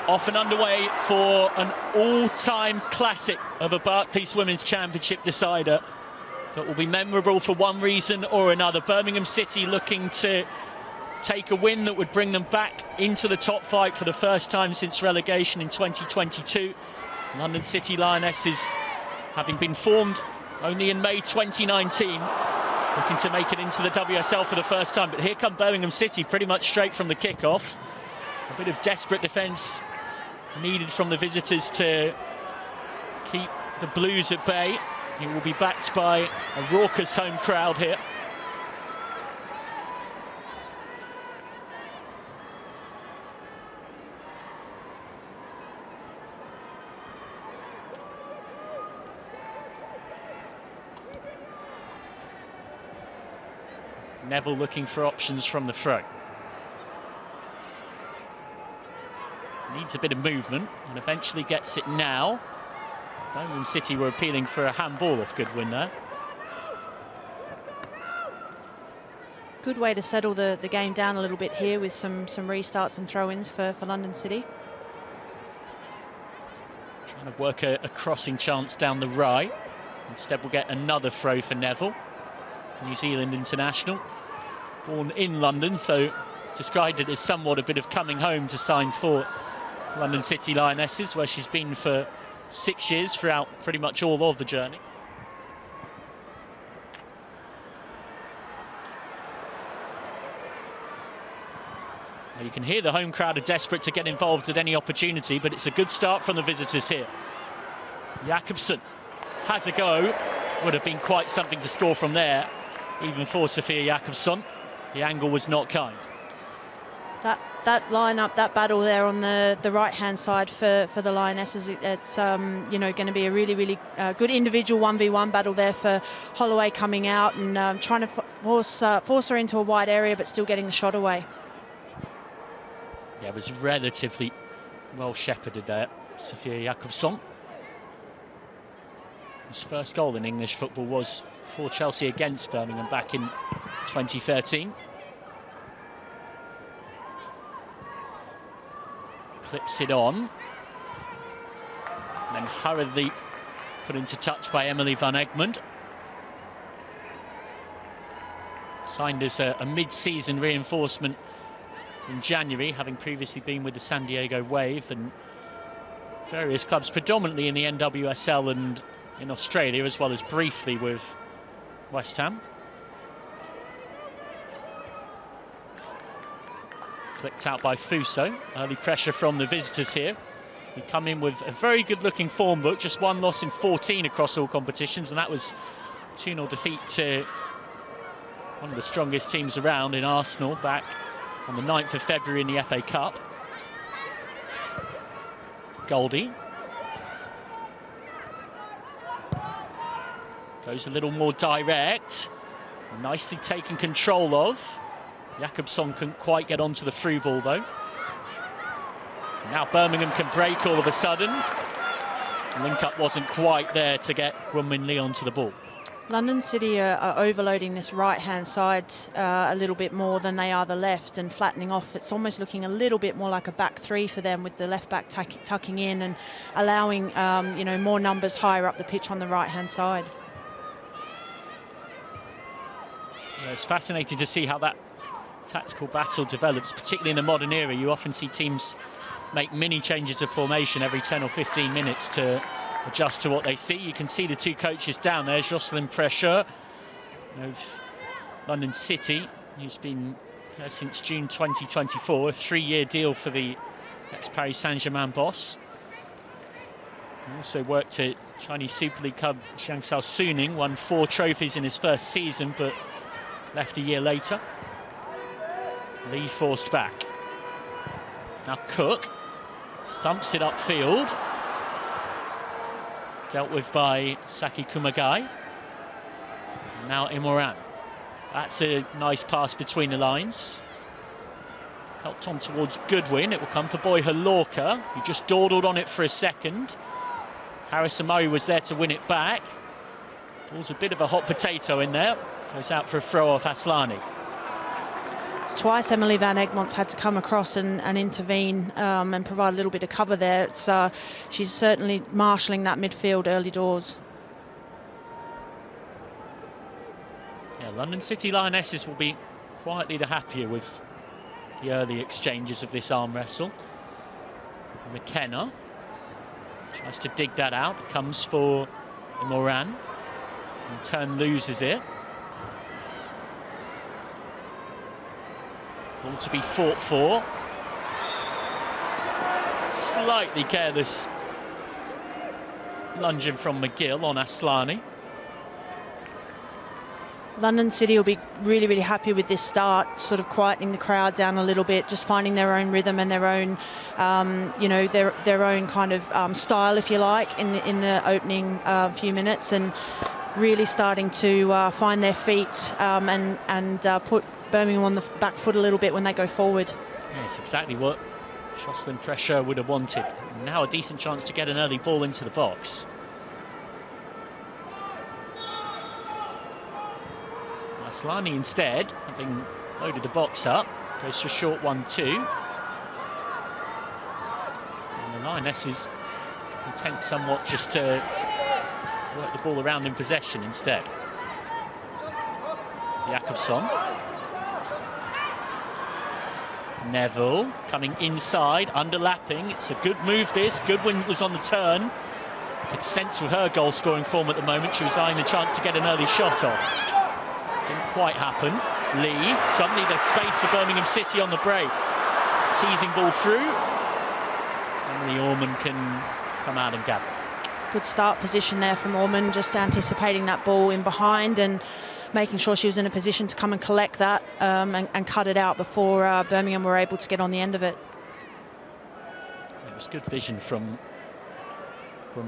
Off and underway for an all-time classic of a Barclays Women's Championship decider that will be memorable for one reason or another. Birmingham City looking to take a win that would bring them back into the top flight for the first time since relegation in 2022. London City Lionesses, having been formed only in May 2019, looking to make it into the WSL for the first time. But here come Birmingham City pretty much straight from the kickoff. A bit of desperate defence needed from the visitors to keep the Blues at bay. He will be backed by a raucous home crowd here. Neville looking for options from the throw. Needs a bit of movement and eventually gets it now. Birmingham City were appealing for a handball off Goodwin there. Good way to settle the game down a little bit here with some restarts and throw-ins for London City. Trying to work a crossing chance down the right. Instead we'll get another throw for Neville. New Zealand international. Born in London, so it's described it as somewhat a bit of coming home to sign for London City Lionesses, where she's been for 6 years throughout pretty much all of the journey. Now you can hear the home crowd are desperate to get involved at any opportunity, but it's a good start from the visitors here. Jakobsen has a go. Would have been quite something to score from there, even for Sophia Jakobsen. The angle was not kind. That lineup, that battle there on the right-hand side for the Lionesses, it's you know, going to be a really good individual 1v1 battle there for Holloway coming out and trying to force her into a wide area, but still getting the shot away. Yeah, it was relatively well shepherded there, Sophia Jakobsen. His first goal in English football was for Chelsea against Birmingham back in 2013. Clips it on. And then hurriedly put into touch by Emily van Egmond. Signed as a mid-season reinforcement in January, having previously been with the San Diego Wave and various clubs, predominantly in the NWSL and in Australia, as well as briefly with West Ham. Flicked out by Fuso. Early pressure from the visitors here. We come in with a very good-looking form book, just one loss in 14 across all competitions, and that was 2-0 defeat to one of the strongest teams around in Arsenal back on the 9th of February in the FA Cup. Goldie goes a little more direct, nicely taken control of. Jakobsen couldn't quite get onto the through ball though. Now Birmingham can break all of a sudden. Link-up wasn't quite there to get Gwynwyn Lee onto the ball. London City are overloading this right-hand side a little bit more than they are the left and flattening off. It's almost looking a little bit more like a back three for them, with the left back tucking in and allowing you know, more numbers higher up the pitch on the right-hand side. Yeah, it's fascinating to see how that tactical battle develops, particularly in the modern era. You often see teams make mini changes of formation every 10 or 15 minutes to adjust to what they see. You can see the two coaches down there, Jocelyn Pressure of London City, who's been there since June 2024, a 3-year deal for the ex-Paris Saint-Germain boss. He also worked at Chinese Super League club Jiangsu Suning, won 4 trophies in his first season, but left a year later. Lee forced back. Now Cook thumps it upfield. Dealt with by Saki Kumagai. And now Imoran. That's a nice pass between the lines. Helped on towards Goodwin. It will come for Boy Halorka, who just dawdled on it for a second. Harrison Murray was there to win it back. Pulls a bit of a hot potato in there. Goes out for a throw off Aslani. twice Emily Van Egmont's had to come across and intervene and provide a little bit of cover there. She's certainly marshalling that midfield early doors. Yeah, London City Lionesses will be quietly the happier with the early exchanges of this arm wrestle. McKenna tries to dig that out. It comes for Moran. In turn loses it. Ball to be fought for. Slightly careless lunging from McGill on Aslani. London City will be really, really happy with this start, sort of quietening the crowd down a little bit, just finding their own rhythm and their own, you know, their own kind of style, if you like, in the opening few minutes, and really starting to find their feet and put Birmingham on the back foot a little bit when they go forward. Yes, exactly what Jocelyn Pressure would have wanted. Now a decent chance to get an early ball into the box. Aslani instead, having loaded the box up, goes for a short 1-2. And the Lionesses content somewhat just to work the ball around in possession instead. Jakobsson. Neville coming inside, underlapping. It's a good move this. Goodwin was on the turn. Good sense with her goal scoring form at the moment. She was eyeing the chance to get an early shot off. Didn't quite happen. Lee, suddenly there's space for Birmingham City on the break. Teasing ball through. Emily Orman can come out and gather. Good start position there from Orman, just anticipating that ball in behind and making sure she was in a position to come and collect that and cut it out before Birmingham were able to get on the end of it. It was good vision from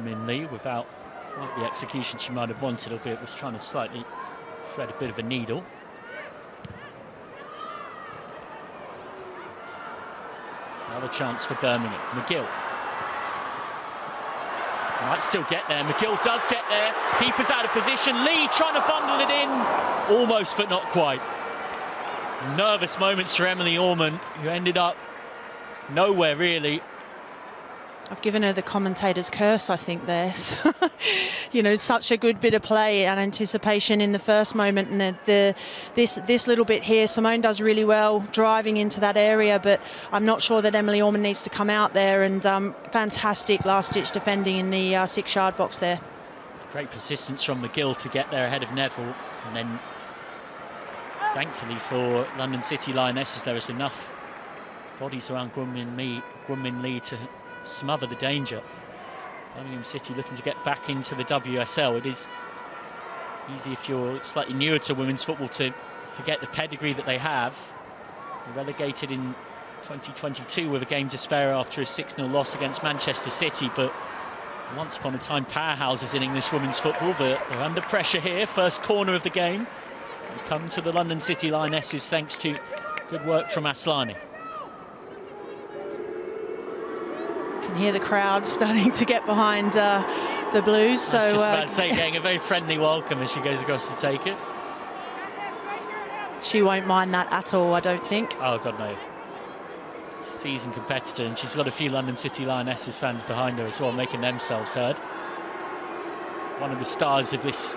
Min Lee without quite the execution she might have wanted, albeit was trying to slightly thread a bit of a needle. Another chance for Birmingham. McGill might still get there. McGill does get there. Keeper's out of position. Lee trying to bundle it in. Almost, but not quite. Nervous moments for Emily Orman, who ended up nowhere really. I've given her the commentator's curse, I think, there. You know, such a good bit of play and anticipation in the first moment, and this little bit here, Simone does really well driving into that area, but I'm not sure that Emily Orman needs to come out there, and fantastic last-ditch defending in the 6-yard box there. Great persistence from McGill to get there ahead of Neville, and then thankfully for London City Lionesses, there is enough bodies around Gwynmin Lee to smother the danger. Birmingham City looking to get back into the WSL. It is easy if you're slightly newer to women's football to forget the pedigree that they have. Relegated in 2022 with a game to spare after a 6-0 loss against Manchester City, but once upon a time powerhouses in English women's football. They're under pressure here. First corner of the game. They come to the London City Lionesses thanks to good work from Aslani. Can hear the crowd starting to get behind the Blues. So I was just about to say, getting a very friendly welcome as she goes across to take it. She won't mind that at all, I don't think. Oh God, no. Seasoned competitor, and she's got a few London City Lionesses fans behind her as well, making themselves heard. One of the stars of this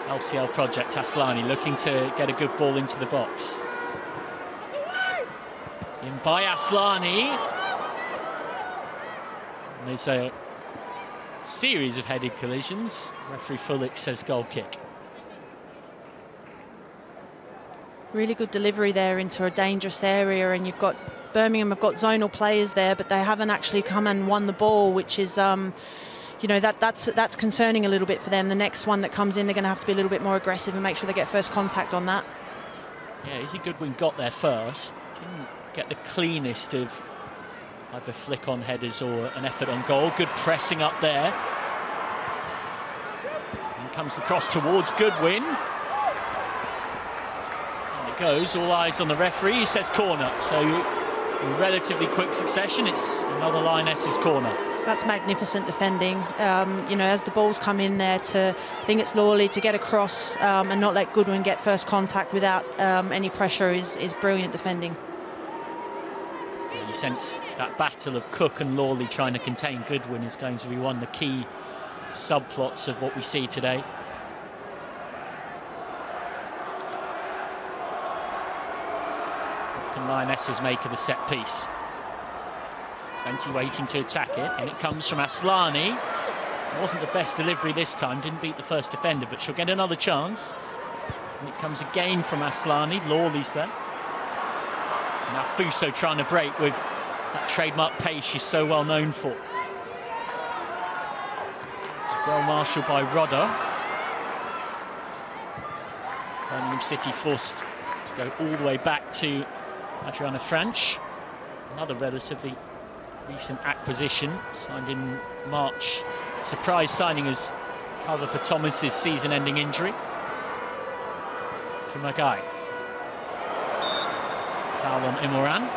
LCL project, Aslani, looking to get a good ball into the box. In by Aslani. And there's a series of headed collisions. Referee Fullick says goal kick. Really good delivery there into a dangerous area, and you've got Birmingham have got zonal players there, but they haven't actually come and won the ball, which is, you know, that's concerning a little bit for them. The next one that comes in, they're going to have to be a little bit more aggressive and make sure they get first contact on that. Yeah, Izzy Goodwin got there first. Didn't get the cleanest of either flick-on headers or an effort on goal. Good pressing up there. And comes the cross towards Goodwin. And it goes, all eyes on the referee, he says corner. So in relatively quick succession, it's another Lionesses corner. That's magnificent defending. You know, as the balls come in there, I think it's Lawley to get across and not let Goodwin get first contact without any pressure is brilliant defending. Yeah, you sense that battle of Cook and Lawley trying to contain Goodwin is going to be one of the key subplots of what we see today. What can Lionesses make of the set piece? Plenty waiting to attack it, and it comes from Aslani. It wasn't the best delivery this time, didn't beat the first defender, but she'll get another chance. And it comes again from Aslani. Lawley's there. Now Fuso trying to break with that trademark pace she's so well known for. It's well marshalled by Rodder. Birmingham City forced to go all the way back to Adriana Franch, another relatively recent acquisition, signed in March. Surprise signing as cover for Thomas's season-ending injury. Kumagai. Foul on Imoran.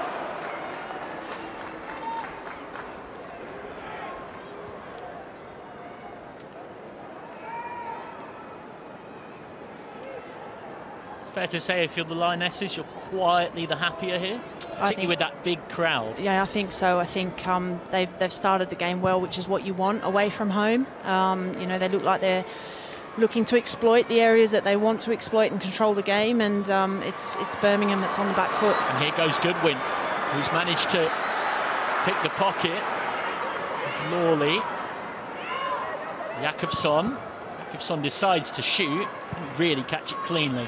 Fair to say, if you're the Lionesses, you're quietly the happier here, particularly with that big crowd. Yeah, I think so. I think they've started the game well, which is what you want away from home. You know, they look like they're looking to exploit the areas that they want to exploit and control the game, and it's Birmingham that's on the back foot. And here goes Goodwin, who's managed to pick the pocket of Lawley. Jakobsson decides to shoot, didn't really catch it cleanly.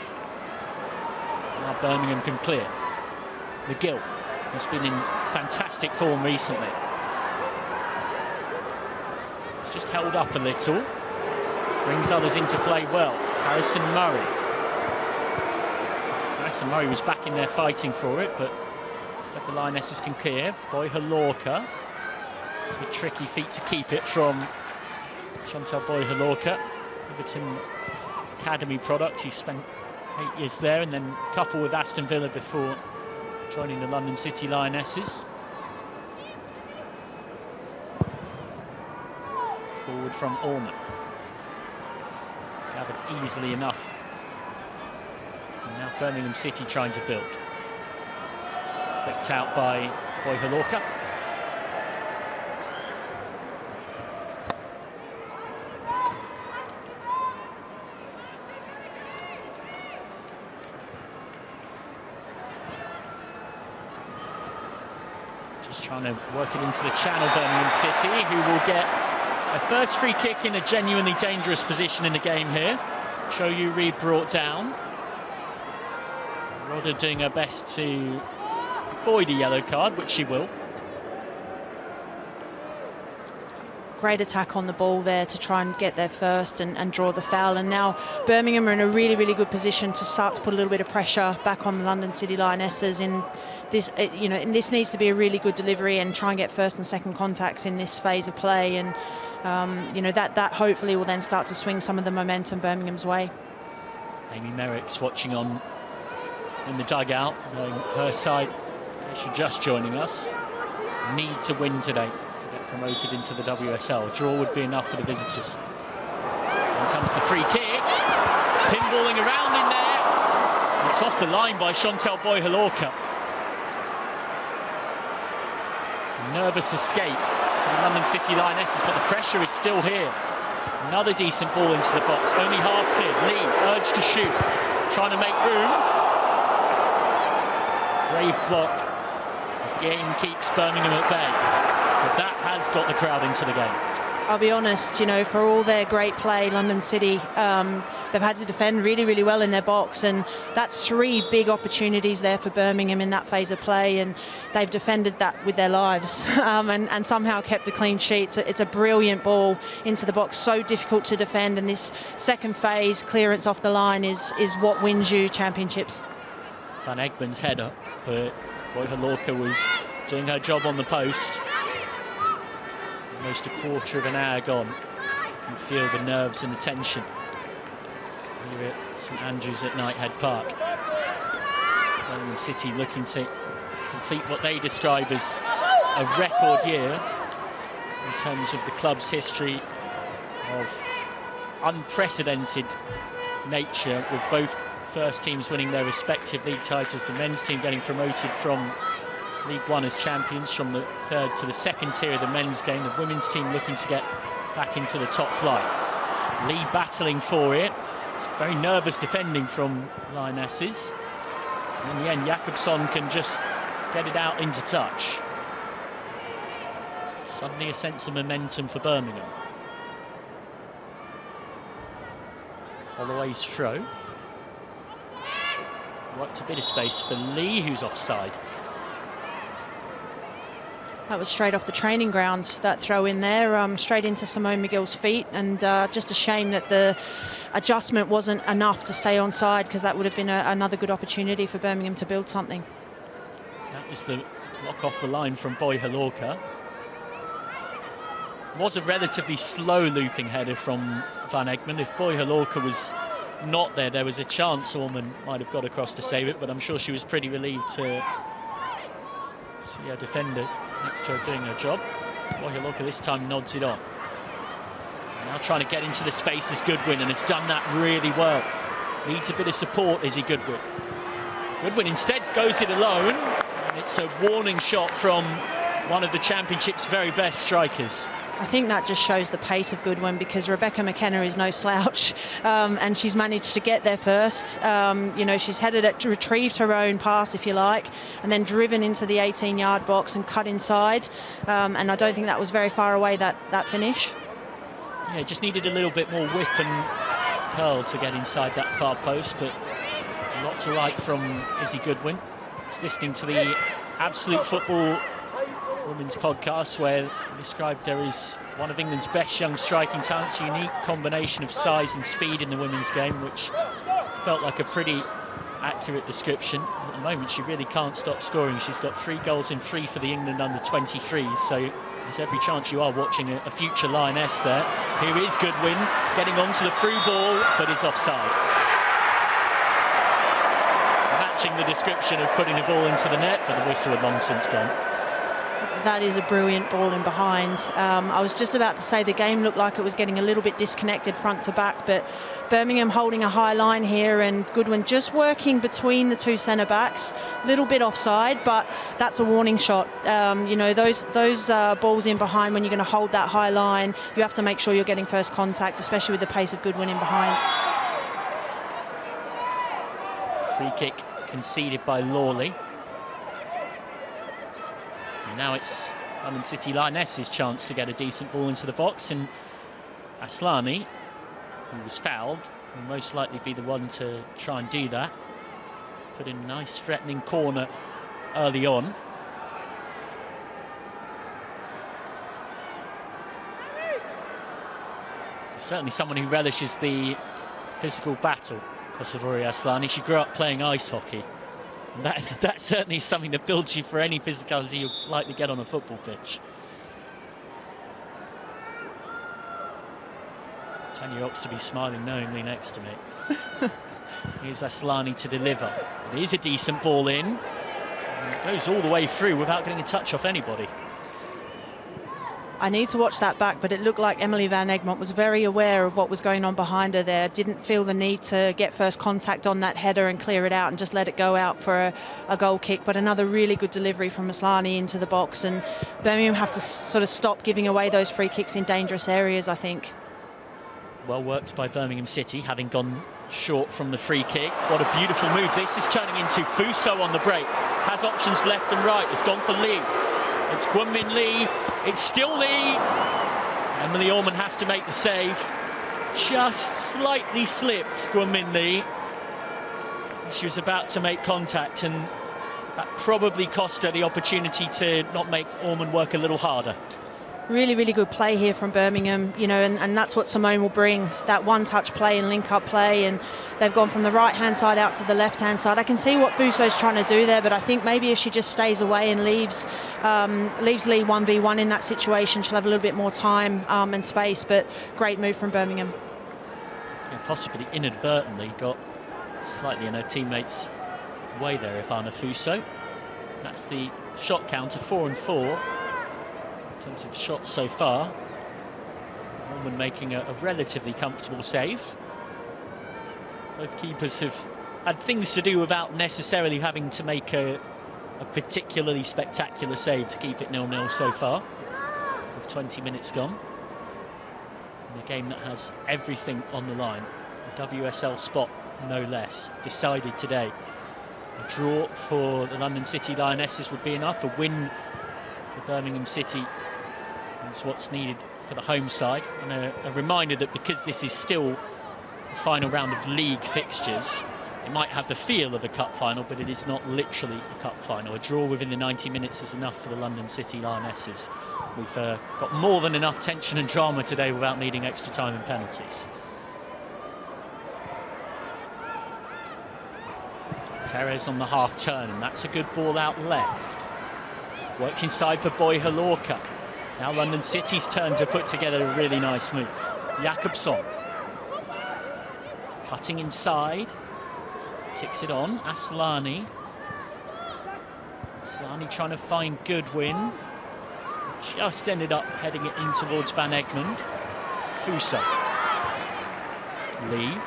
Now Birmingham can clear. McGill has been in fantastic form recently. It's just held up a little. Brings others into play well. Harrison Murray. Harrison Murray was back in there fighting for it, but instead the Lionesses can clear. Boyhalorka. A tricky feat to keep it from Chantal Boyhalorka. Everton Academy product. He spent 8 years there and then coupled with Aston Villa before joining the London City Lionesses. Forward from Allman. Gathered easily enough. And now Birmingham City trying to build. Flicked out by Boyhalorka. Just trying to work it into the channel, Birmingham City, who will get a first free kick in a genuinely dangerous position in the game here. Cho Yu Reid brought down. Rodder doing her best to avoid a yellow card, which she will. Great attack on the ball there to try and get there first and draw the foul. And now Birmingham are in a really, really good position to start to put a little bit of pressure back on the London City Lionesses. In this, you know, and this needs to be a really good delivery and try and get first and second contacts in this phase of play. And you know, that hopefully will then start to swing some of the momentum Birmingham's way. Amy Merrick's watching on in the dugout, knowing her side, she's just joining us, need to win today to get promoted into the WSL. Draw would be enough for the visitors. Here comes the free kick, pinballing around in there. And it's off the line by Chantal Boyhalorka. Nervous escape for the London City Lionesses, but the pressure is still here. Another decent ball into the box, only half cleared. Lee urged to shoot, trying to make room. Brave block again keeps Birmingham at bay, but that has got the crowd into the game. I'll be honest, you know, for all their great play, London City, they've had to defend really, really well in their box, and that's 3 big opportunities there for Birmingham in that phase of play, and they've defended that with their lives and somehow kept a clean sheet. So it's a brilliant ball into the box, so difficult to defend, and this second phase clearance off the line is what wins you championships. Van Egmon's header, but Boyhalorka was doing her job on the post. Almost a quarter of an hour gone. You can feel the nerves and the tension here at St Andrews at Knighthead Park. Birmingham City looking to complete what they describe as a record year. in terms of the club's history of unprecedented nature, with both first teams winning their respective league titles, the men's team getting promoted from League One as champions from the third to the second tier of the men's game, the women's team looking to get back into the top flight. Lee battling for it. It's very nervous defending from Lionesses. In the end, Jakobsson can just get it out into touch. Suddenly a sense of momentum for Birmingham. Holloway's throw. Worked a bit of space for Lee, who's offside. That was straight off the training ground, that throw in there, straight into Simone McGill's feet, and just a shame that the adjustment wasn't enough to stay onside, because that would have been another good opportunity for Birmingham to build something. That was the block off the line from Boy Halorka. Was a relatively slow looping header from Van Egmond. If Boy Halorka was not there, there was a chance Orman might have got across to save it, but I'm sure she was pretty relieved to see her defender next to her doing her job. Boy Halorka this time nods it on. Now trying to get into the space is Goodwin, and has done that really well. Needs a bit of support, Izzy Goodwin. Goodwin instead goes it alone, and it's a warning shot from one of the Championship's very best strikers. I think that just shows the pace of Goodwin, because Rebecca McKenna is no slouch, and she's managed to get there first. You know, she's headed it, retrieved her own pass, if you like, and then driven into the 18-yard box and cut inside. And I don't think that was very far away, that finish. Yeah, just needed a little bit more whip and curl to get inside that far post, but a lot to like from Izzy Goodwin. Just listening to the Absolute Football Women's podcast, where they described her as one of England's best young striking talents, a unique combination of size and speed in the women's game, which felt like a pretty accurate description. At the moment, she really can't stop scoring. She's got 3 goals in 3 for the England under-23s, so there's every chance you are watching a future Lioness there. Here is Goodwin getting onto the through ball, but is offside. Matching the description of putting the ball into the net, but the whistle had long since gone. That is a brilliant ball in behind. I was just about to say the game looked like it was getting a little bit disconnected front to back, but Birmingham holding a high line here, and Goodwin just working between the 2 centre-backs. A little bit offside, but that's a warning shot. You know, those balls in behind, when you're going to hold that high line, you have to make sure you're getting first contact, especially with the pace of Goodwin in behind. Free kick conceded by Lawley. Now it's London City Lionesses' chance to get a decent ball into the box, and Aslani, who was fouled, will most likely be the one to try and do that. Put in a nice threatening corner early on. Certainly someone who relishes the physical battle, Kosovori Aslani. She grew up playing ice hockey. That's certainly something that builds you for any physicality you'll likely get on a football pitch. Tanya ought to be smiling knowingly next to me. Here's Aslani to deliver. It is a decent ball in. And it goes all the way through without getting a touch off anybody. I need to watch that back, but it looked like Emily Van Egmond was very aware of what was going on behind her there. Didn't feel the need to get first contact on that header and clear it out and just let it go out for a goal kick. But another really good delivery from Aslani into the box, and Birmingham have to sort of stop giving away those free kicks in dangerous areas, I think. Well worked by Birmingham City, having gone short from the free kick. What a beautiful move. This is turning into Fuso on the break. Has options left and right. It's gone for Lee. It's Gwynmin Lee. It's still Lee. Emily Orman has to make the save. Just slightly slipped Gwynmin Lee. She was about to make contact, and that probably cost her the opportunity to not make Orman work a little harder. Really, really good play here from Birmingham, you know, and that's what Simone will bring, that one-touch play and link-up play, and they've gone from the right-hand side out to the left-hand side. I can see what Fuso's trying to do there, but I think maybe if she just stays away and leaves Lee 1v1 in that situation, she'll have a little bit more time and space, but great move from Birmingham. Yeah, possibly inadvertently got slightly in her teammates' way there, Ivana Fuso. That's the shot counter, 4-4. in terms of shots so far. Norman making a relatively comfortable save. Both keepers have had things to do without necessarily having to make a particularly spectacular save to keep it 0-0 so far, with 20 minutes gone. In a game that has everything on the line. A WSL spot, no less, decided today. A draw for the London City Lionesses would be enough. A win for Birmingham City is what's needed for the home side. And a reminder that because this is still the final round of league fixtures, it might have the feel of a cup final, but it is not literally a cup final. A draw within the 90 minutes is enough for the London City Lionesses. We've got more than enough tension and drama today without needing extra time and penalties. Perez on the half turn, and that's a good ball out left. Worked inside for Boy Halorka. Now London City's turn to put together a really nice move. Jakobsson. Cutting inside. Ticks it on. Aslani. Aslani trying to find Goodwin. Just ended up heading it in towards Van Egmond. Fuso. Lee.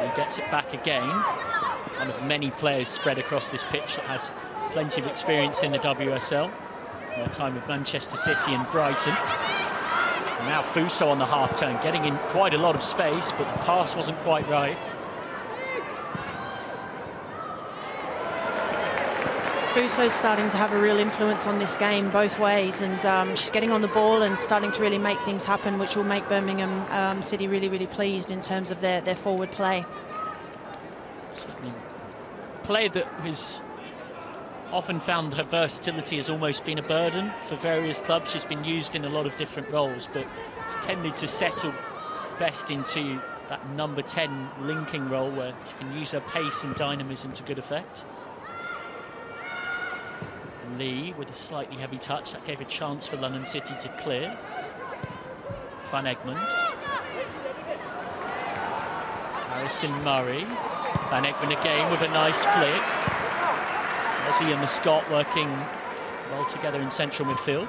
He gets it back again. One of many players spread across this pitch that has plenty of experience in the WSL. Their time with Manchester City and Brighton. And now Fuso on the half turn, getting in quite a lot of space, but the pass wasn't quite right. Fuso's starting to have a real influence on this game both ways, and she's getting on the ball and starting to really make things happen, which will make Birmingham City really, really pleased in terms of their forward play. Certainly a player that has often found her versatility has almost been a burden for various clubs. She's been used in a lot of different roles, but has tended to settle best into that number 10 linking role where she can use her pace and dynamism to good effect. Lee with a slightly heavy touch, that gave a chance for London City to clear. Van Egmond. Harrison Murray. Van Egmond again with a nice flick. Ozzy and the Scot working well together in central midfield.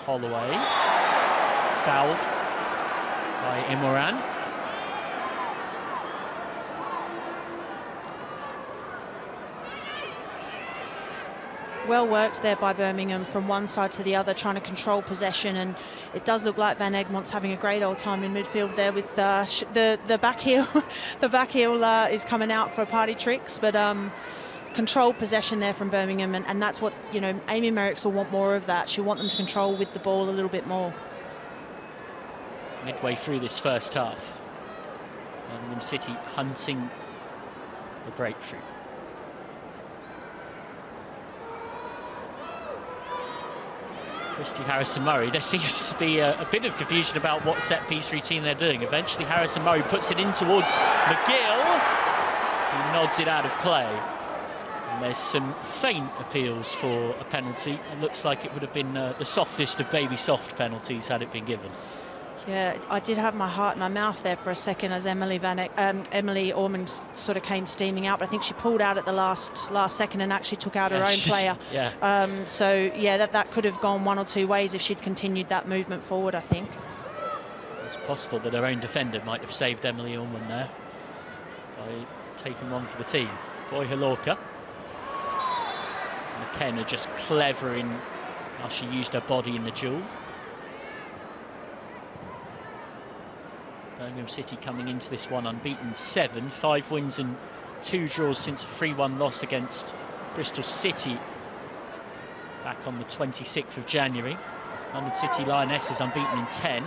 Holloway. Fouled by Imoran. Well worked there by Birmingham from one side to the other, trying to control possession, and it does look like Van Egmont's having a great old time in midfield there with the back heel. The back heel is coming out for party tricks, but controlled possession there from Birmingham, and that's what, you know, Amy Merricks will want more of that. She'll want them to control with the ball a little bit more. Midway through this first half, Birmingham City hunting the breakthrough. Christy Harrison-Murray, there seems to be a bit of confusion about what set-piece routine they're doing. Eventually Harrison-Murray puts it in towards McGill, who nods it out of play. And there's some faint appeals for a penalty. It looks like it would have been the softest of baby soft penalties had it been given. Yeah, I did have my heart in my mouth there for a second as Emily Ormond sort of came steaming out, but I think she pulled out at the last second and actually took out her own player. Yeah. So yeah, that could have gone one or two ways if she'd continued that movement forward, I think. It's possible that her own defender might have saved Emily Ormond there by taking one for the team. Boy Halorka. McKenna just clever in how she used her body in the duel. Birmingham City coming into this one unbeaten 7, 5 wins and 2 draws since a 3-1 loss against Bristol City back on the 26th of January. London City Lionesses unbeaten in 10.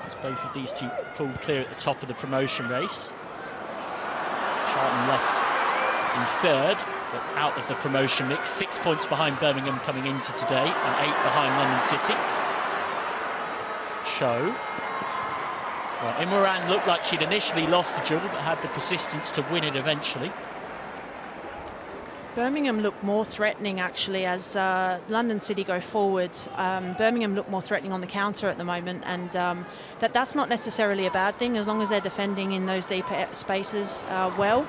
As both of these two pulled clear at the top of the promotion race. Charlton left in 3rd, but out of the promotion mix. 6 points behind Birmingham coming into today and 8 behind London City. Cho. Well, Imoran looked like she'd initially lost the duel, but had the persistence to win it eventually. Birmingham look more threatening, actually, as London City go forward. Birmingham look more threatening on the counter at the moment, and that's not necessarily a bad thing, as long as they're defending in those deeper spaces well.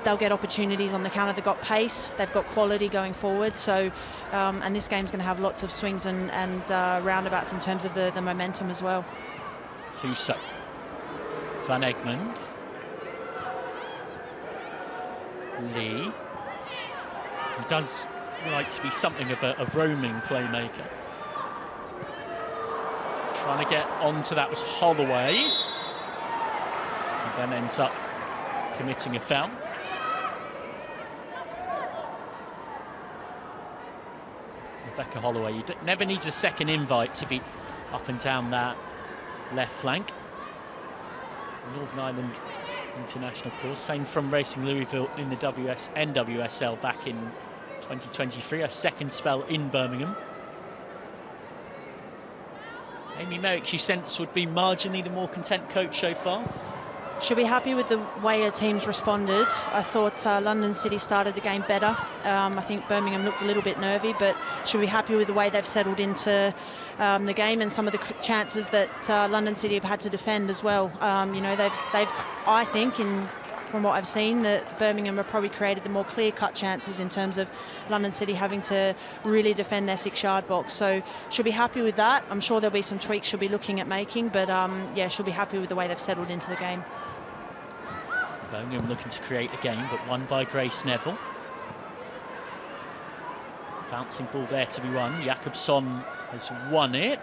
they'll get opportunities on the counter. They've got pace, they've got quality going forward. So, and this game's going to have lots of swings and roundabouts in terms of the momentum as well. Fuso, Van Egmond, Lee, who does like to be something of a roaming playmaker. Trying to get onto that was Holloway, and then ends up committing a foul. Rebecca Holloway, you never needs a second invite to be up and down that left flank. Northern Ireland international, of course. Same from Racing Louisville in the NWSL back in 2023, a second spell in Birmingham. Amy Merrick, you sense, would be marginally the more content coach so far? She'll be happy with the way her team's responded. I thought London City started the game better. I think Birmingham looked a little bit nervy, but she'll be happy with the way they've settled into the game and some of the chances that London City have had to defend as well. You know, they've I think, from what I've seen, that Birmingham have probably created the more clear-cut chances in terms of London City having to really defend their 6-yard box. So she'll be happy with that. I'm sure there'll be some tweaks she'll be looking at making, but yeah, she'll be happy with the way they've settled into the game. Birmingham looking to create a game, but won by Grace Neville. Bouncing ball there to be won. Jakobsson has won it.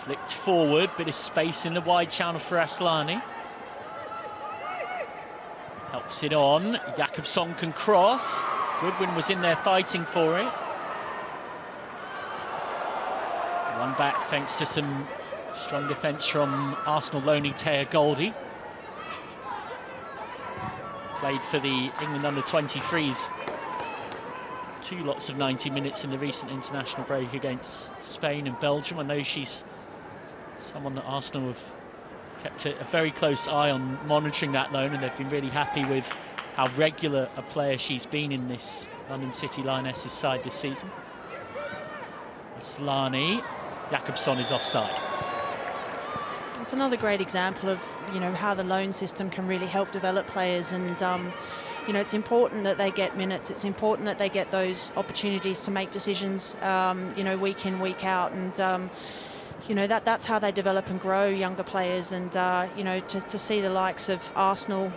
Flicked forward, bit of space in the wide channel for Aslani. Helps it on. Jakobsson can cross. Goodwin was in there fighting for it. One back thanks to some strong defence from Arsenal loanee Taya Goldie. Played for the England under-23s 2 lots of 90 minutes in the recent international break against Spain and Belgium. I know she's someone that Arsenal have kept a very close eye on, monitoring that loan, and they've been really happy with how regular a player she's been in this London City Lionesses side this season. Aslani, Jakobsson is offside. It's another great example of, you know, how the loan system can really help develop players, and you know, it's important that they get minutes. It's important that they get those opportunities to make decisions, you know, week in, week out, and you know, that's how they develop and grow younger players. And you know, to see the likes of Arsenal,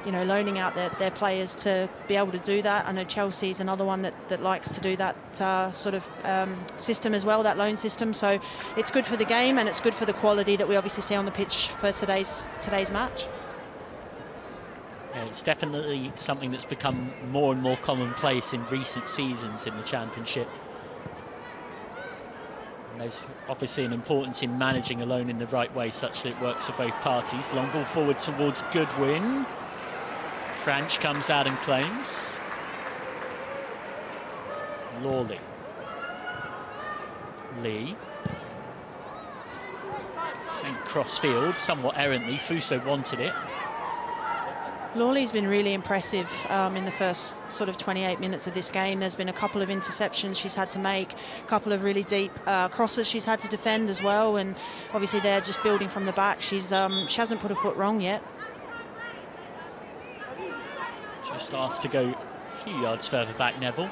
you know, loaning out their players to be able to do that. I know Chelsea's another one that likes to do that sort of system as well, that loan system. So it's good for the game, and it's good for the quality that we obviously see on the pitch for today's match. Yeah, it's definitely something that's become more and more commonplace in recent seasons in the Championship. There's obviously an importance in managing a loan in the right way such that it works for both parties. Long ball forward towards Goodwin. French comes out and claims. Lawley. Lee. Sent cross field, somewhat errantly. Fuso wanted it. Lawley's been really impressive in the first sort of 28 minutes of this game. There's been a couple of interceptions she's had to make, a couple of really deep crosses she's had to defend as well, and obviously they're just building from the back. She hasn't put a foot wrong yet. Just asked to go a few yards further back, Neville.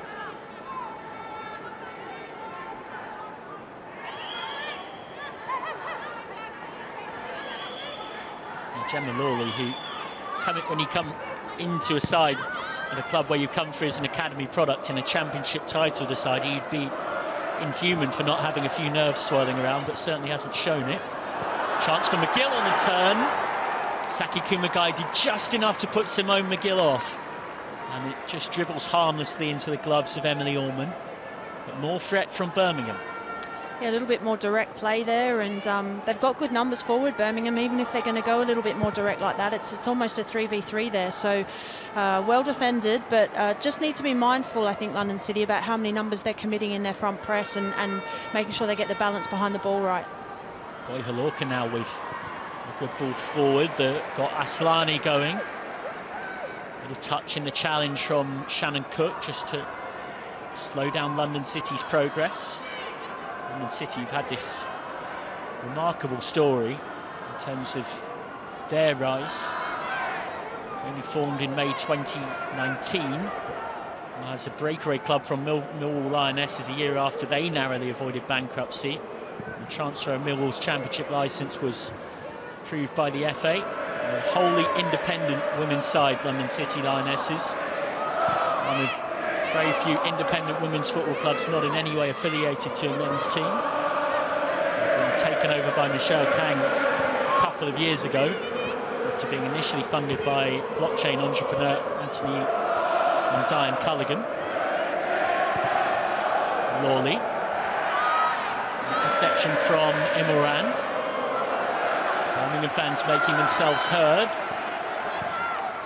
And Gemma Lawley, who when you come into a side at a club where you come through as an academy product in a championship title decider, you'd be inhuman for not having a few nerves swirling around, but certainly hasn't shown it. Chance for McGill on the turn. Saki Kumagai did just enough to put Simone McGill off, and it just dribbles harmlessly into the gloves of Emily Orman. But more threat from Birmingham. Yeah, a little bit more direct play there, and they've got good numbers forward, Birmingham. Even if they're going to go a little bit more direct like that, it's almost a 3v3 there. So well defended, but just need to be mindful, I think, London City, about how many numbers they're committing in their front press, and making sure they get the balance behind the ball right. Boy, Halorka now with a good ball forward that got Aslani going. Little touch in the challenge from Shannon Cook just to slow down London City's progress. London City have had this remarkable story in terms of their rise. only formed in May 2019. As a breakaway club from Millwall Lionesses a year after they narrowly avoided bankruptcy. The transfer of Millwall's championship licence was approved by the FA. A wholly independent women's side, London City Lionesses. One of very few independent women's football clubs not in any way affiliated to a men's team. Been taken over by Michelle Kang a couple of years ago, after being initially funded by blockchain entrepreneur Anthony and Diane Culligan. Lawley. Interception from Imran. Birmingham fans making themselves heard.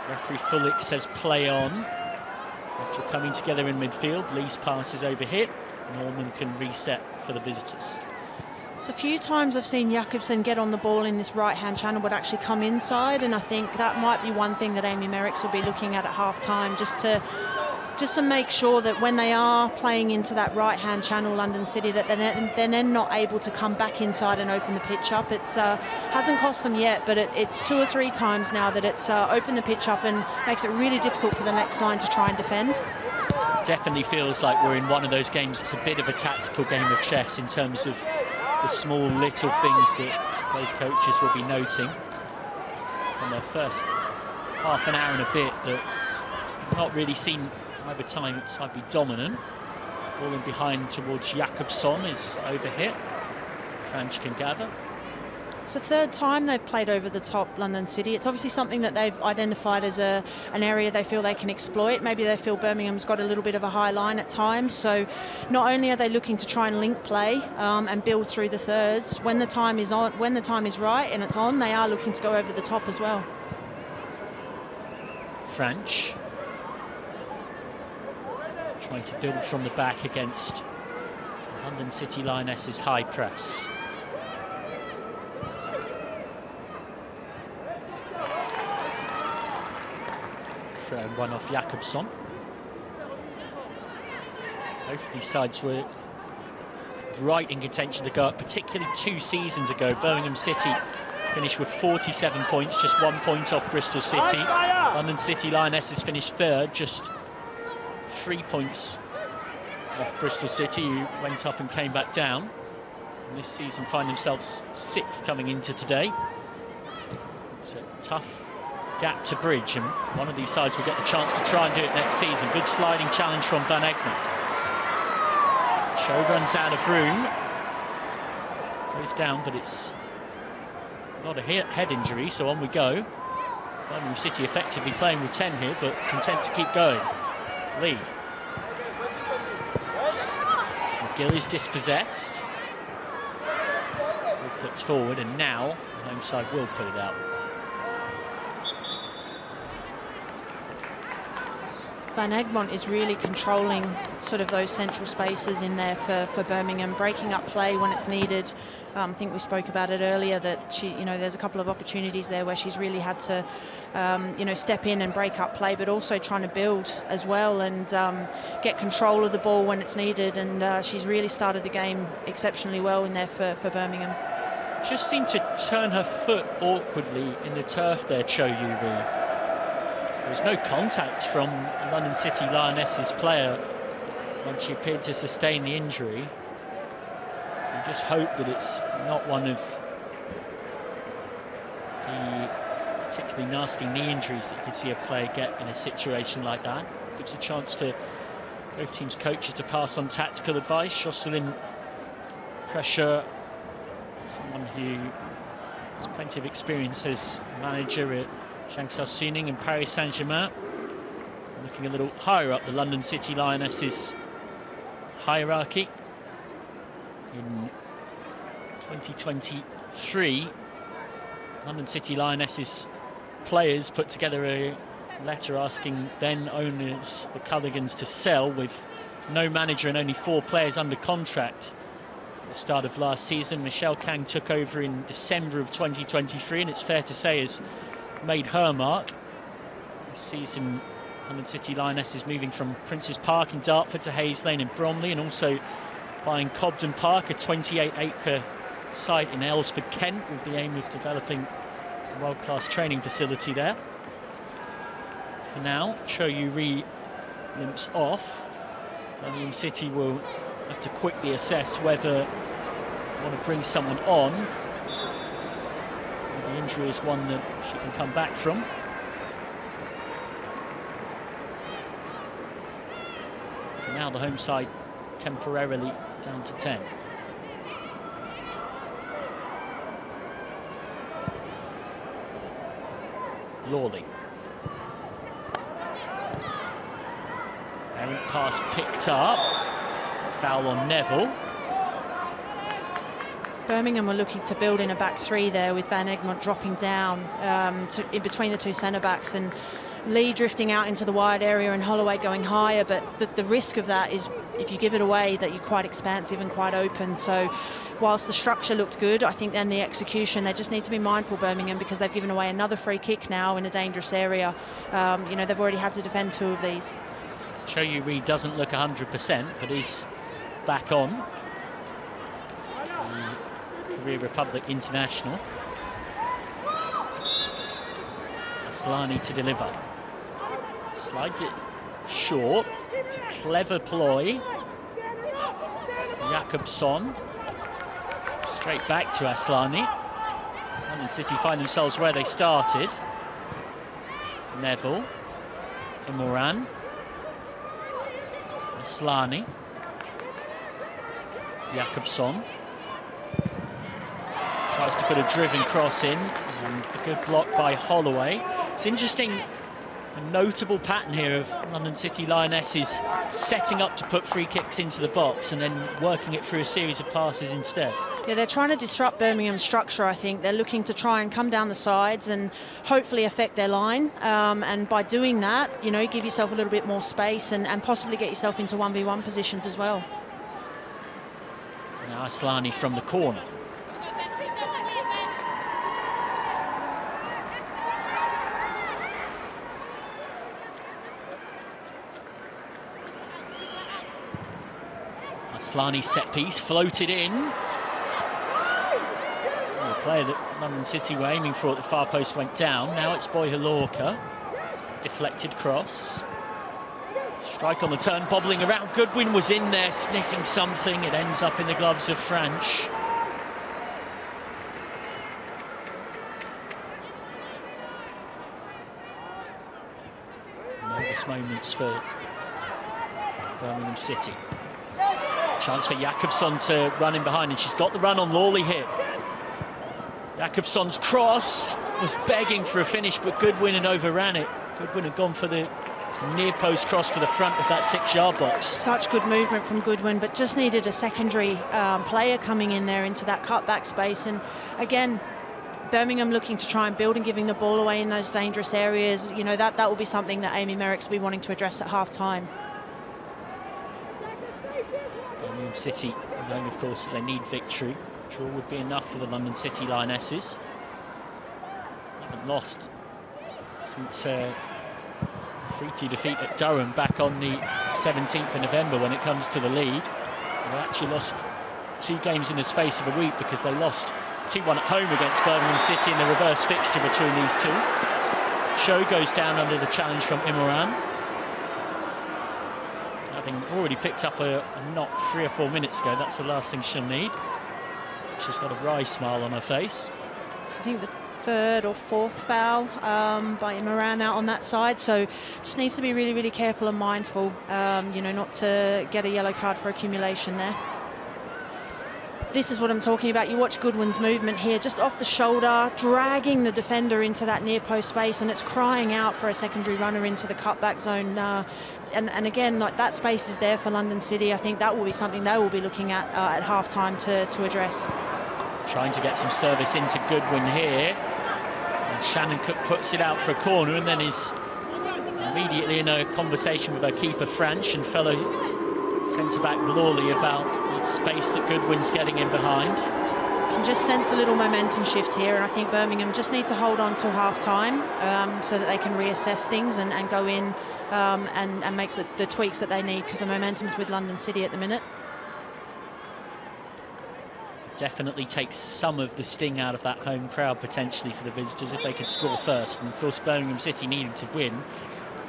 Referee Fullick says play on. After coming together in midfield, Lee's pass is overhit. Norman can reset for the visitors. It's a few times I've seen Jakobsen get on the ball in this right-hand channel but actually come inside, and I think that might be one thing that Amy Merricks will be looking at half-time, just to make sure that when they are playing into that right-hand channel, London City, that they're then not able to come back inside and open the pitch up. It's hasn't cost them yet, but it's 2 or 3 times now that it's opened the pitch up and makes it really difficult for the next line to try and defend. Definitely feels like we're in one of those games. It's a bit of a tactical game of chess in terms of the small little things that both coaches will be noting from their first half an hour and a bit, that not really seen either side be dominant. Ball in behind towards Jakobson is overhit. French can gather. It's the 3rd time they've played over the top, London City. It's obviously something that they've identified as an area they feel they can exploit. Maybe they feel Birmingham's got a little bit of a high line at times. So not only are they looking to try and link play and build through the thirds, when the time is on, when the time is right and it's on, they are looking to go over the top as well. French trying to build from the back against London City Lionesses' high press. And one off Jakobson. Both these sides were right in contention to go up, particularly 2 seasons ago. Birmingham City finished with 47 points, just 1 point off Bristol City. London City Lionesses finished 3rd, just 3 points off Bristol City, who went up and came back down. And this season find themselves 6th coming into today. It's a tough gap to bridge, and one of these sides will get the chance to try and do it next season. Good sliding challenge from Van Egmond. Cho runs out of room, goes down, but it's not a head injury, so on we go. Birmingham City effectively playing with 10 here, but content to keep going. Lee. McGill is dispossessed. Ball clips forward, and now the home side will put it out. Van Egmond is really controlling sort of those central spaces in there for Birmingham, breaking up play when it's needed. I think we spoke about it earlier that there's a couple of opportunities there where she's really had to, step in and break up play, but also trying to build as well and get control of the ball when it's needed. And she's really started the game exceptionally well in there for Birmingham. Just seemed to turn her foot awkwardly in the turf there, Cho Yu-Ri. There was no contact from a London City Lionesses player when she appeared to sustain the injury. You just hope that it's not one of the particularly nasty knee injuries that you could see a player get in a situation like that. It gives a chance for both teams' coaches to pass on tactical advice. Jocelyn Pressure, someone who has plenty of experience as manager at Changsha Suning and Paris Saint-Germain, looking a little higher up the London City Lionesses hierarchy. In 2023, London City Lionesses players put together a letter asking then owners, the Culligans, to sell, with no manager and only 4 players under contract at the start of last season. Michelle Kang took over in December of 2023, and it's fair to say has made her mark. This season, London City Lionesses moving from Prince's Park in Dartford to Hayes Lane in Bromley, and also buying Cobden Park, a 28-acre site in Aylesford, Kent, with the aim of developing a world-class training facility there. For now, Cho Yu-ri limps off. Birmingham City will have to quickly assess whether they want to bring someone on. The injury is one that she can come back from. For now, the home side temporarily down to 10. Lawley. Errant pass picked up. Foul on Neville. Birmingham were looking to build in a back three there with Van Egmont dropping down in between the two centre-backs, and Lee drifting out into the wide area and Holloway going higher, but the risk of that is if you give it away that you're quite expansive and quite open. So whilst the structure looked good, I think then the execution, they just need to be mindful, Birmingham, because they've given away another free kick now in a dangerous area. You know, they've already had to defend 2 of these. Cho Yu-ri doesn't look 100%, but is back on. Korea Republic international. Aslani to deliver. Slides it short. It's a clever ploy. Jakobsson. Straight back to Aslani. London City find themselves where they started. Neville. Imoran. Aslani. Jakobsson. Tries to put a driven cross in, and a good block by Holloway. It's interesting, a notable pattern here of London City Lionesses setting up to put free kicks into the box and then working it through a series of passes instead. Yeah, they're trying to disrupt Birmingham's structure, I think. They're looking to try and come down the sides and hopefully affect their line. And by doing that, you know, give yourself a little bit more space and possibly get yourself into 1v1 positions as well. Now Aslani from the corner. Aslani set piece, floated in. The player that London City were aiming for at the far post went down. Now it's Boyhalorka. Deflected cross. Strike on the turn, bobbling around. Goodwin was in there, sniffing something. It ends up in the gloves of French. Nervous moments for Birmingham City. Chance for Jakobsson to run in behind, and she's got the run on Lawley here. Jakobsson's cross was begging for a finish, but Goodwin had overran it. Goodwin had gone for the near post cross to the front of that 6-yard box. Such good movement from Goodwin, but just needed a secondary player coming in there into that cutback space. And again, Birmingham looking to try and build and giving the ball away in those dangerous areas. You know, that will be something that Amy Merrick's will be wanting to address at half-time. Birmingham City, knowing of course that they need victory. Draw would be enough for the London City Lionesses. Haven't lost since 3-2 defeat at Durham back on the 17th of November when it comes to the league. They actually lost 2 games in the space of a week because they lost 2-1 at home against Birmingham City in the reverse fixture between these two. Show goes down under the challenge from Imoran. Having already picked up a knock 3 or 4 minutes ago, that's the last thing she'll need. She's got a wry smile on her face. So I think the 3rd or 4th foul by Imoran out on that side, so just needs to be really, really careful and mindful, you know, not to get a yellow card for accumulation there. This is what I'm talking about. You watch Goodwin's movement here, just off the shoulder, dragging the defender into that near post space, and it's crying out for a secondary runner into the cutback zone. And again, like, that space is there for London City. I think that will be something they will be looking at half-time to address. Trying to get some service into Goodwin here. And Shannon Cook puts it out for a corner and then is immediately in a conversation with her keeper, French, and fellow centre-back Lawley about the space that Goodwin's getting in behind. You can just sense a little momentum shift here, and I think Birmingham just need to hold on till half-time so that they can reassess things and go in and make the tweaks that they need, because the momentum's with London City at the minute. Definitely takes some of the sting out of that home crowd potentially for the visitors if they could score first. And of course Birmingham City needed to win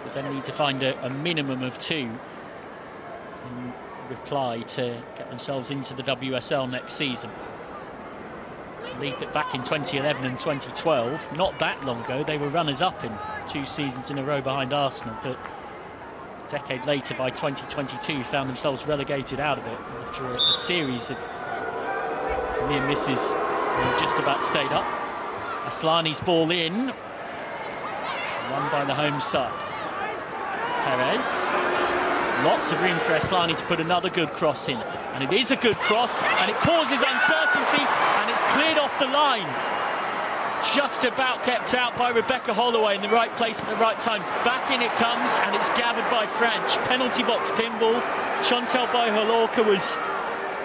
but then need to find a minimum of 2 in reply to get themselves into the WSL next season. A league that back in 2011 and 2012, not that long ago, they were runners-up in 2 seasons in a row behind Arsenal, but a decade later, by 2022, found themselves relegated out of it after a series of near misses and just about stayed up. Aslani's ball in, won by the home side. Perez, lots of room for Aslani to put another good cross in, and it is a good cross, and it causes uncertainty, and it's cleared off the line. Just about kept out by Rebecca Holloway in the right place at the right time. Back in it comes, and it's gathered by French. Penalty box pinball. Chantal Boy-Holorka was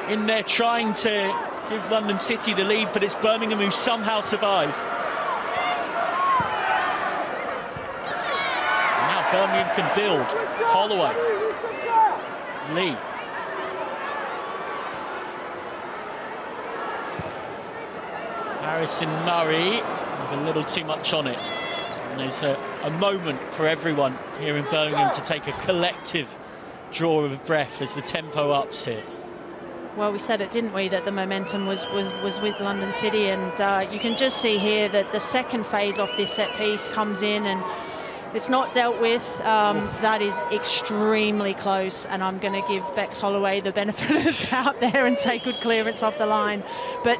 in there trying to give London City the lead, but it's Birmingham who somehow survive. And now Birmingham can build. Holloway. Lee. Harrison Murray with a little too much on it. And there's a moment for everyone here in Birmingham to take a collective draw of breath as the tempo ups here. Well, we said it, didn't we, that the momentum was with London City, and you can just see here that the second phase off this set piece comes in and it's not dealt with. That is extremely close, and I'm going to give Bex Holloway the benefit of the doubt there and say good clearance off the line. But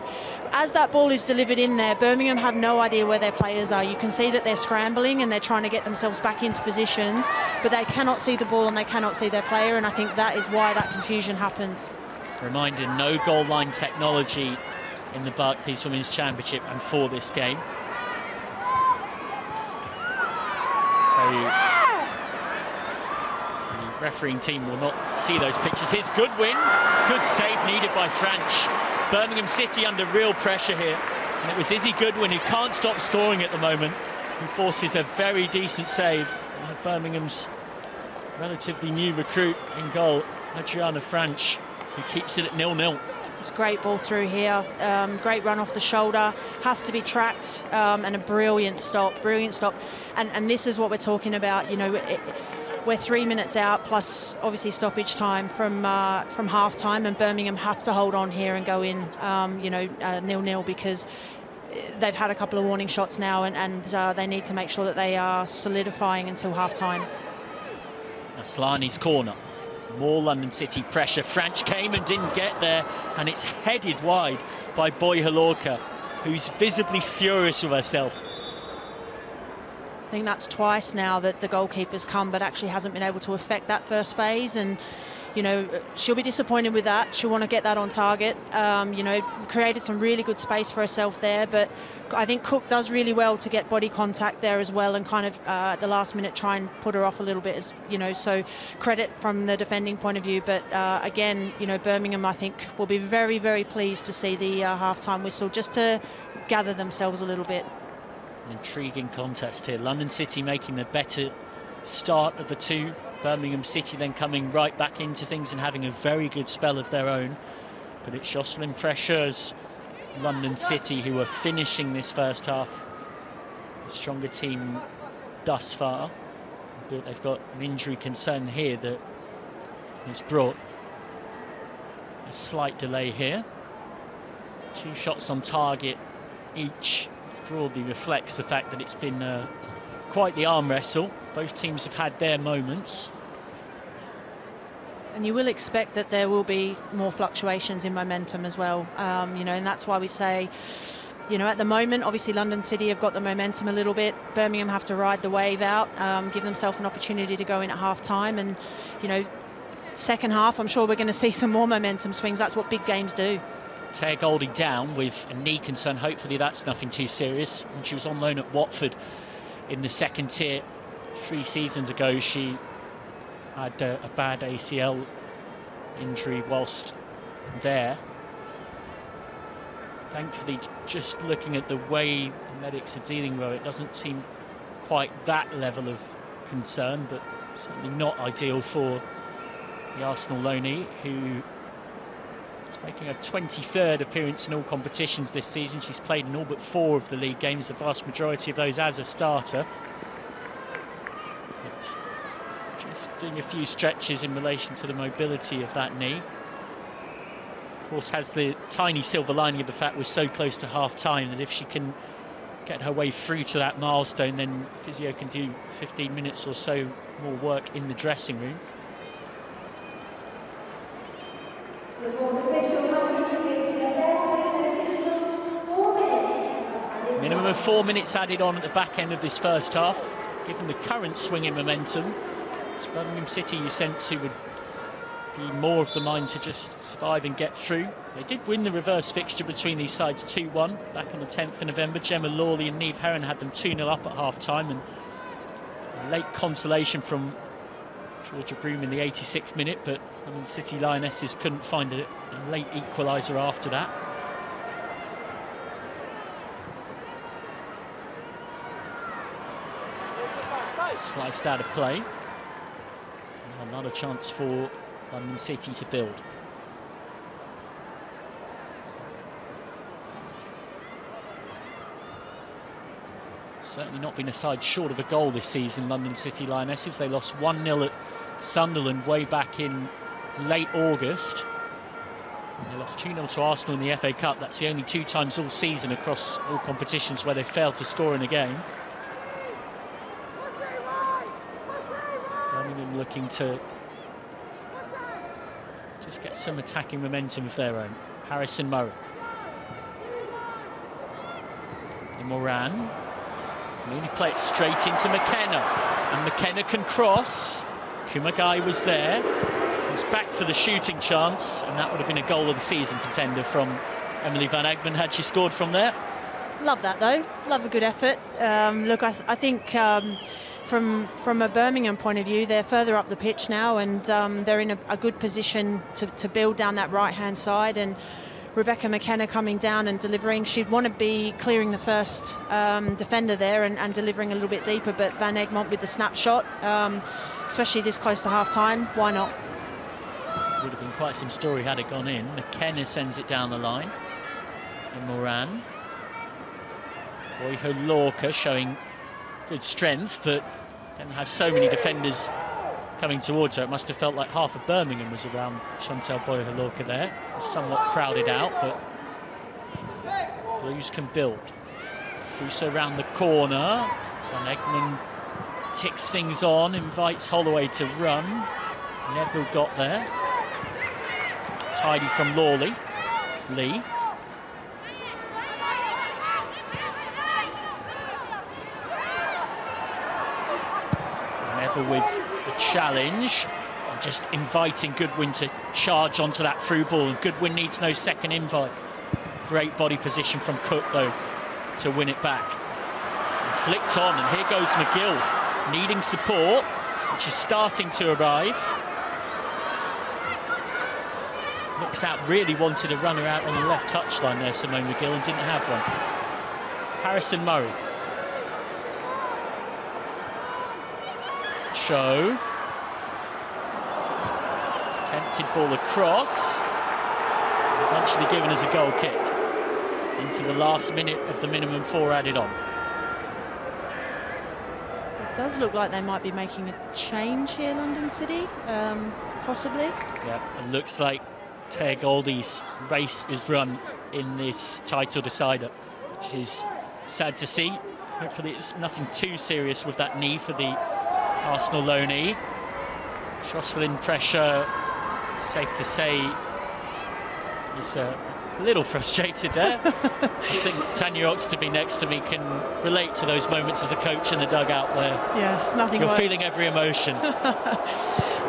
as that ball is delivered in there, Birmingham have no idea where their players are. You can see that they're scrambling and they're trying to get themselves back into positions, but they cannot see the ball and they cannot see their player, and I think that is why that confusion happens. Reminder, no goal line technology in the Barclays Women's Championship and for this game. So the refereeing team will not see those pictures. Here's Goodwin, good save needed by French. Birmingham City under real pressure here, and it was Izzy Goodwin, who can't stop scoring at the moment, who forces a very decent save. Birmingham's relatively new recruit in goal, Adriana French, who keeps it at 0-0. It's a great ball through here, great run off the shoulder, has to be tracked, and a brilliant stop. And this is what we're talking about, you know, we're 3 minutes out, plus obviously stoppage time from half time, and Birmingham have to hold on here and go in, 0-0, because they've had a couple of warning shots now, and they need to make sure that they are solidifying until half time. Aslani's corner. More London City pressure. French came and didn't get there, and it's headed wide by Boy-Holorka, who's visibly furious with herself. I think that's twice now that the goalkeeper's come, but actually hasn't been able to affect that first phase, and you know, she'll be disappointed with that. She'll want to get that on target. Created some really good space for herself there, but I think Cook does really well to get body contact there as well, and kind of at the last minute try and put her off a little bit, as you know. So credit from the defending point of view, but again, you know, Birmingham I think will be very, very pleased to see the half-time whistle, just to gather themselves a little bit. An intriguing contest here. London City making the better start of the two. Birmingham City then coming right back into things and having a very good spell of their own. But it's Jocelyn Pressure's London City who are finishing this first half. The stronger team thus far. But they've got an injury concern here that has brought a slight delay here. 2 shots on target each broadly reflects the fact that it's been quite the arm wrestle. Both teams have had their moments. And you will expect that there will be more fluctuations in momentum as well, and that's why we say, at the moment, obviously London City have got the momentum a little bit. Birmingham have to ride the wave out, give themselves an opportunity to go in at half-time, and, second half, I'm sure we're going to see some more momentum swings. That's what big games do. Taya Goldie down with a knee concern. Hopefully that's nothing too serious. And she was on loan at Watford in the second tier 3 seasons ago. She had a bad ACL injury whilst there. Thankfully, just looking at the way the medics are dealing with it, doesn't seem quite that level of concern, but certainly not ideal for the Arsenal loanee, who is making her 23rd appearance in all competitions this season. She's played in all but 4 of the league games, the vast majority of those as a starter. Just doing a few stretches in relation to the mobility of that knee. Of course, has the tiny silver lining of the fact we're so close to half-time that if she can get her way through to that milestone, then physio can do 15 minutes or so more work in the dressing room. Minimum of 4 minutes added on at the back end of this first half. Given the current swinging momentum, it's Birmingham City you sense who would be more of the mind to just survive and get through. They did win the reverse fixture between these sides 2-1 back on the 10th of November. Gemma Lawley and Niamh Heron had them 2-0 up at half-time, and a late consolation from Georgia Broom in the 86th minute, but London City Lionesses couldn't find a late equaliser after that. Sliced out of play. Another chance for London City to build. Certainly not been a side short of a goal this season, London City Lionesses. They lost 1-0 at Sunderland way back in late August. And they lost 2-0 to Arsenal in the FA Cup. That's the only 2 times all season across all competitions where they failed to score in a game. Birmingham looking to just get some attacking momentum of their own. Harrison Murray. And Moran. Can only play it straight into McKenna. And McKenna can cross. Kumagai was there. He was back for the shooting chance. And that would have been a goal of the season contender from Emily Van Egmond had she scored from there. Love that though. Love a good effort. Look, I think from a Birmingham point of view, they're further up the pitch now, and they're in a good position to build down that right-hand side. And Rebecca McKenna coming down and delivering. She'd want to be clearing the first defender there and delivering a little bit deeper, but Van Egmond with the snapshot, especially this close to half-time, why not? Would have been quite some story had it gone in. McKenna sends it down the line. And Moran. Boyho Lorca showing good strength, but then has so many defenders coming towards her. It must have felt like half of Birmingham was around Chantal Boyho Lorca there. Somewhat crowded out, but Blues can build. Fuso round the corner. Van Egmond ticks things on, invites Holloway to run. Neville got there. Tidy from Lawley. Lee. Neville with the challenge. Just inviting Goodwin to charge onto that through ball. And Goodwin needs no second invite. Great body position from Cook, though, to win it back. And flicked on, and here goes McGill, needing support, which is starting to arrive. Looks out, really wanted a runner out on the left touchline there, Simone McGill, and didn't have one. Harrison Murray. Cho. Attempted ball across. Eventually given as a goal kick. Into the last minute of the minimum 4 added on. It does look like they might be making a change here, London City, possibly. Yeah, it looks like Taya Goldie's race is run in this title decider, which is sad to see. Hopefully it's nothing too serious with that knee for the Arsenal loanee. Jocelyn pressure, safe to say, is a little frustrated there. I think Tanya Oxtoby next to me can relate to those moments as a coach in the dugout where it's nothing worse. You're feeling every emotion.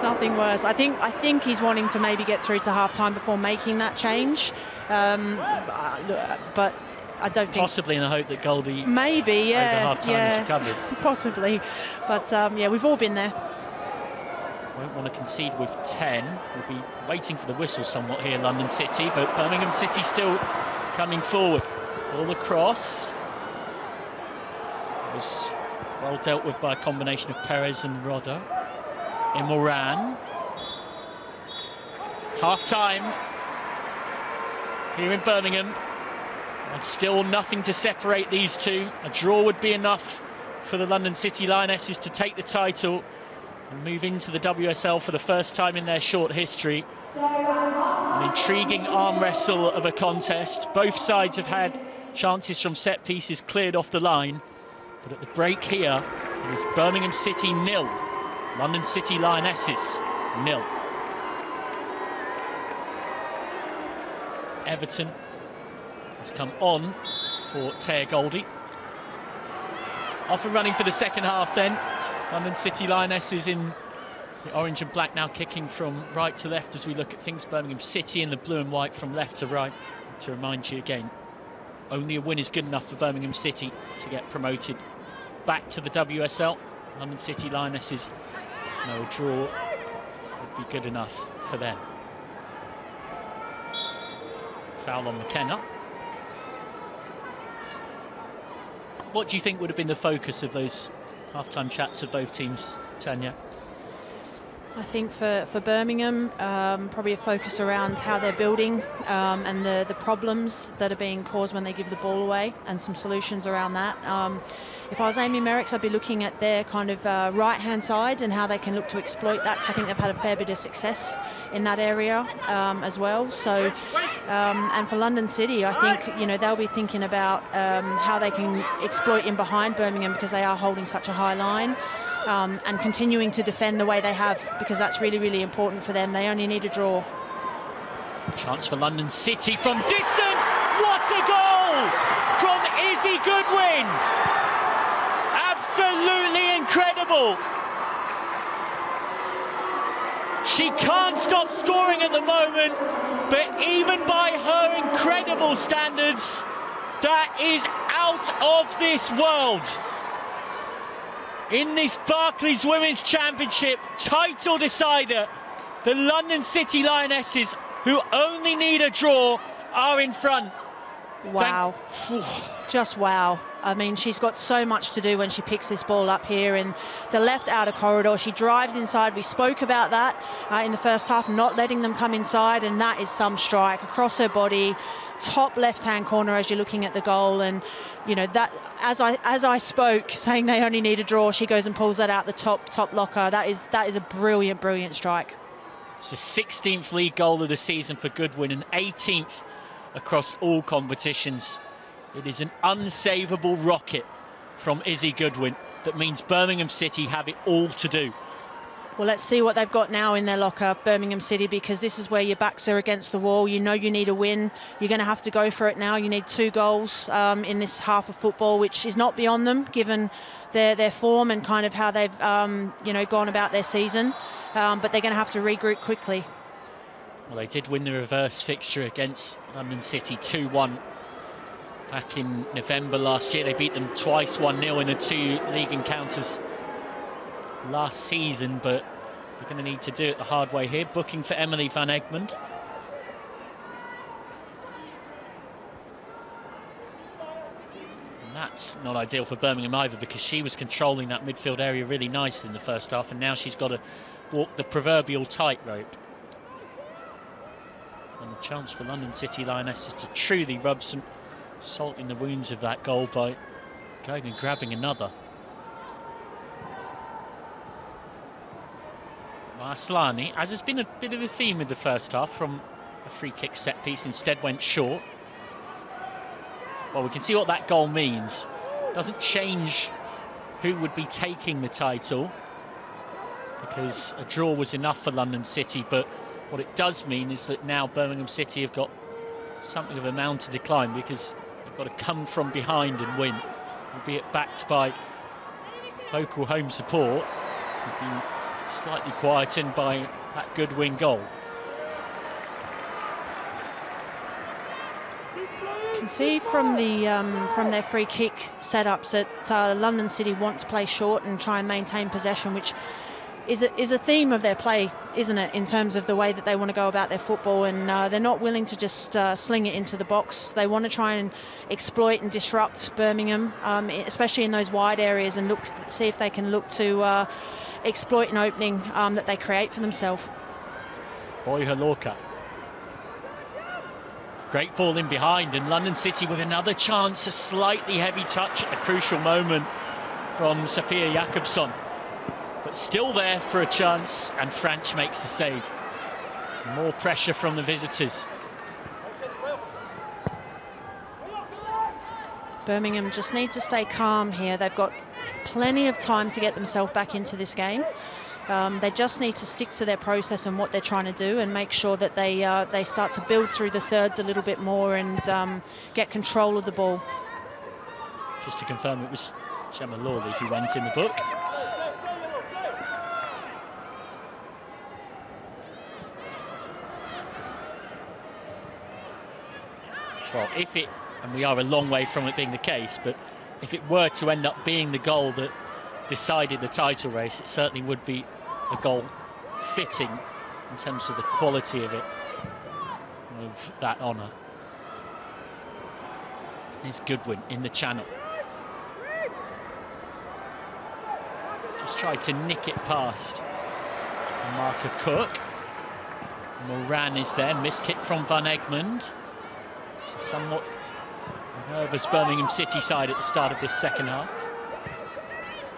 Nothing worse. I think he's wanting to maybe get through to half-time before making that change, but I don't think... Possibly in the hope that Goldie maybe, yeah, over half-time is recovered. Possibly, but yeah, we've all been there. Won't want to concede with 10. We'll be waiting for the whistle somewhat here, London City, but Birmingham City still coming forward. All across. It was well dealt with by a combination of Perez and Rodder. In Moran. Half-time here in Birmingham. And still nothing to separate these two. A draw would be enough for the London City Lionesses to take the title move into the WSL for the first time in their short history. An intriguing arm wrestle of a contest. Both sides have had chances from set pieces cleared off the line, but at the break here, it is Birmingham City 0, London City Lionesses 0. Everton has come on for Taya Goldie. Off and running for the second half then. London City Lionesses in the orange and black, now kicking from right to left as we look at things. Birmingham City in the blue and white from left to right. To remind you again, only a win is good enough for Birmingham City to get promoted back to the WSL. London City Lionesses, no draw would be good enough for them. Foul on McKenna. What do you think would have been the focus of those half-time chats of both teams, Tanya? I think for Birmingham, probably a focus around how they're building and the problems that are being caused when they give the ball away, and some solutions around that. If I was Amy Merricks, I'd be looking at their kind of right-hand side and how they can look to exploit that, because I think they've had a fair bit of success in that area as well. So, and for London City, I think, you know, they'll be thinking about how they can exploit in behind Birmingham, because they are holding such a high line. And continuing to defend the way they have, because that's really, really important for them. They only need a draw. Chance for London City from distance. What a goal from Izzy Goodwin. Absolutely incredible. She can't stop scoring at the moment, but even by her incredible standards, that is out of this world. In this Barclays Women's Championship title decider, the London City Lionesses, who only need a draw, are in front. Wow. Just wow. I mean, she's got so much to do when she picks this ball up here in the left outer corridor. She drives inside. We spoke about that in the first half, not letting them come inside, and that is some strike across her body, top left-hand corner as you're looking at the goal. And you know that, as I spoke, saying they only need a draw, she goes and pulls that out the top locker. That is a brilliant strike. It's the 16th league goal of the season for Goodwin, and 18th across all competitions. It is an unsavable rocket from Izzy Goodwin that means Birmingham City have it all to do. Well, let's see what they've got now in their locker, Birmingham City, because this is where your backs are against the wall. You know you need a win. You're going to have to go for it now. You need 2 goals in this half of football, which is not beyond them, given their form and kind of how they've gone about their season. But they're going to have to regroup quickly. Well, they did win the reverse fixture against London City 2-1 back in November last year. They beat them twice, 1-0 in the 2 league encounters last season, but they're going to need to do it the hard way here. Booking for Emily van Egmond. And that's not ideal for Birmingham either, because she was controlling that midfield area really nicely in the first half, and now she's got to walk the proverbial tightrope. And a chance for London City Lionesses to truly rub some salt in the wounds of that goal by going and grabbing another. Aslani, as has been a bit of a theme with the first half, from a free kick set piece, instead went short. Well, we can see what that goal means. Doesn't change who would be taking the title, because a draw was enough for London City, but what it does mean is that now Birmingham City have got something of a mountain to climb, because they've got to come from behind and win, albeit backed by local home support. They've been slightly quietened by that Goodwin goal. You can see from their free kick setups that London City want to play short and try and maintain possession, which is a theme of their play, isn't it, in terms of the way that they want to go about their football. And they're not willing to just sling it into the box. They want to try and exploit and disrupt Birmingham, especially in those wide areas, and see if they can look to exploit an opening that they create for themselves. Boyha Lorca. Great ball in behind, and London City with another chance, a slightly heavy touch at a crucial moment from Sofia Jakobsson. but still there for a chance, and Franch makes the save. More pressure from the visitors. Birmingham just need to stay calm here. They've got plenty of time to get themselves back into this game. They just need to stick to their process and what they're trying to do, and make sure that they start to build through the thirds a little bit more and get control of the ball. Just to confirm, it was Gemma Lawley who went in the book. Well, if it, and we are a long way from it being the case, but if it were to end up being the goal that decided the title race, it certainly would be a goal fitting in terms of the quality of it, of that honour. Here's Goodwin in the channel. Just tried to nick it past the marker Cook. Moran is there, missed kick from Van Egmond. So somewhat nervous Birmingham City side at the start of this second half.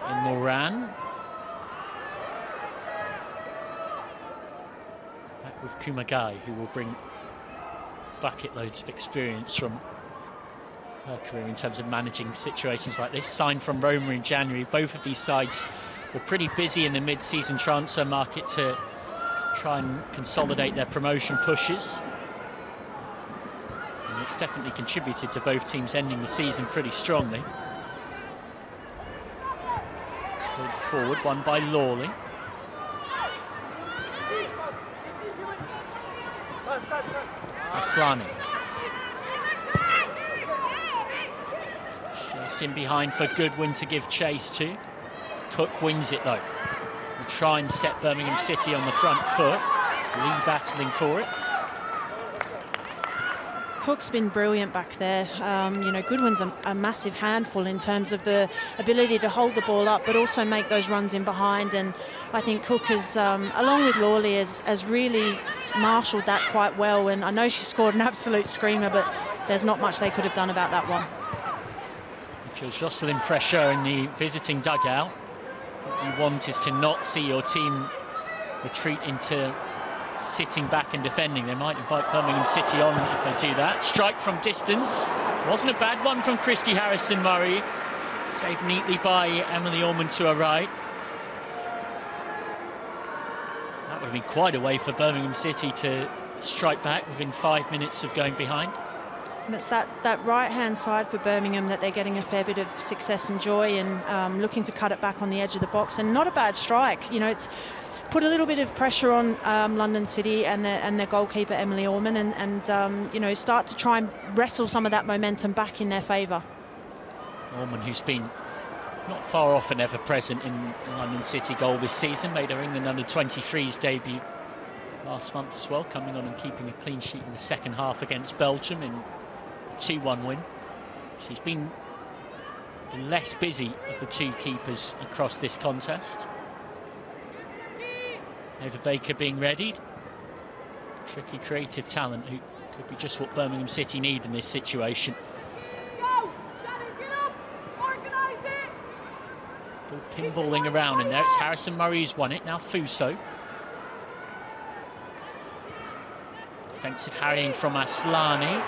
In Moran. Back with Kumagai, who will bring bucket loads of experience from her career in terms of managing situations like this. Signed from Roma in January. Both of these sides were pretty busy in the mid-season transfer market to try and consolidate their promotion pushes. And it's definitely contributed to both teams ending the season pretty strongly. Played forward, won by Lawley. Aslani. Just in behind for Goodwin to give chase to. Cook wins it though. Will try and set Birmingham City on the front foot. Lee battling for it. Cook's been brilliant back there. You know, Goodwin's a massive handful in terms of the ability to hold the ball up, but also make those runs in behind. And I think Cook has, along with Lawley, has really marshalled that quite well. And I know she scored an absolute screamer, but there's not much they could have done about that one. If you're jostling pressure in the visiting dugout, what you want is to not see your team retreat into sitting back and defending. They might invite Birmingham City on if they do that. Strike from distance. Wasn't a bad one from Christy Harrison-Murray. Saved neatly by Emily Orman to her right. That would have been quite a way for Birmingham City to strike back within 5 minutes of going behind. And it's that right-hand side for Birmingham that they're getting a fair bit of success and joy, and looking to cut it back on the edge of the box. And not a bad strike. You know, it's put a little bit of pressure on London City and their goalkeeper Emily Orman, and you know, start to try and wrestle some of that momentum back in their favour. Orman, who's been not far off and ever present in London City goal this season, made her England under-23s debut last month as well, coming on and keeping a clean sheet in the second half against Belgium in a 2-1 win. She's been the less busy of the two keepers across this contest. Ava Baker being readied. Tricky creative talent who could be just what Birmingham City need in this situation. Ball pinballing around in there. It's Harrison-Murray who's won it. Now Fuso. Defensive harrying from Aslani.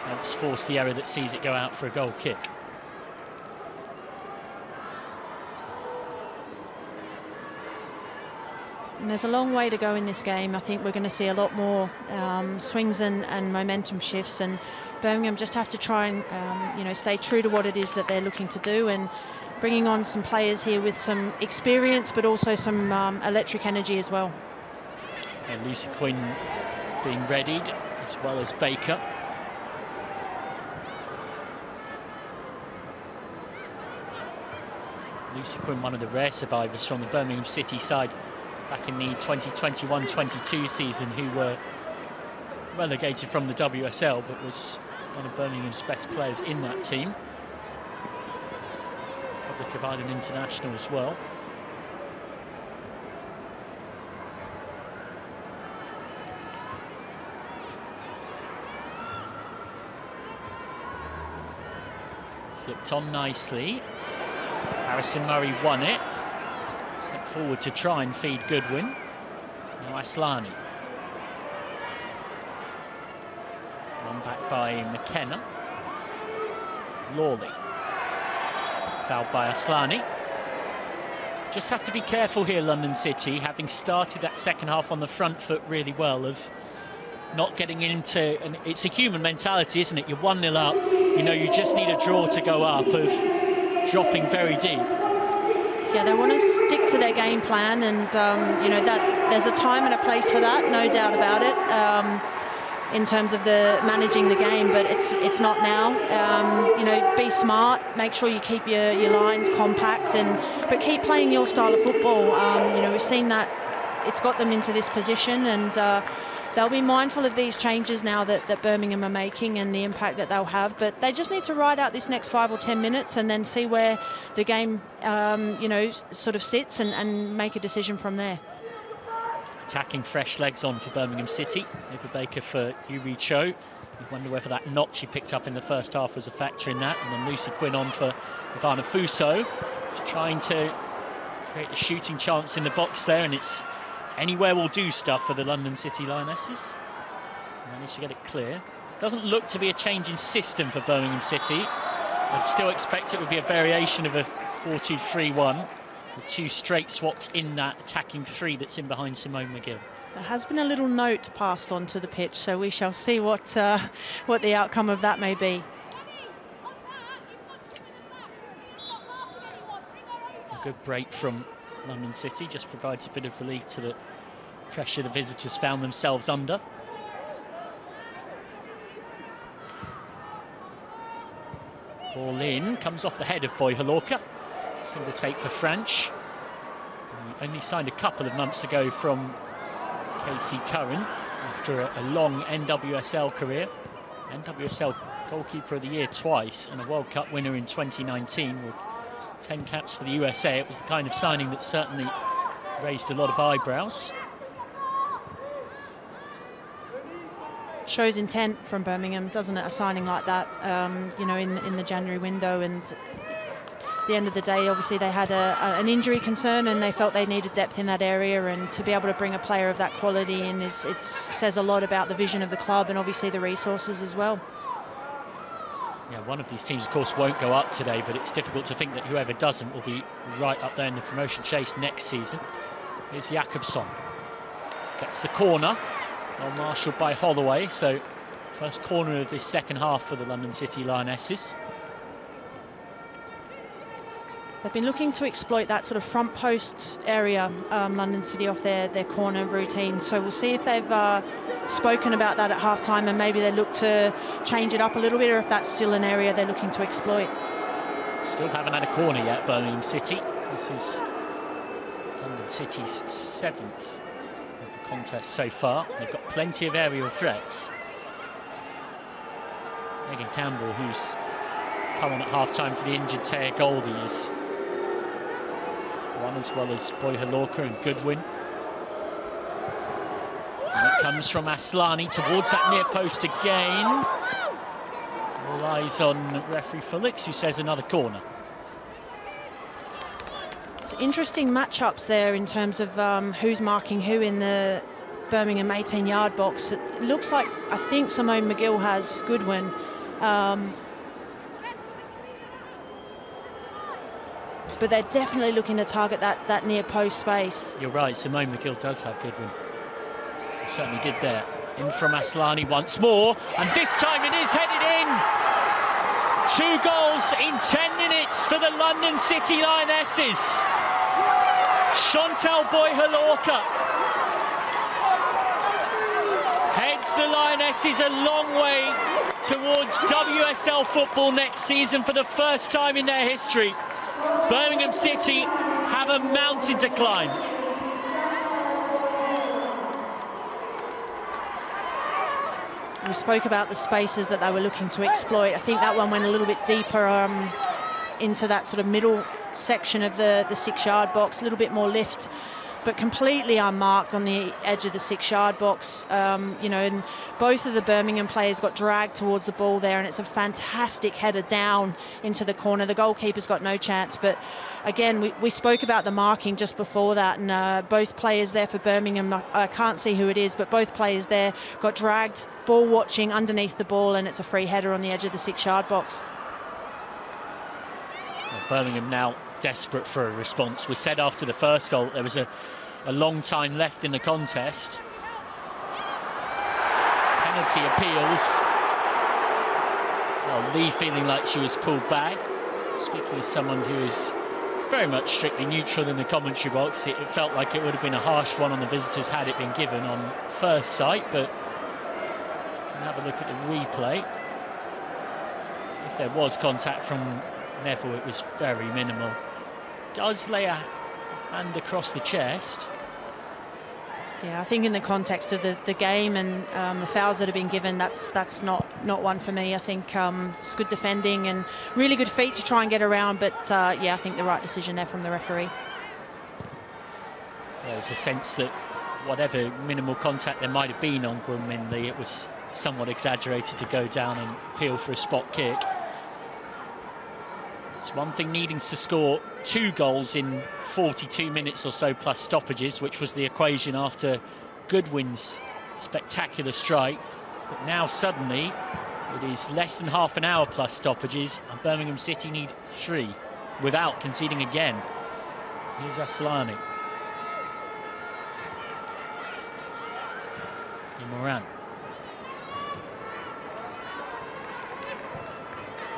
Helps force the error that sees it go out for a goal kick. And there's a long way to go in this game. I think we're going to see a lot more swings and momentum shifts, and Birmingham just have to try and you know, stay true to what it is that they're looking to do, and bringing on some players here with some experience but also some electric energy as well. And Lucy Quinn being readied as well as Baker. Lucy Quinn, one of the rare survivors from the Birmingham City side back in the 2021-22 season, who were relegated from the WSL, but was one of Birmingham's best players in that team. Republic of Ireland international as well. Flipped on nicely. Harrison Murray won it. Sent forward to try and feed Goodwin. Now Aslani. Run back by McKenna. Lawley. Fouled by Aslani. Just have to be careful here, London City, having started that second half on the front foot really well, of not getting into, and it's a human mentality, isn't it? You're 1-0 up, you know you just need a draw to go up, of dropping very deep. Yeah, they want to stick to their game plan, and you know that there's a time and a place for that, no doubt about it. In terms of the managing the game, but it's not now. You know, be smart, make sure you keep your lines compact, but keep playing your style of football. You know, we've seen that it's got them into this position, and they'll be mindful of these changes now that Birmingham are making and the impact that they'll have. But they just need to ride out this next 5 or 10 minutes and then see where the game, you know, sort of sits and make a decision from there. Attacking fresh legs on for Birmingham City. Eva Baker for Yuri Cho. You wonder whether that knock she picked up in the first half was a factor in that. And then Lucy Quinn on for Ivana Fuso. Just trying to create a shooting chance in the box there, and it's anywhere will do stuff for the London City Lionesses. Managed to get it clear. Doesn't look to be a change in system for Birmingham City. I'd still expect it would be a variation of a 4-2-3-1. with 2 straight swaps in that attacking 3 that's in behind Simone McGill. There has been a little note passed onto the pitch, so we shall see what the outcome of that may be. A good break from London City just provides a bit of relief to the pressure the visitors found themselves under. Ball in, comes off the head of Boyhalorka. Single take for French. He only signed a couple of months ago from KC Curran after a long NWSL career. NWSL goalkeeper of the year twice and a World Cup winner in 2019 with 10 caps for the USA. It was the kind of signing that certainly raised a lot of eyebrows. Shows intent from Birmingham, doesn't it? A signing like that, you know, in the January window, and at the end of the day, obviously they had an injury concern and they felt they needed depth in that area, and to be able to bring a player of that quality in it says a lot about the vision of the club and obviously the resources as well. Yeah, one of these teams, of course, won't go up today, but it's difficult to think that whoever doesn't will be right up there in the promotion chase next season. Here's Jakobsson. Gets the corner. Well marshalled by Holloway, so first corner of this second half for the London City Lionesses. They've been looking to exploit that sort of front post area, London City, off their corner routine. So we'll see if they've spoken about that at half-time, and maybe they look to change it up a little bit, or if that's still an area they're looking to exploit. Still haven't had a corner yet, Birmingham City. This is London City's 7th of the contest so far. They've got plenty of aerial threats. Megan Campbell, who's come on at half-time for the injured Taya Goldie, is one, as well as Boyhalorka and Goodwin. And it comes from Aslani towards that near post again. All eyes on referee Felix, who says another corner. It's interesting matchups there in terms of who's marking who in the Birmingham 18-yard box. It looks like, I think Simone McGill has Goodwin. But they're definitely looking to target that near post space. You're right, Simone McGill does have Goodwin. He certainly did there. In from Aslani once more, and this time it is headed in. 2 goals in 10 minutes for the London City Lionesses. Chantal Boyhalorka heads the Lionesses a long way towards WSL football next season for the first time in their history. Birmingham City have a mountain to climb. We spoke about the spaces that they were looking to exploit. I think that one went a little bit deeper into that sort of middle section of the 6-yard box, a little bit more lift but completely unmarked on the edge of the 6-yard box. You know, and both of the Birmingham players got dragged towards the ball there, and it's a fantastic header down into the corner. The goalkeeper's got no chance, but again, we spoke about the marking just before that, and both players there for Birmingham, I can't see who it is, but both players there got dragged, ball watching underneath the ball, and it's a free header on the edge of the 6-yard box. Well, Birmingham now desperate for a response. We said after the first goal there was a long time left in the contest. Penalty appeals. Well, Lee feeling like she was pulled back. Speaking as someone who is very much strictly neutral in the commentary box, it felt like it would have been a harsh one on the visitors had it been given on first sight, but you can have a look at the replay. If there was contact from Neville, it was very minimal. Does lay a hand across the chest. Yeah, I think in the context of the game and the fouls that have been given, that's not one for me. I think it's good defending and really good feet to try and get around, but yeah, I think the right decision there from the referee. There was a sense that whatever minimal contact there might have been on Gwynmin Lee, it was somewhat exaggerated to go down and appeal for a spot kick. It's one thing needing to score 2 goals in 42 minutes or so plus stoppages, which was the equation after Goodwin's spectacular strike. But now suddenly it is less than half an hour plus stoppages, and Birmingham City need 3 without conceding again. Here's Aslani. Moran.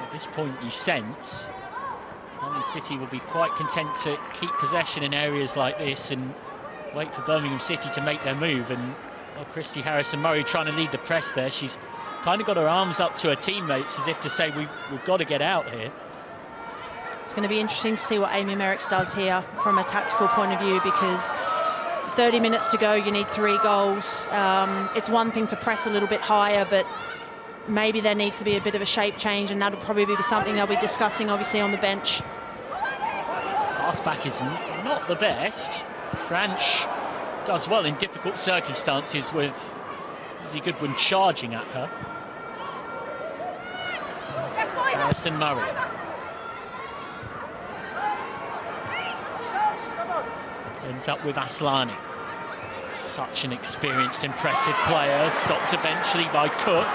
At this point you sense London City will be quite content to keep possession in areas like this and wait for Birmingham City to make their move. And well, Christy Harrison-Murray trying to lead the press there. She's kind of got her arms up to her teammates as if to say we've got to get out here. It's going to be interesting to see what Amy Merricks does here from a tactical point of view, because 30 minutes to go, you need 3 goals. It's one thing to press a little bit higher, but maybe there needs to be a bit of a shape change, and that'll probably be something they'll be discussing, obviously, on the bench. Pass back is not the best. French does well in difficult circumstances with Lizzie Goodwin charging at her. Harrison-Murray. Ends up with Aslani. Such an experienced, impressive player. Stopped eventually by Cook.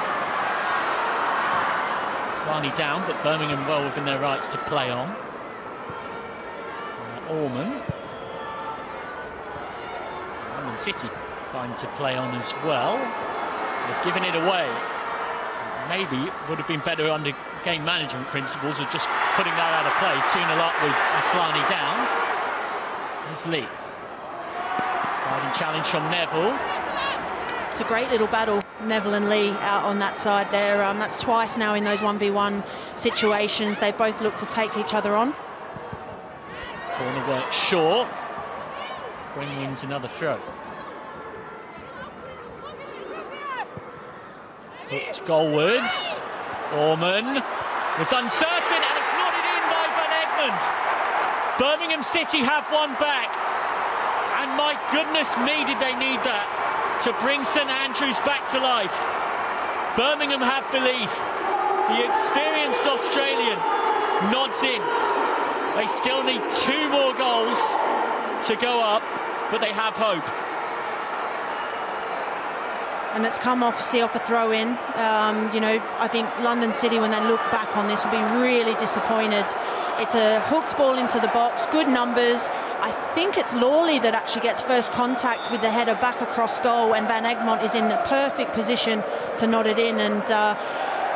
Aslani down, but Birmingham well within their rights to play on. Orman. London City trying to play on as well. They've given it away. Maybe it would have been better under game management principles of just putting that out of play. 2-0 up with Aslani down. Here's Lee. Sliding challenge from Neville. It's a great little battle, Neville and Lee out on that side there. That's twice now in those 1v1 situations. They both look to take each other on. Corner work short. Gwyn wins another throw. Hooked goalwards. Orman was uncertain, and it's nodded in by Van Egmond. Birmingham City have one back, and my goodness me did they need that to bring St Andrews back to life. Birmingham have belief. The experienced Australian nods in. They still need 2 more goals to go up, but they have hope. And it's come obviously off a throw-in. You know, I think London City, when they look back on this, will be really disappointed. It's a hooked ball into the box, good numbers. I think it's Lawley that actually gets first contact with the header back across goal, and Van Egmond is in the perfect position to nod it in. And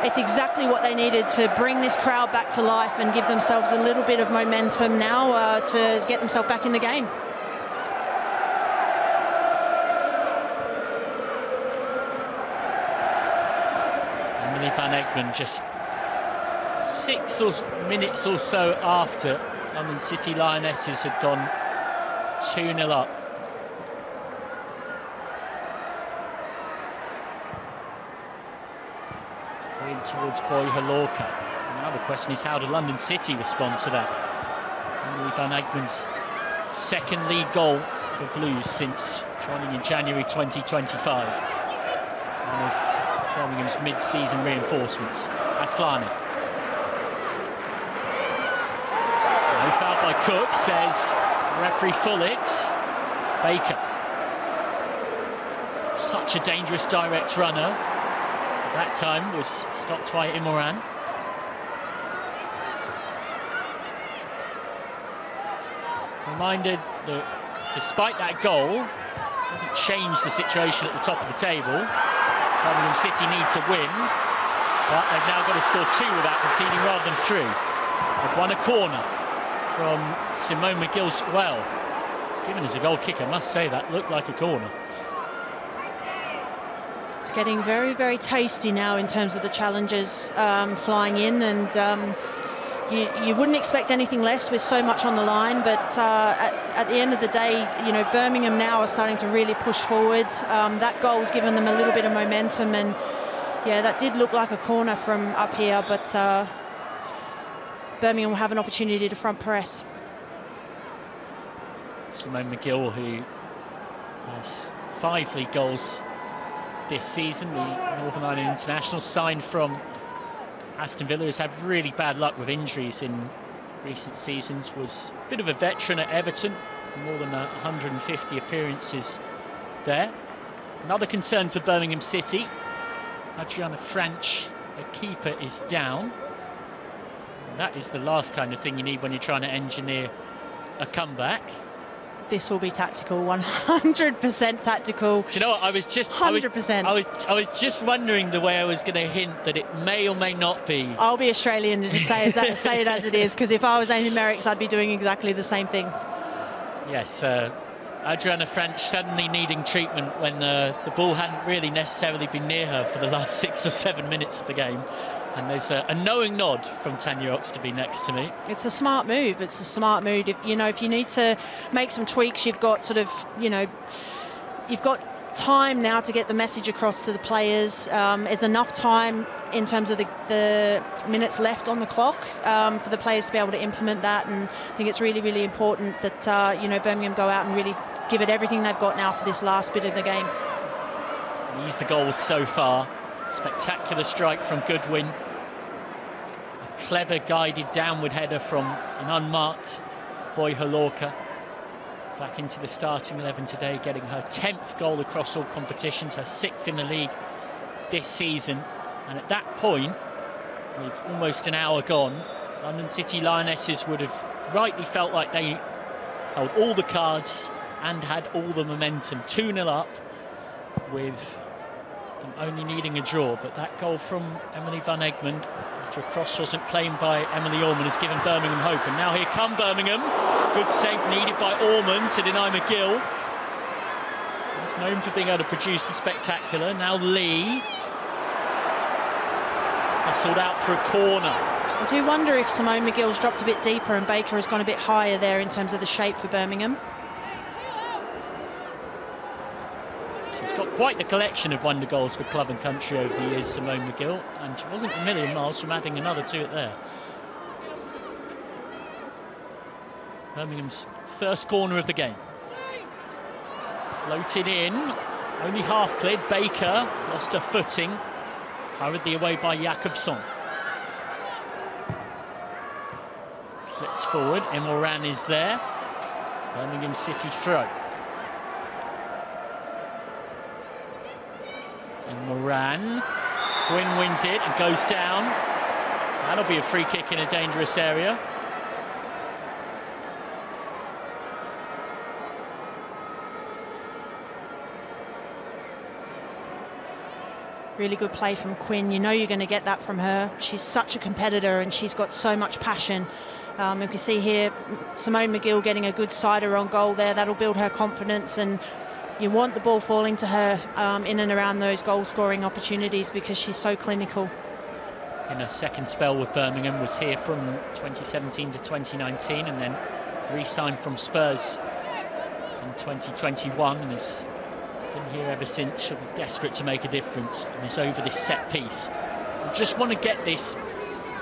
it's exactly what they needed to bring this crowd back to life and give themselves a little bit of momentum now to get themselves back in the game. Emily Van Egmond just 6 minutes or so after London City Lionesses had gone 2-0 up. In towards Boy Halorka. Now the question is, how do London City respond to that? Emily Van Egmond's second league goal for Blues since joining in January 2025. One of Birmingham's mid-season reinforcements. Aslani. No foul by Cook, says referee Fullix. Baker. Such a dangerous direct runner. That time was stopped by Imoran. Reminded that despite that goal, it doesn't change the situation at the top of the table. Birmingham City need to win, but they've now got to score 2 without conceding rather than 3. They've won a corner from Simone McGill's well. It's given us a goal kick, I must say, that looked like a corner. It's getting very, very tasty now in terms of the challenges flying in, and you wouldn't expect anything less with so much on the line, but at the end of the day, you know, Birmingham now are starting to really push forward. That goal's given them a little bit of momentum, and yeah, that did look like a corner from up here, but Birmingham will have an opportunity to front press. Simone McGill, who has 5 league goals this season, the Northern Ireland international, signed from Aston Villa, has had really bad luck with injuries in recent seasons, was a bit of a veteran at Everton, more than 150 appearances there. Another concern for Birmingham City, Adriana Franch, the keeper, is down. And that is the last kind of thing you need when you're trying to engineer a comeback. This will be tactical, 100% tactical. Do you know what? I was just 100%. I was just wondering the way I was going to hint that it may or may not be. I'll be Australian and just say it as it is, because if I was Amy Merricks, I'd be doing exactly the same thing. Yes, Adriana Franch suddenly needing treatment when the ball hadn't really necessarily been near her for the last 6 or 7 minutes of the game. And there's a knowing nod from Tanya Ox to be next to me. It's a smart move. It's a smart move. If you need to make some tweaks, you've got sort of, you've got time now to get the message across to the players. There's enough time in terms of the minutes left on the clock for the players to be able to implement that. And I think it's really, really important that, Birmingham go out and really give it everything they've got now for this last bit of the game. He's the goals so far. Spectacular strike from Goodwin. A clever guided downward header from an unmarked Boy Halorka. Back into the starting 11 today, getting her 10th goal across all competitions, her 6th in the league this season. And at that point, with almost an hour gone, London City Lionesses would have rightly felt like they held all the cards and had all the momentum. 2-0 up, with them only needing a draw. But that goal from Emily Van Egmond, after a cross wasn't claimed by Emily Orman, has given Birmingham hope. And now here come Birmingham. Good save needed by Orman to deny McGill. He's known for being able to produce the spectacular. Now Lee. Hustled out for a corner. I do wonder if Simone McGill's dropped a bit deeper and Baker has gone a bit higher there in terms of the shape for Birmingham. She's got quite the collection of wonder goals for club and country over the years, Simone McGill, and she wasn't a million miles from adding another to it there. Birmingham's first corner of the game. Floated in, only half cleared. Baker lost her footing, hurriedly away by Jakobsson. Flipped forward, Emoran is there. Birmingham City throw. And Moran, Gwyn wins it and goes down. That'll be a free kick in a dangerous area. Really good play from Quinn. You know you're going to get that from her. She's such a competitor and she's got so much passion. You can see here Simone McGill getting a good sider on goal there. That'll build her confidence, and you want the ball falling to her in and around those goal-scoring opportunities because she's so clinical. In her second spell with Birmingham, was here from 2017 to 2019 and then re-signed from Spurs in 2021 and has been here ever since. She'll be desperate to make a difference, and it's over this set piece. We just want to get this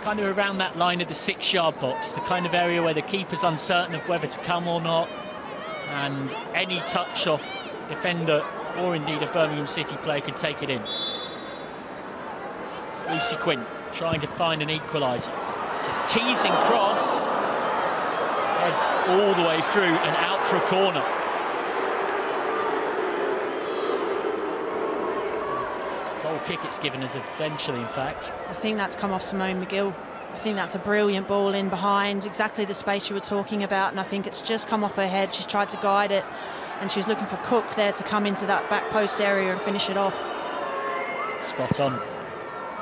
kind of around that line of the 6-yard box, the kind of area where the keeper's uncertain of whether to come or not. and any touch off defender or indeed a Birmingham City player could take it in. It's Lucy Quinn trying to find an equaliser. It's a teasing cross, heads all the way through and out for a corner. Goal kick it's given us eventually, in fact. I think that's come off Simone McGill. I think that's a brilliant ball in behind, exactly the space you were talking about, and I think it's just come off her head. She's tried to guide it, and she was looking for Cook there to come into that back post area and finish it off. Spot on.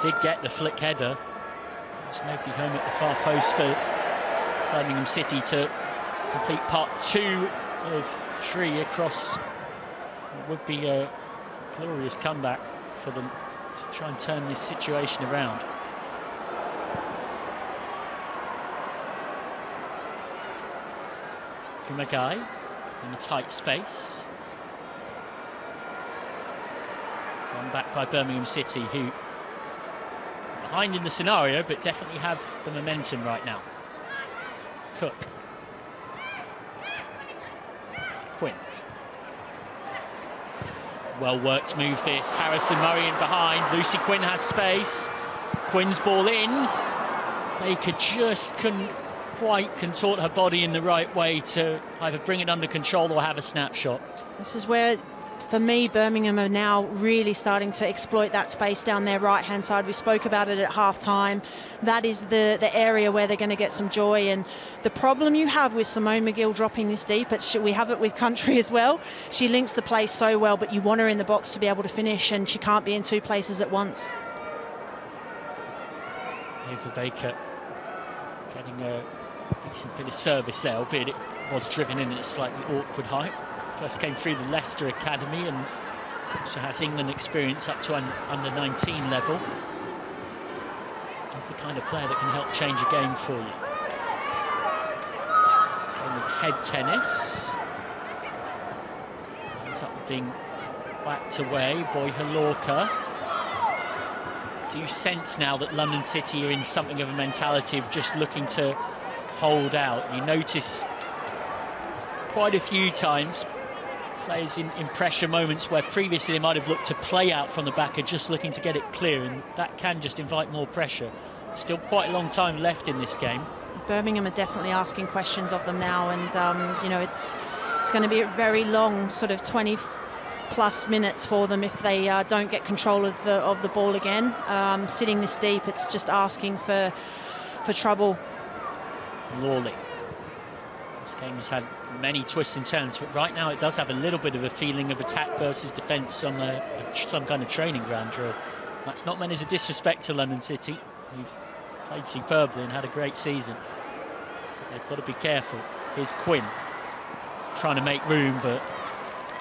Did get the flick header. There's nobody home at the far post for Birmingham City to complete part 2 of 3 across what would be a glorious comeback for them to try and turn this situation around. Kumagai in a tight space. One back by Birmingham City, who are behind in the scenario but definitely have the momentum right now. Cook. Quinn. Well worked move this. Harrison Murray in behind. Lucy Quinn has space. Quinn's ball in. Baker just couldn't quite contort her body in the right way to either bring it under control or have a snapshot. This is where, for me, Birmingham are now really starting to exploit that space down their right-hand side. We spoke about it at half-time. That is the area where they're going to get some joy. And the problem you have with Simone McGill dropping this deep, we have it with Country as well. She links the play so well, but you want her in the box to be able to finish, and she can't be in 2 places at once. Ava Baker getting a decent bit of service there, albeit it was driven in at a slightly awkward height. First came through the Leicester Academy and also has England experience up to under 19 level. He's the kind of player that can help change a game for you. Game of head tennis. Ends up being whacked away. Boyha Lorca. Do you sense now that London City are in something of a mentality of just looking to hold out? You notice quite a few times players in pressure moments where previously they might have looked to play out from the back are just looking to get it clear, and that can just invite more pressure. Still quite a long time left in this game. Birmingham are definitely asking questions of them now, and you know, it's going to be a very long sort of 20+ minutes for them if they don't get control of the ball again. Sitting this deep, it's just asking for trouble. Lawley. This game has had many twists and turns, but right now it does have a little bit of a feeling of attack versus defence on some kind of training ground drill. That's not meant as a disrespect to London City, who've played superbly and had a great season. But they've got to be careful. Here's Quinn trying to make room, but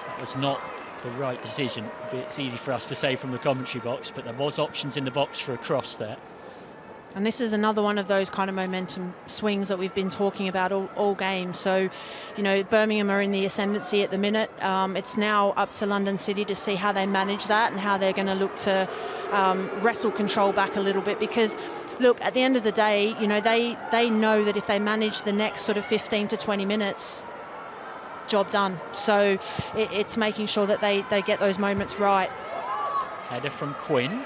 that was not the right decision. It's easy for us to say from the commentary box, but there was options in the box for a cross there. And this is another one of those kind of momentum swings that we've been talking about all game. So, you know, Birmingham are in the ascendancy at the minute. It's now up to London City to see how they manage that and how they're going to look to wrestle control back a little bit. Because, look, at the end of the day, you know, they know that if they manage the next sort of 15 to 20 minutes, job done. So it's making sure that they get those moments right. Header from Quinn.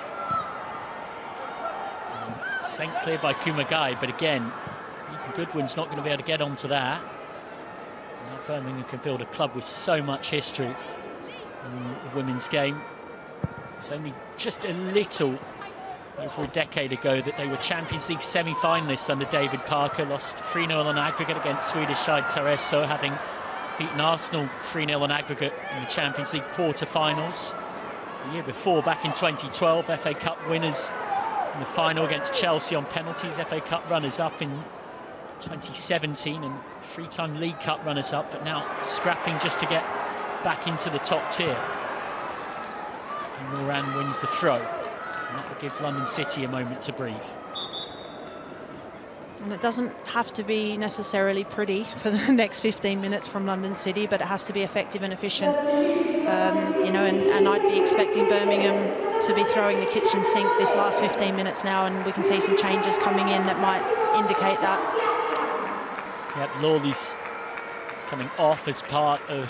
Sent clear by Kumagai, but again, even Goodwin's not going to be able to get onto that. Now Birmingham can build a club with so much history in the women's game. It's only just a little over a decade ago that they were Champions League semi-finalists under David Parker, lost 3-0 on aggregate against Swedish side Taresso, having beaten Arsenal 3-0 on aggregate in the Champions League quarter-finals. The year before, back in 2012, FA Cup winners in the final against Chelsea on penalties, FA Cup runners-up in 2017 and 3-time League Cup runners-up, but now scrapping just to get back into the top tier. And Moran wins the throw, and that will give London City a moment to breathe. And it doesn't have to be necessarily pretty for the next 15 minutes from London City, but it has to be effective and efficient. You know, and I'd be expecting Birmingham to be throwing the kitchen sink this last 15 minutes now, and we can see some changes coming in that might indicate that. Yep, Lawley's coming off as part of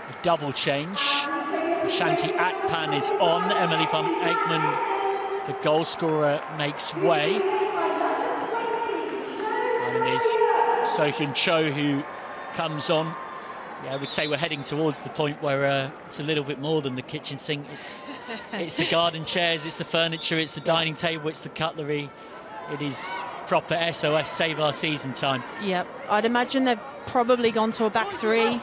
a double change. Shanti Akpan is on. Emily van Egmond, the goal scorer, makes way. And it is Sohyun Cho who comes on. Yeah, I would say we're heading towards the point where it's a little bit more than the kitchen sink. It's the garden chairs, it's the furniture, it's the dining table, it's the cutlery. It is proper SOS save our season time. Yep, I'd imagine they've probably gone to a back three,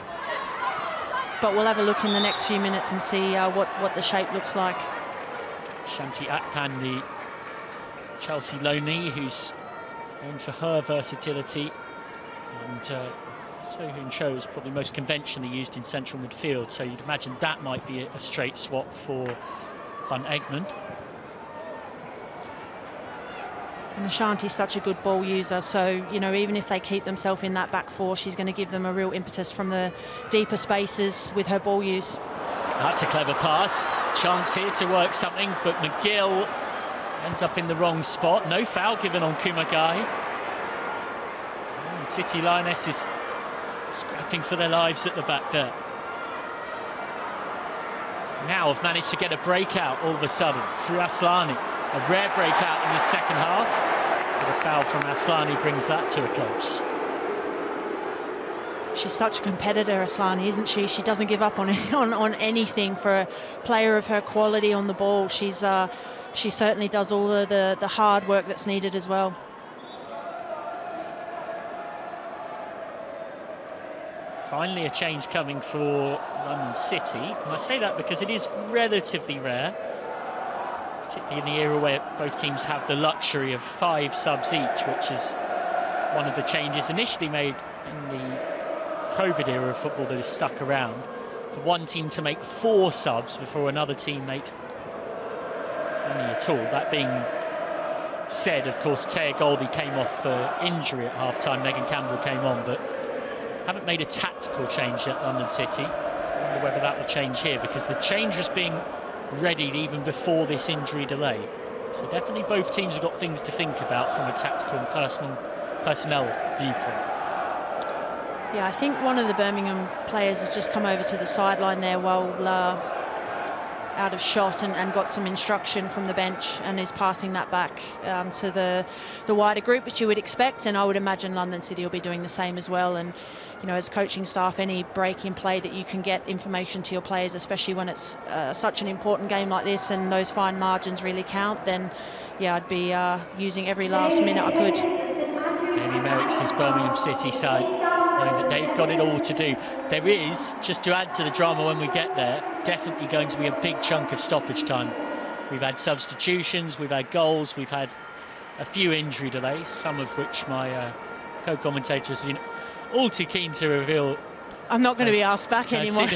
but we'll have a look in the next few minutes and see what the shape looks like. Shanti Akpan, the Chelsea loanee, who's known for her versatility, and Sohyun Cho is probably most conventionally used in central midfield, so you'd imagine that might be a straight swap for Van Egmond. And Ashanti's such a good ball user, so even if they keep themselves in that back four, she's going to give them a real impetus from the deeper spaces with her ball use. That's a clever pass. Chance here to work something, but McGill ends up in the wrong spot. No foul given on Kumagai. And City Lionesses scrapping for their lives at the back there. Now have managed to get a breakout all of a sudden through Aslani. A rare breakout in the second half. But a foul from Aslani brings that to a close. She's such a competitor, Aslani, isn't she? She doesn't give up on anything for a player of her quality on the ball. She certainly does all the hard work that's needed as well. Finally a change coming for London City, and I say that because it is relatively rare, particularly in the era where both teams have the luxury of 5 subs each, which is one of the changes initially made in the COVID era of football that has stuck around, for one team to make 4 subs before another team makes any at all. That being said, of course, Taya Goldie came off for injury at half-time. Megan Campbell came on, but haven't made a tactical change at London City. I wonder whether that will change here, because the change was being readied even before this injury delay. So definitely both teams have got things to think about from a tactical and personnel viewpoint. Yeah, I think one of the Birmingham players has just come over to the sideline there while out of shot and got some instruction from the bench and is passing that back to the wider group, which you would expect, and I would imagine London City will be doing the same as well. And as coaching staff, any break in play that you can get information to your players, especially when it's such an important game like this and those fine margins really count, then yeah, I'd be using every last minute I could. Amy Merrick's Birmingham City side, knowing that they've got it all to do. There is, just to add to the drama when we get there, definitely going to be a big chunk of stoppage time. We've had substitutions, we've had goals, we've had a few injury delays, some of which my co-commentators have been all too keen to reveal. I'm not going to be asked back anymore.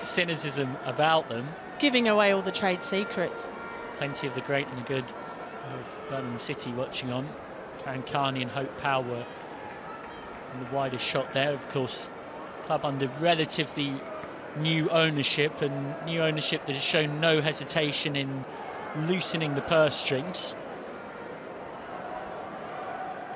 Cynicism about them. Giving away all the trade secrets. Plenty of the great and the good of Birmingham City watching on. Karen Carney and Hope Powell were in the widest shot there. Of course, club under relatively new ownership, and new ownership that has shown no hesitation in loosening the purse strings.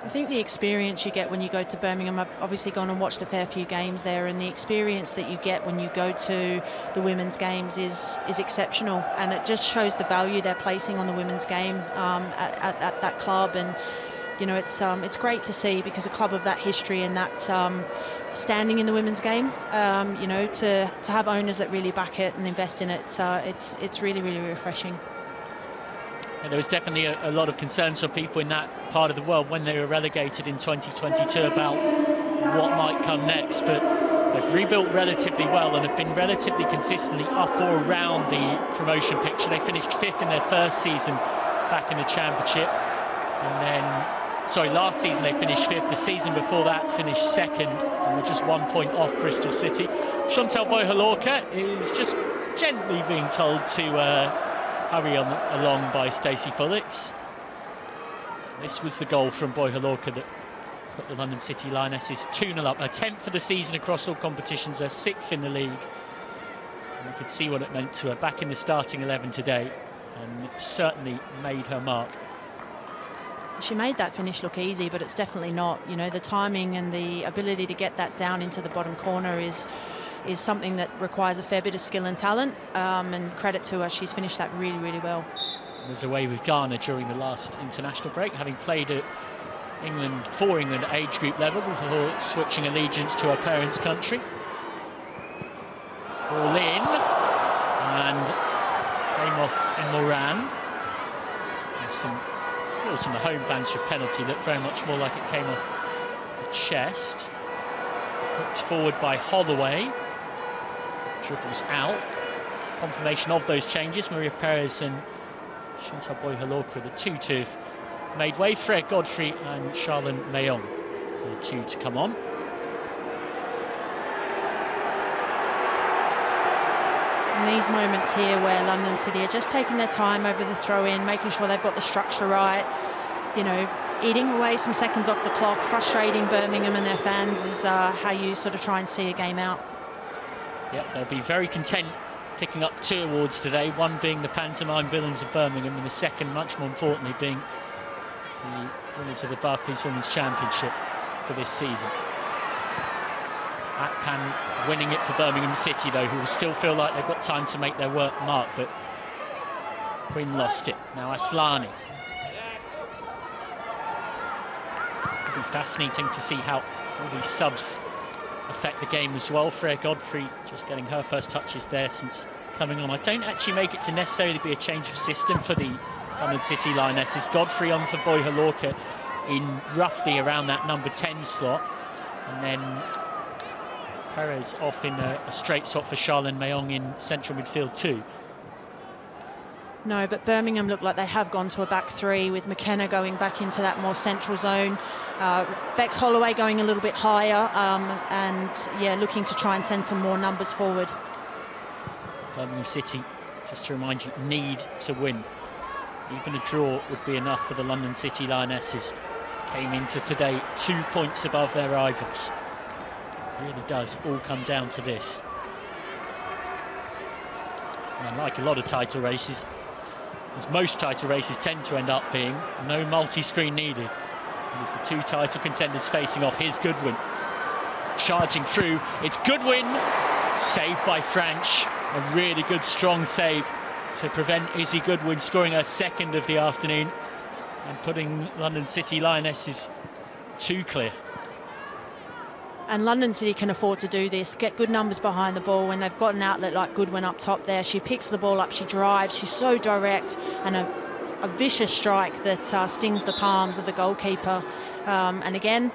I think the experience you get when you go to Birmingham, I've obviously gone and watched a fair few games there, and the experience that you get when you go to the women's games is exceptional, and it just shows the value they're placing on the women's game at that club. And it's great to see, because a club of that history and that standing in the women's game, to have owners that really back it and invest in it, it's really, really refreshing. And there was definitely a lot of concerns for people in that part of the world when they were relegated in 2022 about what might come next, but they've rebuilt relatively well and have been relatively consistently up or around the promotion picture. They finished 5th in their first season back in the Championship, and then last season they finished 5th. The season before that finished 2nd, and were just 1 point off Bristol City. Chantal Boyhalorka is just gently being told to hurry along by Stacey Fullix. This was the goal from Boyhalorka that put the London City Lionesses 2-0 up. Her 10th for the season across all competitions, her 6th in the league. And you could see what it meant to her back in the starting 11 today, and it certainly made her mark. she made that finish look easy, but it's definitely not. You know, the timing and the ability to get that down into the bottom corner is something that requires a fair bit of skill and talent, and credit to her, she's finished that really, really well. Was away with Ghana during the last international break, having played at England age group level before switching allegiance to her parents' country. Ball in, and came off in Moran. There's some calls from the home fans for a penalty that very much more like it came off the chest. Hooked forward by Holloway. Dribbles out. Confirmation of those changes. Maria Perez and Chantal Boy-Halorka, the 2-2 have made way. Freya Godfrey and Charlene Mayong, the 2 to come on. And these moments here where London City are just taking their time over the throw-in, making sure they've got the structure right, you know, eating away some seconds off the clock, frustrating Birmingham and their fans is how you sort of try and see a game out. Yep, they'll be very content picking up 2 awards today, one being the Pantomime Villains of Birmingham and the second, much more importantly, being the winners of the Barclays Women's Championship for this season. Akpan winning it for Birmingham City, though, who will still feel like they've got time to make their work mark, but Quinn lost it. Now Aslani. It'll be fascinating to see how all these subs affect the game as well. Freya Godfrey just getting her first touches there since coming on. I don't actually make it to necessarily be a change of system for the London City Lionesses. Godfrey on for Boy-Halorka in roughly around that number 10 slot, and then Perez off in a straight swap for Charlene Mayong in central midfield too. No, but Birmingham look like they have gone to a back 3 with McKenna going back into that more central zone. Bex Holloway going a little bit higher, and yeah, looking to try and send some more numbers forward. Birmingham City, just to remind you, need to win. Even a draw would be enough for the London City Lionesses. Came into today 2 points above their rivals. It really does all come down to this. And like a lot of title races, as most title races tend to end up being, no multi-screen needed. And it's the 2 title contenders facing off. Here's Goodwin charging through. It's Goodwin, saved by French. A really good, strong save to prevent Izzy Goodwin scoring her second of the afternoon and putting London City Lionesses 2 clear. And London City can afford to do this, get good numbers behind the ball. When they've got an outlet like Goodwin up top there, she picks the ball up, she drives, she's so direct, and a vicious strike that stings the palms of the goalkeeper. And again,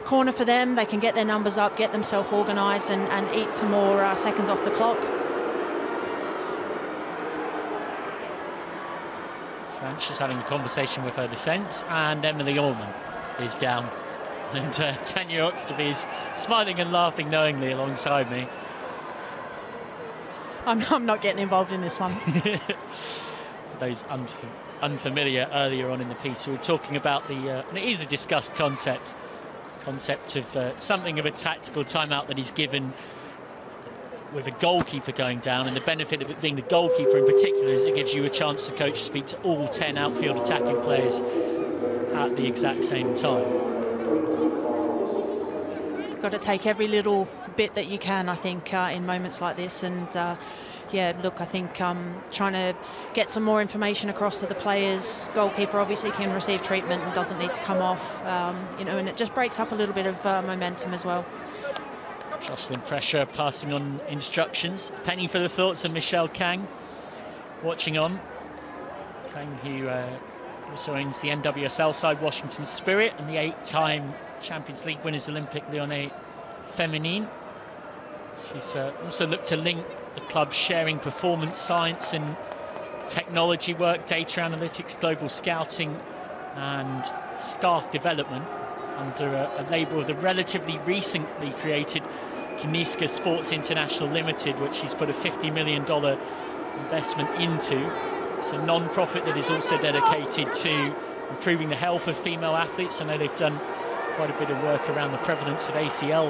corner for them, they can get their numbers up, get themselves organised and eat some more seconds off the clock. French is having a conversation with her defence, and Emily Allman is down. And Tanya Oxtoby is smiling and laughing knowingly alongside me. I'm not getting involved in this one. For those unfamiliar, earlier on in the piece, we were talking about and it is a discussed concept of something of a tactical timeout that he's given with a goalkeeper going down, and the benefit of it being the goalkeeper in particular is it gives you a chance to coach, speak to all 10 outfield attacking players at the exact same time. Got to take every little bit that you can, I think, in moments like this. And yeah, look, I think trying to get some more information across to the players. Goalkeeper obviously can receive treatment and doesn't need to come off, you know, and it just breaks up a little bit of momentum as well. Jostling pressure, passing on instructions. Penny for the thoughts of Michelle Kang, watching on. Kang, who also owns the NWSL side, Washington Spirit, and the 8-time Champions League winners Olympique Lyonnais Feminine. She's also looked to link the club sharing performance science and technology work, data analytics, global scouting and staff development under a label of the relatively recently created Kiniska Sports International Limited, which she's put a $50 million investment into. It's a non-profit that is also dedicated to improving the health of female athletes. I know they've done quite a bit of work around the prevalence of ACL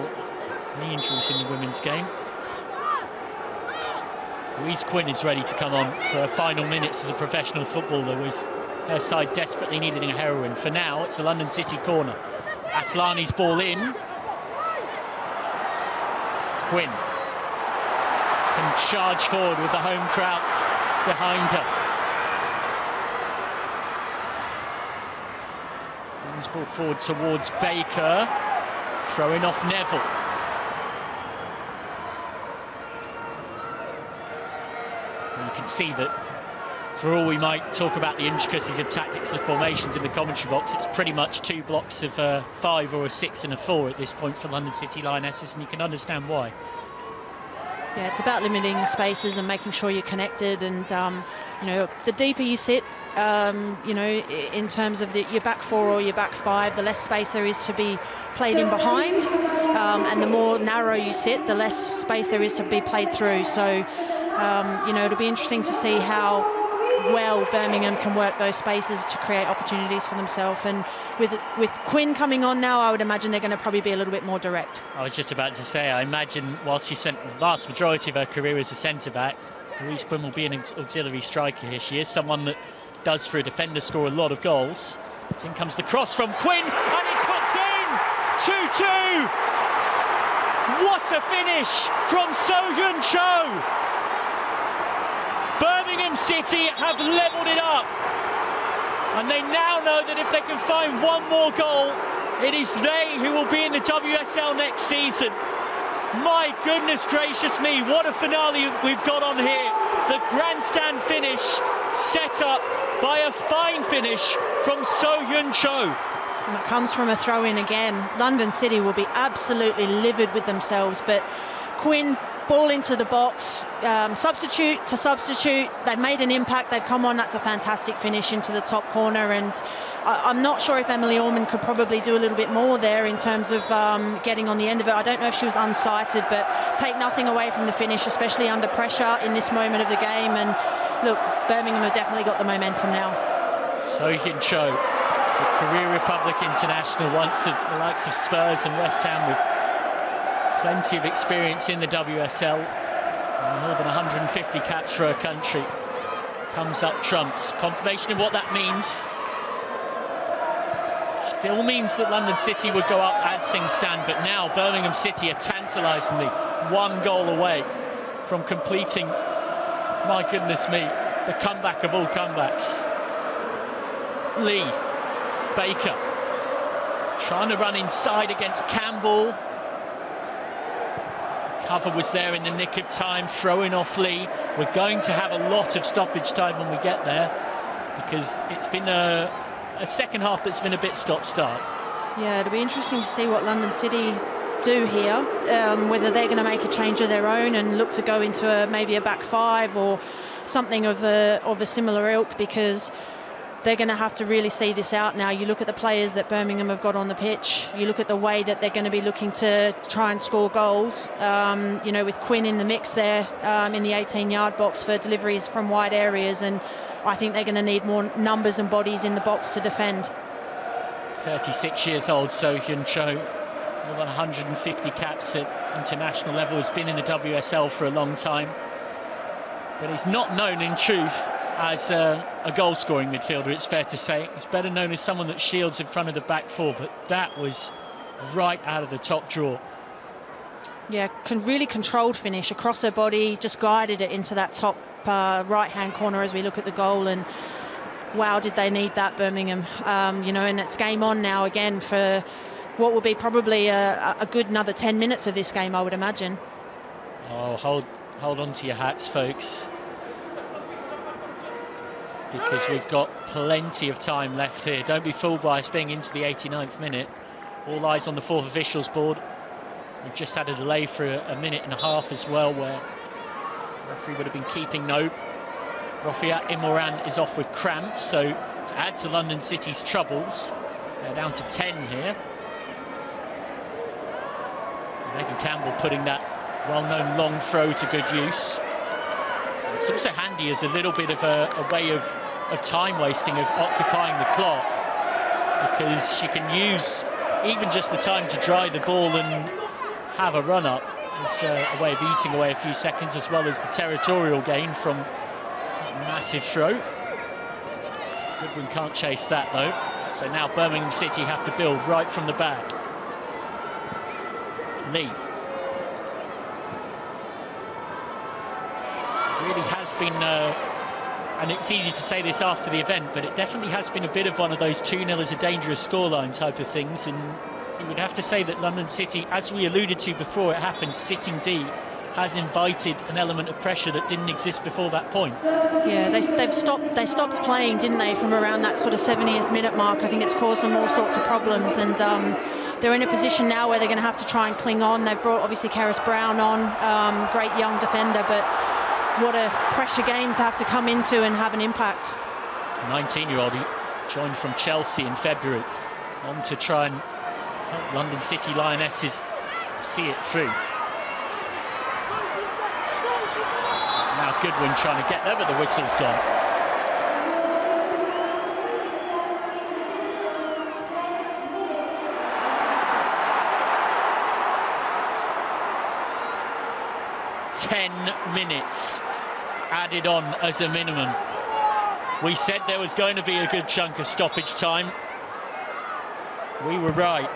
knee injuries in the women's game. Louise Quinn is ready to come on for her final minutes as a professional footballer with her side desperately needing a heroine. For now, it's a London City corner. Aslani's ball in. Quinn can charge forward with the home crowd behind her. He's brought forward towards Baker, throwing off Neville. And you can see that, for all we might talk about the intricacies of tactics and formations in the commentary box, it's pretty much 2 blocks of a 5 or a 6 and a 4 at this point for London City Lionesses, and you can understand why. Yeah, it's about limiting spaces and making sure you're connected, and you know, the deeper you sit, you know, in terms of your back 4 or your back 5, the less space there is to be played in behind, and the more narrow you sit, the less space there is to be played through. So you know, it'll be interesting to see how well Birmingham can work those spaces to create opportunities for themselves. And with Quinn coming on now, I would imagine they're going to probably be a little bit more direct. I was just about to say, I imagine whilst she spent the vast majority of her career as a centre-back, Louise Quinn will be an auxiliary striker here. She is someone that does, for a defender, score a lot of goals. So in comes the cross from Quinn, and it's hooked in! 2-2! What a finish from So-Hyun Cho! Birmingham City have levelled it up, and they now know that if they can find one more goal, it is they who will be in the WSL next season. My goodness gracious me, what a finale we've got on here. The grandstand finish set up by a fine finish from So-Hyun Cho. And it comes from a throw-in again. London City will be absolutely livid with themselves, but Quinn, ball into the box, substitute to substitute, they've made an impact, they've come on, that's a fantastic finish into the top corner. And I'm not sure if Emily Orman could probably do a little bit more there in terms of getting on the end of it. I don't know if she was unsighted, but take nothing away from the finish, especially under pressure in this moment of the game. And look, Birmingham have definitely got the momentum now. So-Hyun Cho, the career Republic international, once of the likes of Spurs and West Ham, with plenty of experience in the WSL, more than 150 caps for her country. Comes up trumps. Confirmation of what that means. Still means that London City would go up as things stand, but now Birmingham City are tantalisingly 1 goal away from completing, my goodness me, the comeback of all comebacks. Lee, Baker, trying to run inside against Campbell. Cover was there in the nick of time, throwing off Lee. We're going to have a lot of stoppage time when we get there, because it's been a second half that's been a bit stop-start. Yeah, it'll be interesting to see what London City do here, whether they're going to make a change of their own and look to go into maybe a back 5 or something of a similar ilk, because they're going to have to really see this out now. You look at the players that Birmingham have got on the pitch, you look at the way that they're going to be looking to try and score goals, you know, with Quinn in the mix there in the 18-yard box for deliveries from wide areas, and I think they're going to need more numbers and bodies in the box to defend. 36 years old, So-Hyun Cho, more than 150 caps at international level, has been in the WSL for a long time, but he's not known in truth as a goal-scoring midfielder, it's fair to say. He's better known as someone that shields in front of the back 4, but that was right out of the top drawer. Yeah, really controlled finish across her body, just guided it into that top right-hand corner as we look at the goal, and wow, did they need that, Birmingham. You know, and it's game on now again for what will be probably a good another 10 minutes of this game, I would imagine. Oh, hold on to your hats, folks, because we've got plenty of time left here. Don't be fooled by us being into the 89th minute. All eyes on the 4th officials board. We've just had a delay for a minute and a half as well, where the referee would have been keeping note. Rafia Imoran is off with cramp, so to add to London City's troubles, they're down to 10 here. Megan Campbell putting that well-known long throw to good use. It's also handy as a little bit of a way of time wasting, of occupying the clock, because she can use even just the time to dry the ball and have a run-up as a way of eating away a few seconds, as well as the territorial gain from that massive throw. Goodwin can't chase that though. So now Birmingham City have to build right from the back. Lee. It really has been, and it's easy to say this after the event, but it definitely has been a bit of one of those 2-0 is a dangerous scoreline type of things. And you would have to say that London City, as we alluded to before it happened, sitting deep, has invited an element of pressure that didn't exist before that point. Yeah, they stopped playing, didn't they, from around that sort of 70th minute mark. I think it's caused them all sorts of problems, and they're in a position now where they're going to have to try and cling on. They've brought obviously Karis Brown on, great young defender, but what a pressure game to have to come into and have an impact. 19-year-old, he joined from Chelsea in February, on to try and help London City Lionesses see it through. Now Goodwin trying to get there, but the whistle's gone. "10 minutes added on as a minimum." We said there was going to be a good chunk of stoppage time. We were right.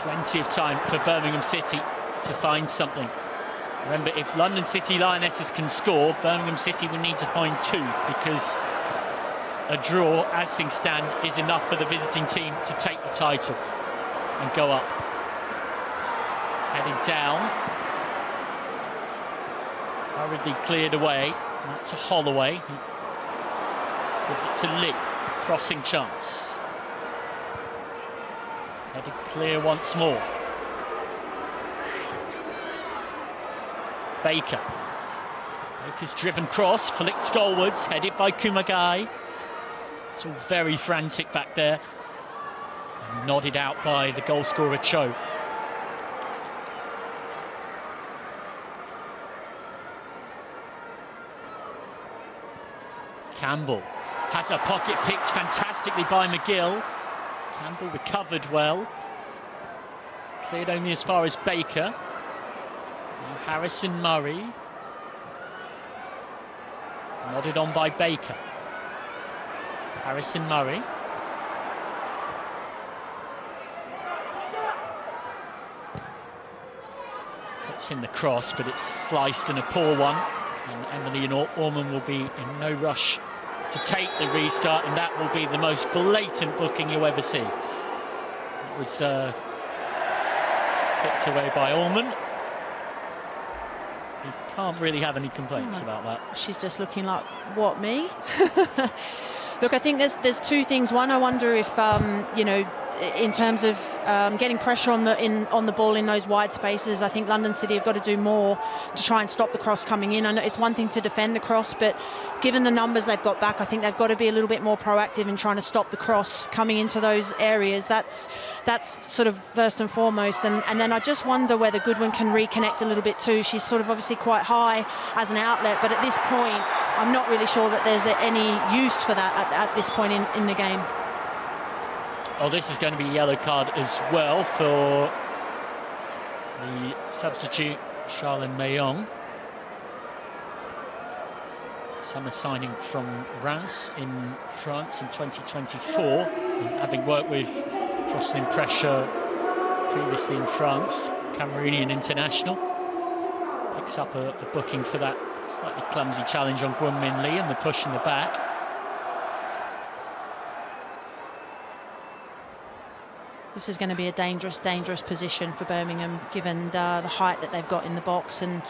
Plenty of time for Birmingham City to find something. Remember, if London City Lionesses can score, Birmingham City will need to find 2, because a draw, as things stand, is enough for the visiting team to take the title and go up. Headed down. Hurriedly cleared away, not to Holloway. He gives it to Lee. Crossing chance. Headed clear once more. Baker. Baker's driven cross, flicked goalwards, headed by Kumagai. It's all very frantic back there. And nodded out by the goal scorer Cho. Campbell has a pocket picked fantastically by McGill. Campbell recovered well. Cleared only as far as Baker. Now Harrison Murray. Nodded on by Baker. Harrison Murray. Puts in the cross, but it's sliced and a poor one. And Emily and Orman will be in no rush to take the restart, and that will be the most blatant booking you'll ever see. It was picked away by Orman. You can't really have any complaints about that. She's just looking like, what, me? Look, I think there's 2 things. One, I wonder if you know, in terms of getting pressure on the ball in those wide spaces, I think London City have got to do more to try and stop the cross coming in. I know it's one thing to defend the cross, but given the numbers they've got back, I think they've got to be a little bit more proactive in trying to stop the cross coming into those areas. That's sort of first and foremost. And then I just wonder whether Goodwin can reconnect a little bit too. She's sort of obviously quite high as an outlet, but at this point, I'm not really sure that there's any use for that at this point in the game. Oh, this is going to be a yellow card as well for the substitute, Charlene Mayong. Summer signing from Reims in France in 2024. And having worked with crossing pressure previously in France, Cameroonian international. Picks up a booking for that slightly clumsy challenge on Gwynmin Lee and the push in the back. This is going to be a dangerous position for Birmingham, given the height that they've got in the box. And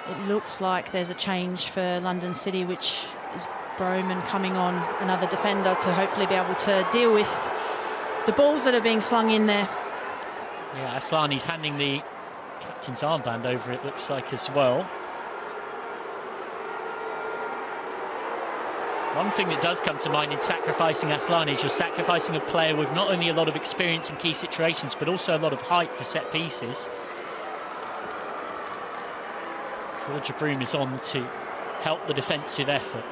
it looks like there's a change for London City, which is Broman coming on, another defender, to hopefully be able to deal with the balls that are being slung in there. Yeah, Aslani's handing the captain's armband over, it looks like, as well. One thing that does come to mind in sacrificing Aslani is you're sacrificing a player with not only a lot of experience in key situations, but also a lot of height for set pieces. Georgia Broom is on to help the defensive effort.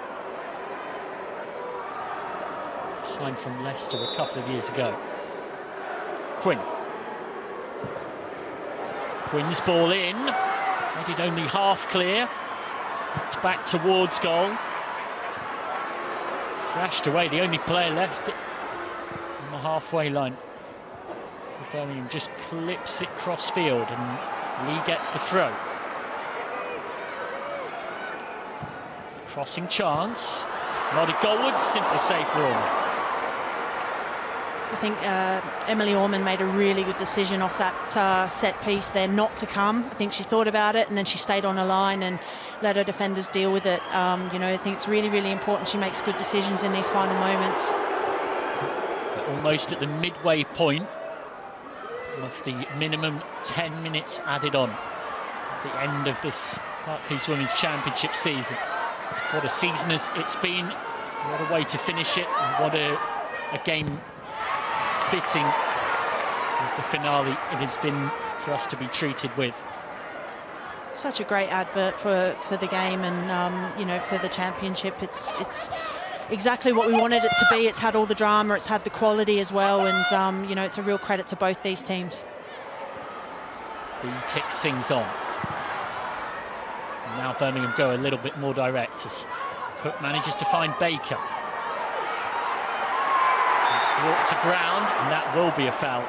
Signed from Leicester a couple of years ago. Quinn. Quinn's ball in. Headed only half clear. Back towards goal. Flashed away, the only player left on the halfway line. Birmingham just clips it cross field and Lee gets the throw. Crossing chance. Nodded goalwards, simple save for Orman. I think Emily Orman made a really good decision off that set piece there not to come. I think she thought about it and then she stayed on her line and let her defenders deal with it. You know, I think it's really, really important she makes good decisions in these final moments. Almost at the midway point of the minimum 10 minutes added on at the end of this Barclays Women's Championship season. What a season it's been, what a way to finish it, and what a game fitting with the finale it has been for us to be treated with. Such a great advert for the game and you know, for the championship. It's exactly what we wanted it to be. It's had all the drama, it's had the quality as well, and you know, it's a real credit to both these teams. The tick sings on. And now Birmingham go a little bit more direct as Cook manages to find Baker. He's brought to ground, and that will be a foul.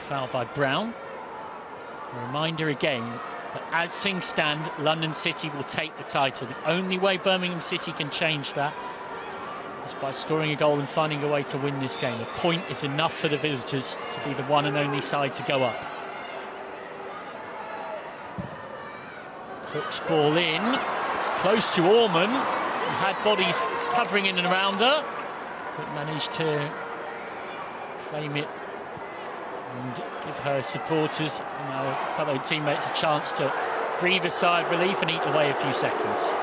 Foul by Brown. A reminder again that as things stand, London City will take the title. The only way Birmingham City can change that is by scoring a goal and finding a way to win this game. A point is enough for the visitors to be the one and only side to go up. Cook's ball in. It's close to Orman, who had bodies covering in and around her, but managed to claim it and give her supporters and her fellow teammates a chance to breathe a sigh of relief and eat away a few seconds.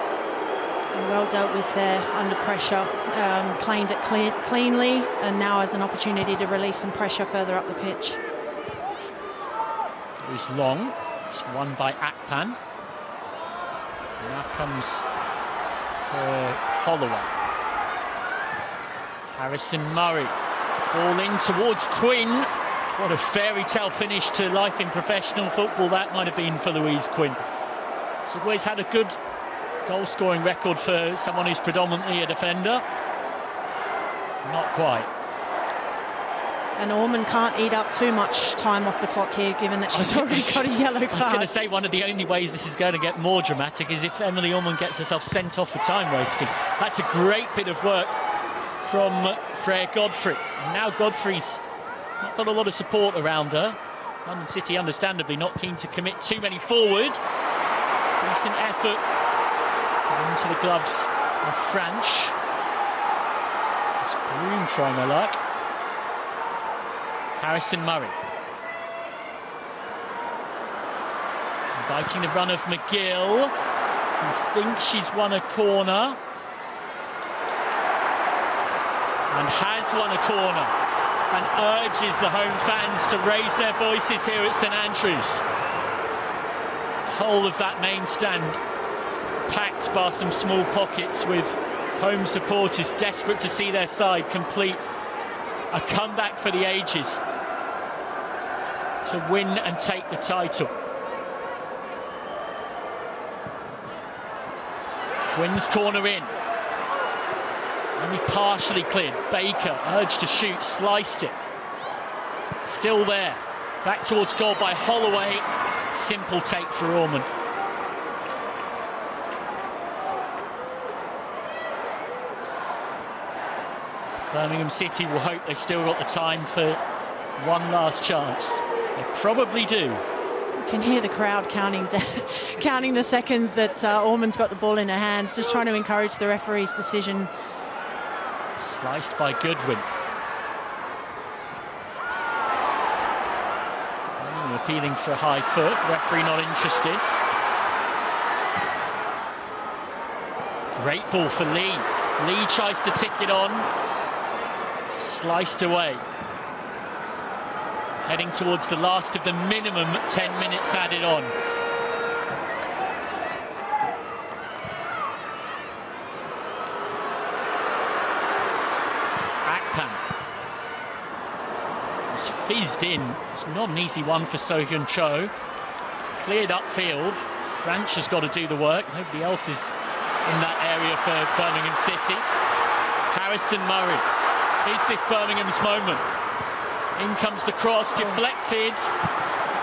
Well dealt with there under pressure, claimed it cleanly, and now has an opportunity to release some pressure further up the pitch. It was long, it's won by Akpan. Now comes for Holloway. Harrison Murray, ball in towards Quinn. What a fairy tale finish to life in professional football that might have been for Louise Quinn. She's always had a good goal-scoring record for someone who's predominantly a defender. Not quite. And Orman can't eat up too much time off the clock here, given that she's already got a yellow card. I was going to say, one of the only ways this is going to get more dramatic is if Emily Orman gets herself sent off for time wasting. That's a great bit of work from Freya Godfrey. And now Godfrey's not got a lot of support around her. London City, understandably, not keen to commit too many forward. Decent effort into the gloves of French. It's Broom trying her luck. Harrison Murray. Inviting the run of McGill, who thinks she's won a corner. And has won a corner. And urges the home fans to raise their voices here at St Andrews. Whole of that main stand packed by some small pockets with home supporters desperate to see their side complete a comeback for the ages to win and take the title. Quinn's corner in. Only partially cleared. Baker urged to shoot, sliced it. Still there. Back towards goal by Holloway. Simple take for Orman. Birmingham City will hope they've still got the time for one last chance. They probably do. You can hear the crowd counting the seconds that Orman's got the ball in her hands, just trying to encourage the referee's decision. Sliced by Goodwin. Appealing for a high foot. Referee not interested. Great ball for Lee. Lee tries to tick it on. Sliced away. Heading towards the last of the minimum 10 minutes added on. Akpan. It's fizzed in. It's not an easy one for So Hyun Cho. It's cleared upfield. French has got to do the work. Nobody else is in that area for Birmingham City. Harrison Murray. Is this Birmingham's moment? In comes the cross, deflected.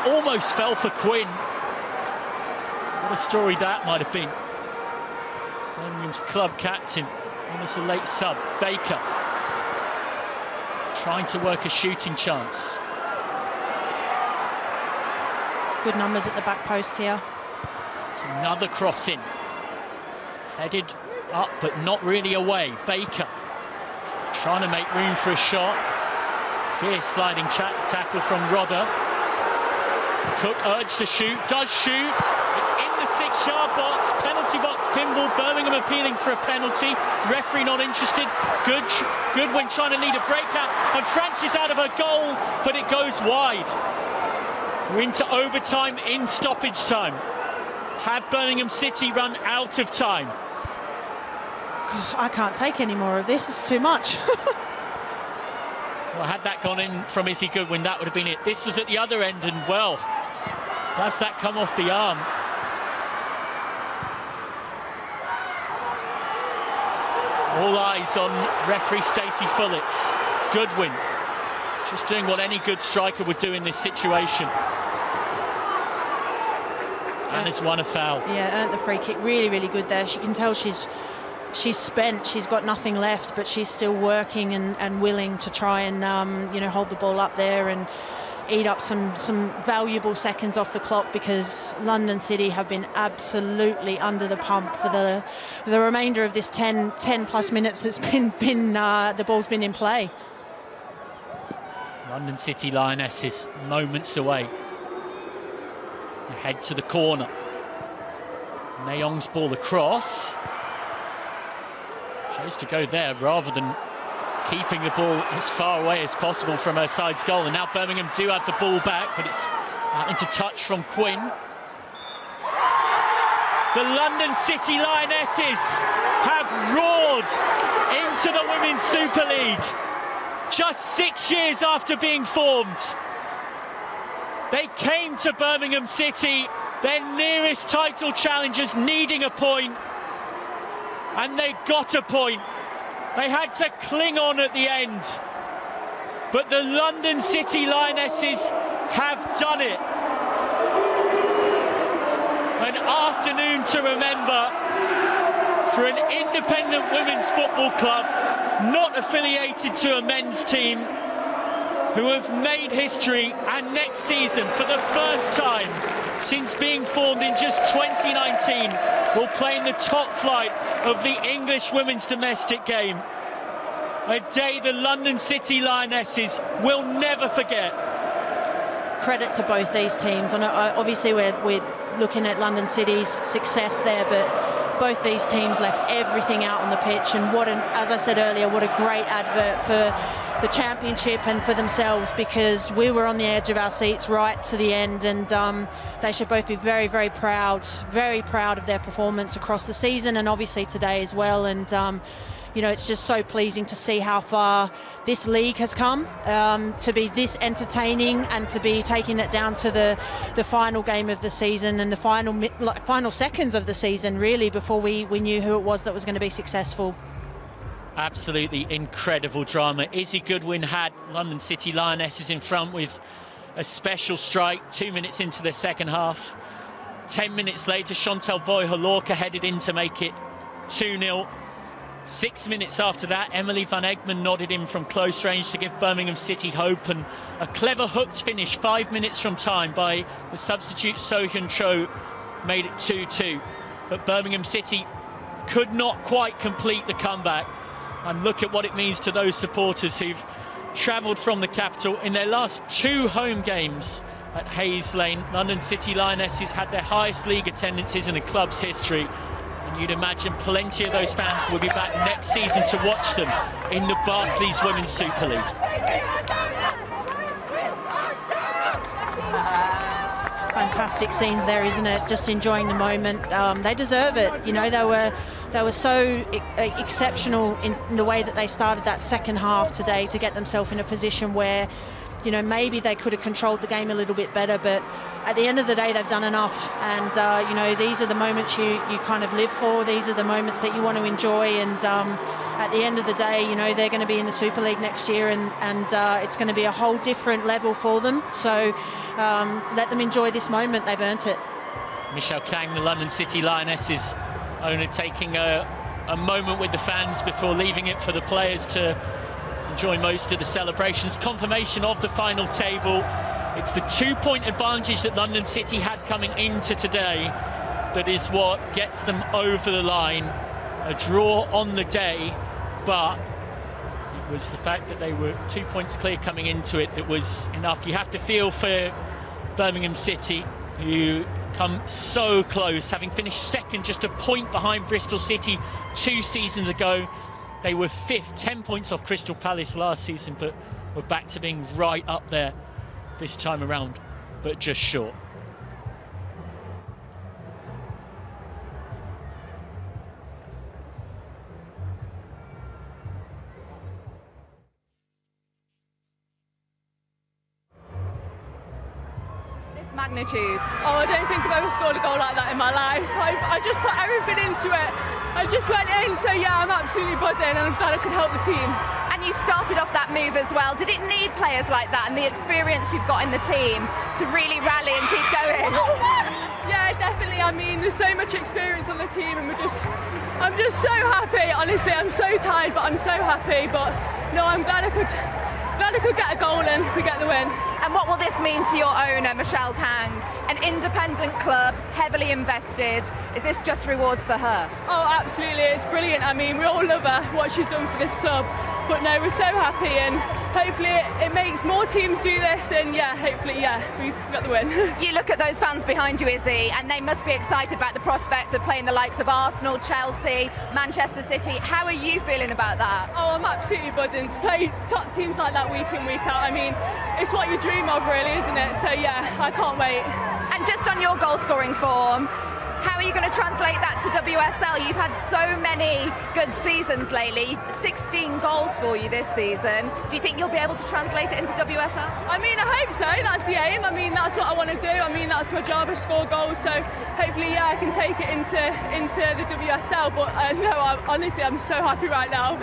Almost fell for Quinn. What a story that might have been. Birmingham's club captain, almost a late sub, Baker. Trying to work a shooting chance. Good numbers at the back post here. It's another cross in. Headed up, but not really away. Baker trying to make room for a shot. Fierce sliding tackle from Rodder. Cook urged to shoot, does shoot. It's in the 6-yard box, penalty box pinball. Birmingham appealing for a penalty. Referee not interested. Goodwin trying to lead a breakout, and Francis out of her goal, but it goes wide. We're into overtime in stoppage time. Have Birmingham City run out of time? I can't take any more of this, it's too much. Well, had that gone in from Izzy Goodwin, that would have been it. This was at the other end, and well, does that come off the arm? All eyes on referee Stacey Fullix. Goodwin just doing what any good striker would do in this situation. And has won a foul. Yeah, earned the free kick. Really, really good there. She can tell she's spent. She's got nothing left, but she's still working and willing to try and hold the ball up there and eat up some valuable seconds off the clock, because London City have been absolutely under the pump for the remainder of this 10 plus minutes that's been the ball's been in play. London City Lionesses moments away. Head to the corner. Nayong's ball across. Chose to go there rather than keeping the ball as far away as possible from her side's goal. And now Birmingham do have the ball back, but it's into touch from Quinn. The London City Lionesses have roared into the Women's Super League. Just 6 years after being formed. They came to Birmingham City, their nearest title challengers, needing a point, and they got a point. They had to cling on at the end, but the London City Lionesses have done it. An afternoon to remember for an independent women's football club, not affiliated to a men's team, who have made history, and next season, for the first time since being formed in just 2019, will play in the top flight of the English women's domestic game. A day the London City Lionesses will never forget. Credit to both these teams, and obviously we're looking at London City's success there, but both these teams left everything out on the pitch, and as I said earlier, what a great advert for the championship and for themselves, because we were on the edge of our seats right to the end, and they should both be very, very proud of their performance across the season, and obviously today as well. And it's just so pleasing to see how far this league has come, to be this entertaining and to be taking it down to the final game of the season and the final seconds of the season, really, before we knew who it was that was going to be successful. Absolutely incredible drama. Izzy Goodwin had London City Lionesses in front with a special strike 2 minutes into the second half. 10 minutes later, Chantal Boy-Halorka headed in to make it 2-0. 6 minutes after that, Emily van Egmond nodded in from close range to give Birmingham City hope, and a clever hooked finish 5 minutes from time by the substitute So Hyun Cho made it 2-2. But Birmingham City could not quite complete the comeback. And look at what it means to those supporters who've travelled from the capital. In their last 2 home games at Hayes Lane, London City Lionesses had their highest league attendances in the club's history. And you'd imagine plenty of those fans will be back next season to watch them in the Barclays Women's Super League. Fantastic scenes there, isn't it? Just enjoying the moment. They deserve it. They were so exceptional in the way that they started that second half today to get themselves in a position where you know, maybe they could have controlled the game a little bit better, but at the end of the day, they've done enough. And, you know, these are the moments you kind of live for. These are the moments that you want to enjoy. And at the end of the day, you know, they're going to be in the Super League next year, and it's going to be a whole different level for them. So let them enjoy this moment. They've earned it. Michelle Kang, the London City Lionesses owner, taking a moment with the fans before leaving it for the players to enjoy most of the celebrations. Confirmation of the final table. It's the 2-point advantage that London City had coming into today that is what gets them over the line. A draw on the day, but it was the fact that they were 2 points clear coming into it that was enough. You have to feel for Birmingham City, who come so close, having finished second, just a point behind Bristol City 2 seasons ago. They were 5th, 10 points off Crystal Palace last season, but we're back to being right up there this time around, but just short. Magnitude. Oh, I don't think I've ever scored a goal like that in my life. I just put everything into it. I just went in, so yeah, I'm absolutely buzzing, and I'm glad I could help the team. And you started off that move as well. Did it need players like that and the experience you've got in the team to really rally and keep going? Yeah, definitely. I mean, there's so much experience on the team, and I'm just so happy. Honestly, I'm so tired, but I'm so happy. But no, I'm glad I could get a goal and we get the win. And what will this mean to your owner, Michelle Kang? An independent club, heavily invested. Is this just rewards for her? Oh, absolutely. It's brilliant. I mean, we all love her, what she's done for this club. But no, we're so happy, and hopefully it makes more teams do this, and yeah, hopefully, yeah, we got the win. You look at those fans behind you, Izzy, and they must be excited about the prospect of playing the likes of Arsenal, Chelsea, Manchester City. How are you feeling about that? Oh, I'm absolutely buzzing to play top teams like that week in, week out. I mean, it's what you dream of, really, isn't it? So yeah, I can't wait. And just on your goal scoring form, how are you going to translate that to WSL? You've had so many good seasons lately, 16 goals for you this season. Do you think you'll be able to translate it into WSL? I mean, I hope so. That's the aim. I mean, that's what I want to do. I mean, that's my job, to score goals. So hopefully, yeah, I can take it into the WSL. But no, honestly, I'm so happy right now.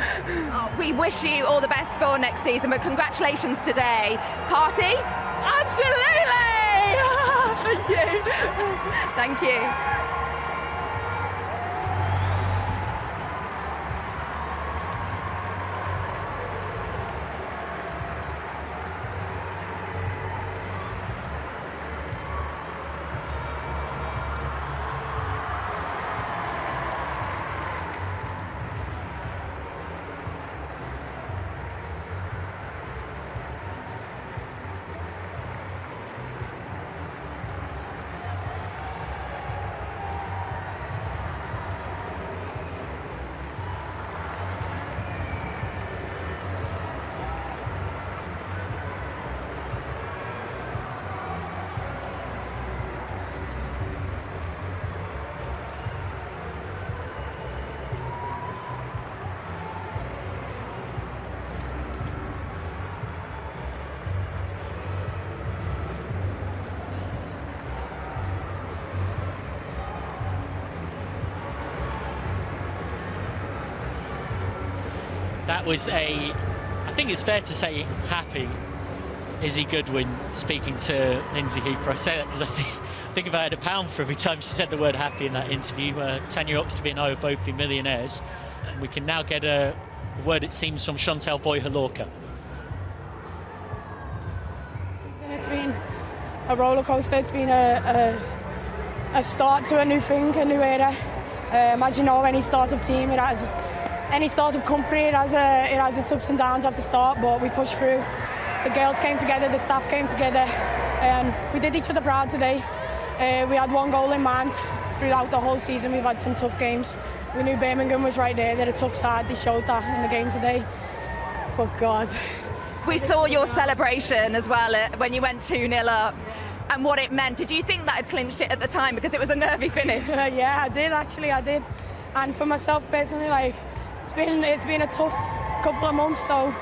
Oh, we wish you all the best for next season, but congratulations today. Party? Absolutely! Thank you. Thank you. That was I think it's fair to say, happy Izzy Goodwin speaking to Lindsay Hooper. I say that because I think if I had £1 for every time she said the word happy in that interview. Tanya Oxtoby and I will both be millionaires. And we can now get a word, it seems, from Chantel Boy-Halorka. It's been a roller coaster. It's been a start to a new thing, a new era. As you know, any startup team, any startup company, it has its ups and downs at the start, but we pushed through. The girls came together, the staff came together, and we did each other proud today. We had one goal in mind throughout the whole season. We've had some tough games. We knew Birmingham was right there. They're a tough side. They showed that in the game today. But God. We saw your celebration as well when you went 2-0 up, and what it meant. Did you think that had clinched it at the time, because it was a nervy finish? Yeah, I did actually. I did. And for myself personally, like, it's been a tough couple of months. So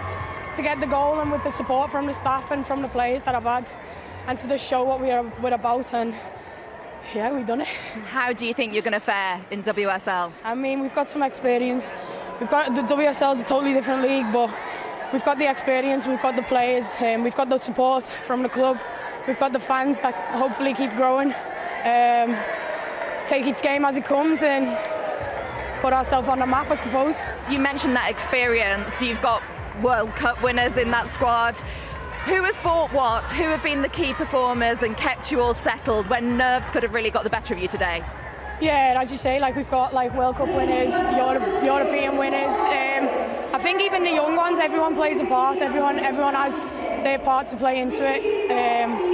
to get the goal, and with the support from the staff and from the players that I've had, and to just show what we're about. And yeah, we've done it. How do you think you're going to fare in WSL? I mean, we've got some experience. We've got the WSL is a totally different league, but we've got the experience, we've got the players, we've got the support from the club, we've got the fans that hopefully keep growing. Take each game as it comes and put ourselves on the map, I suppose. You mentioned that experience. You've got World Cup winners in that squad. Who has bought what? Who have been the key performers and kept you all settled when nerves could have really got the better of you today? Yeah, as you say, like we've got like World Cup winners, European winners. I think even the young ones, everyone plays a part. Everyone has their part to play into it.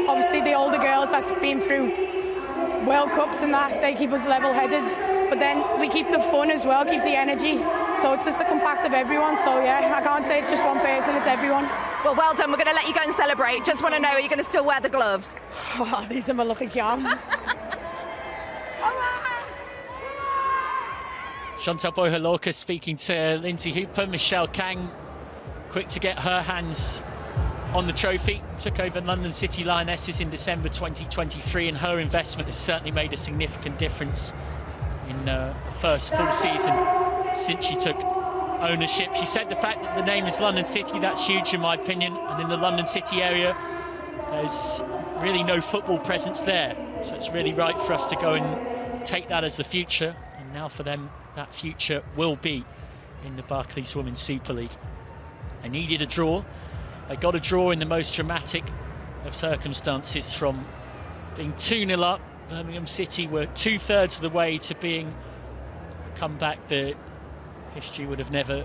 Obviously, the older girls that's been through World Cups and that, they keep us level-headed. But then we keep the fun as well, keep the energy. So it's just the compact of everyone. So yeah, I can't say it's just one person, it's everyone. Well done. We're going to let you go and celebrate. Just want to know, are you going to still wear the gloves? Oh, these are my lucky charm. Chantal Bohaloka speaking to Lindsay Hooper. Michelle Kang, quick to get her hands on the trophy. Took over London City Lionesses in December 2023, and her investment has certainly made a significant difference in the first full season since she took ownership. She said the fact that the name is London City, that's huge in my opinion, and in the London City area there's really no football presence there, so it's really right for us to go and take that as the future, and now for them that future will be in the Barclays Women's Super League. They needed a draw. They got a draw in the most dramatic of circumstances, from being 2-0 up. Birmingham City were 2/3 of the way to being a comeback that history would have never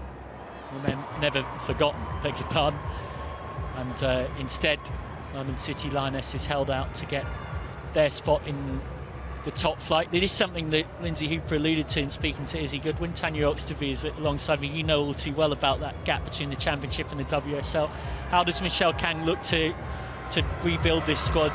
forgotten, beg your pardon. And instead, London City Lionesses held out to get their spot in the top flight. It is something that Lindsay Hooper alluded to in speaking to Izzy Goodwin. Tanya Oxtoby is alongside me. You know all too well about that gap between the Championship and the WSL. How does Michelle Kang look to rebuild this squad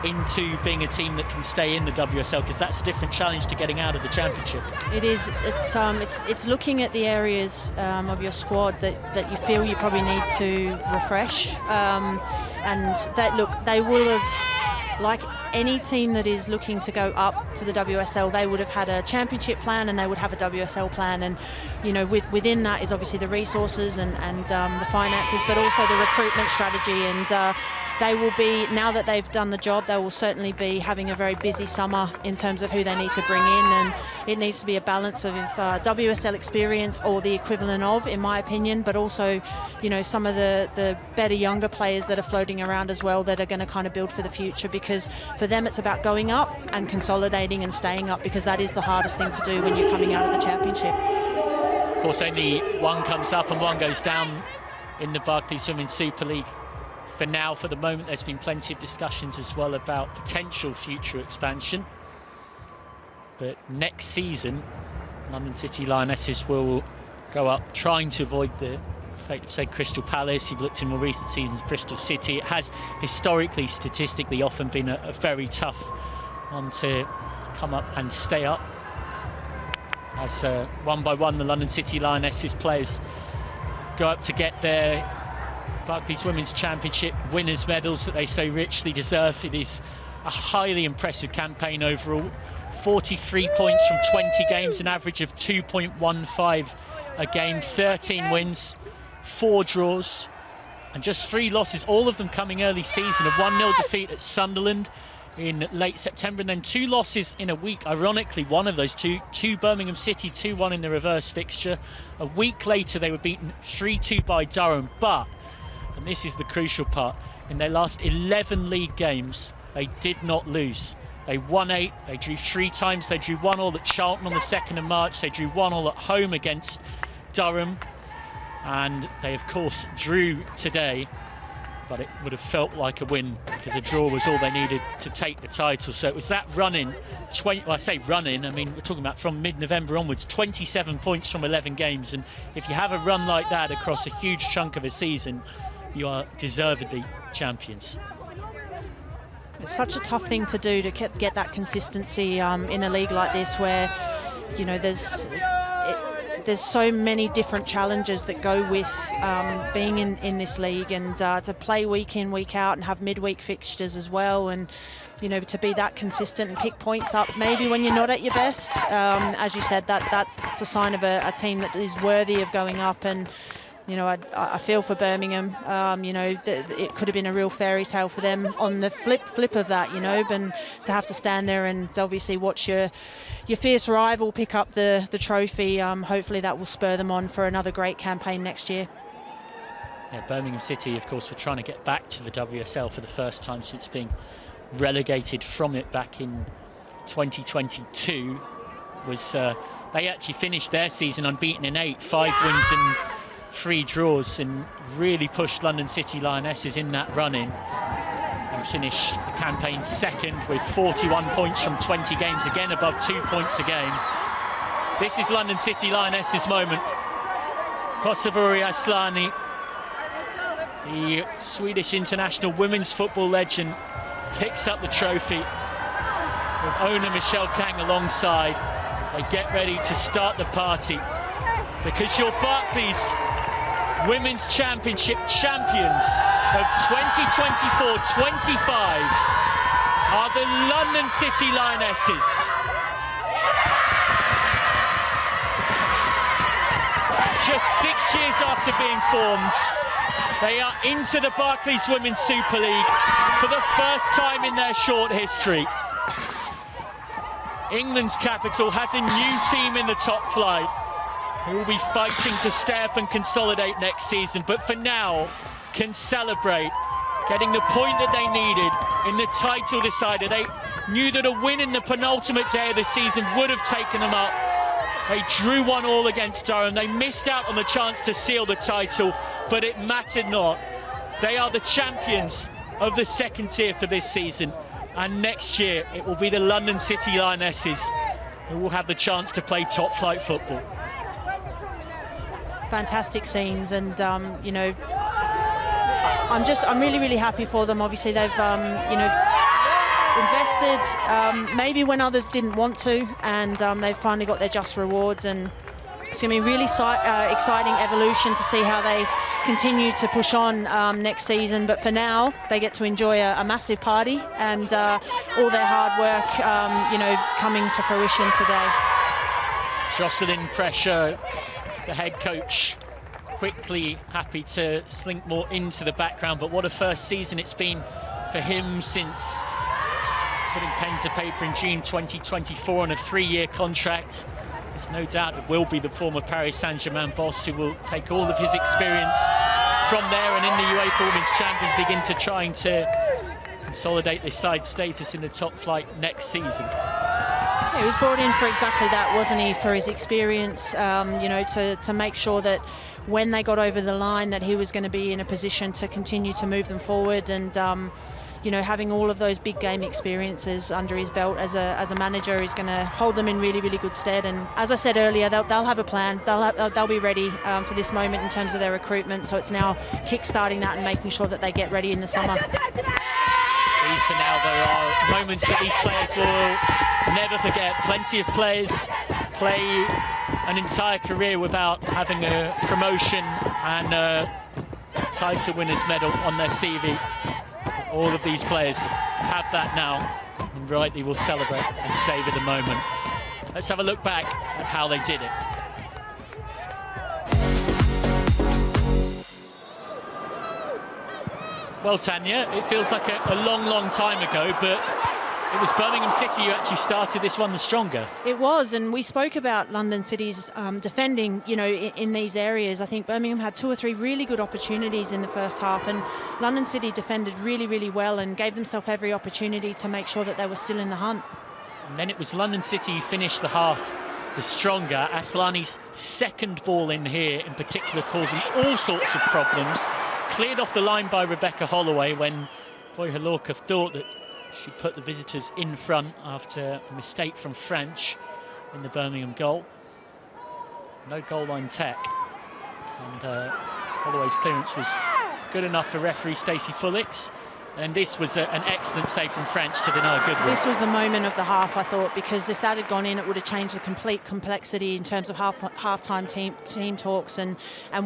into being a team that can stay in the WSL, because that's a different challenge to getting out of the Championship? It is. It's looking at the areas of your squad that you feel you probably need to refresh, and that look, they will have, like any team that is looking to go up to the WSL, they would have had a Championship plan and they would have a WSL plan, and you know, within that is obviously the resources and the finances, but also the recruitment strategy. And they will be, now that they've done the job, they will certainly be having a very busy summer in terms of who they need to bring in, and it needs to be a balance of WSL experience or the equivalent of, in my opinion, but also, you know, some of the better younger players that are floating around as well that are going to kind of build for the future, because for them it's about going up and consolidating and staying up, because that is the hardest thing to do when you're coming out of the Championship. Of course, only one comes up and one goes down in the Barclays Women's Super League. For now, for the moment, there's been plenty of discussions as well about potential future expansion. But next season, London City Lionesses will go up, trying to avoid the fate of, say, Crystal Palace. You've looked in more recent seasons, Bristol City. It has historically, statistically, often been a very tough one to come up and stay up. As one by one, the London City Lionesses players go up to get their Barclays Women's Championship winners' medals that they so richly deserve. It is a highly impressive campaign overall. 43 points from 20 games, an average of 2.15 a game, 13 wins, 4 draws, and just 3 losses, all of them coming early season. A 1-0 defeat at Sunderland in late September, and then 2 losses in a week. Ironically, one of those two Birmingham City, 2-1 in the reverse fixture. A week later, they were beaten 3-2 by Durham, but, and this is the crucial part, in their last 11 league games, they did not lose. They won 8, they drew 3 times, they drew 1-1 at Charlton on the 2nd of March, they drew 1-1 at home against Durham, and they of course drew today, but it would have felt like a win because a draw was all they needed to take the title. So it was that run-in, well, I say run-in, I mean we're talking about from mid-November onwards, 27 points from 11 games, and if you have a run like that across a huge chunk of a season, you are deservedly champions. It's such a tough thing to do, to get that consistency in a league like this, where, you know, there's so many different challenges that go with being in this league, and to play week in, week out, and have midweek fixtures as well, and you know, to be that consistent and pick points up maybe when you're not at your best. As you said, that's a sign of a team that is worthy of going up. And you know, I feel for Birmingham. You know, it could have been a real fairy tale for them on the flip of that, you know, and to have to stand there and obviously watch your fierce rival pick up the trophy. Hopefully that will spur them on for another great campaign next year. Yeah, Birmingham City, of course, were trying to get back to the WSL for the first time since being relegated from it back in 2022. They actually finished their season unbeaten in 8, 5 wins and 3 draws, and really pushed London City Lionesses in that run-in, and finished the campaign second with 41 points from 20 games, again above 2 points a game. This is London City Lionesses' moment. Kosovare Asllani, the Swedish international women's football legend, picks up the trophy with owner Michelle Kang alongside. They get ready to start the party, because your Barclays Women's Championship champions of 2024-25 are the London City Lionesses. Just 6 years after being formed, they are into the Barclays Women's Super League for the first time in their short history. England's capital has a new team in the top flight who will be fighting to stay up and consolidate next season, but for now can celebrate getting the point that they needed in the title decider. They knew that a win in the penultimate day of the season would have taken them up. They drew 1-1 against Durham. They missed out on the chance to seal the title, but it mattered not. They are the champions of the second tier for this season, and next year it will be the London City Lionesses who will have the chance to play top flight football. Fantastic scenes, and you know, I'm really happy for them. Obviously they've you know, invested maybe when others didn't want to, and they've finally got their just rewards, and it's going to be really exciting evolution to see how they continue to push on next season. But for now, they get to enjoy a massive party, and all their hard work you know, coming to fruition today. Jocelyn Pressure, the head coach, quickly happy to slink more into the background, but what a first season it's been for him since putting pen to paper in June 2024 on a 3-year contract. There's no doubt it will be the former Paris Saint-Germain boss who will take all of his experience from there and in the UEFA Women's Champions League into trying to consolidate this side's status in the top flight next season. Yeah, he was brought in for exactly that, wasn't he? For his experience, you know, to make sure that when they got over the line that he was going to be in a position to continue to move them forward, and you know, having all of those big game experiences under his belt as a manager is going to hold them in really good stead. And as I said earlier, they'll have a plan. They'll be ready for this moment in terms of their recruitment. So it's now kick-starting that and making sure that they get ready in the summer. At least for now, there are moments that these players will never forget. Plenty of players play an entire career without having a promotion and a title winners medal on their CV. All of these players have that now, and rightly will celebrate and savour the moment. Let's have a look back at how they did it. Well, Tanya, it feels like a long time ago, but it was Birmingham City who actually started this one the stronger. It was, and we spoke about London City's defending, you know, in these areas. I think Birmingham had 2 or 3 really good opportunities in the first half, and London City defended really well and gave themselves every opportunity to make sure that they were still in the hunt. And then it was London City who finished the half the stronger. Asllani's second ball in here in particular causing all sorts of problems. Cleared off the line by Rebecca Holloway when Wojciechowska thought that she put the visitors in front after a mistake from French in the Birmingham goal. No goal line tech, and Holloway's clearance was good enough for referee Stacey Fullix. And this was an excellent save from French to deny Goodwin. This was the moment of the half, I thought, because if that had gone in, it would have changed the complete complexity in terms of half-time team talks and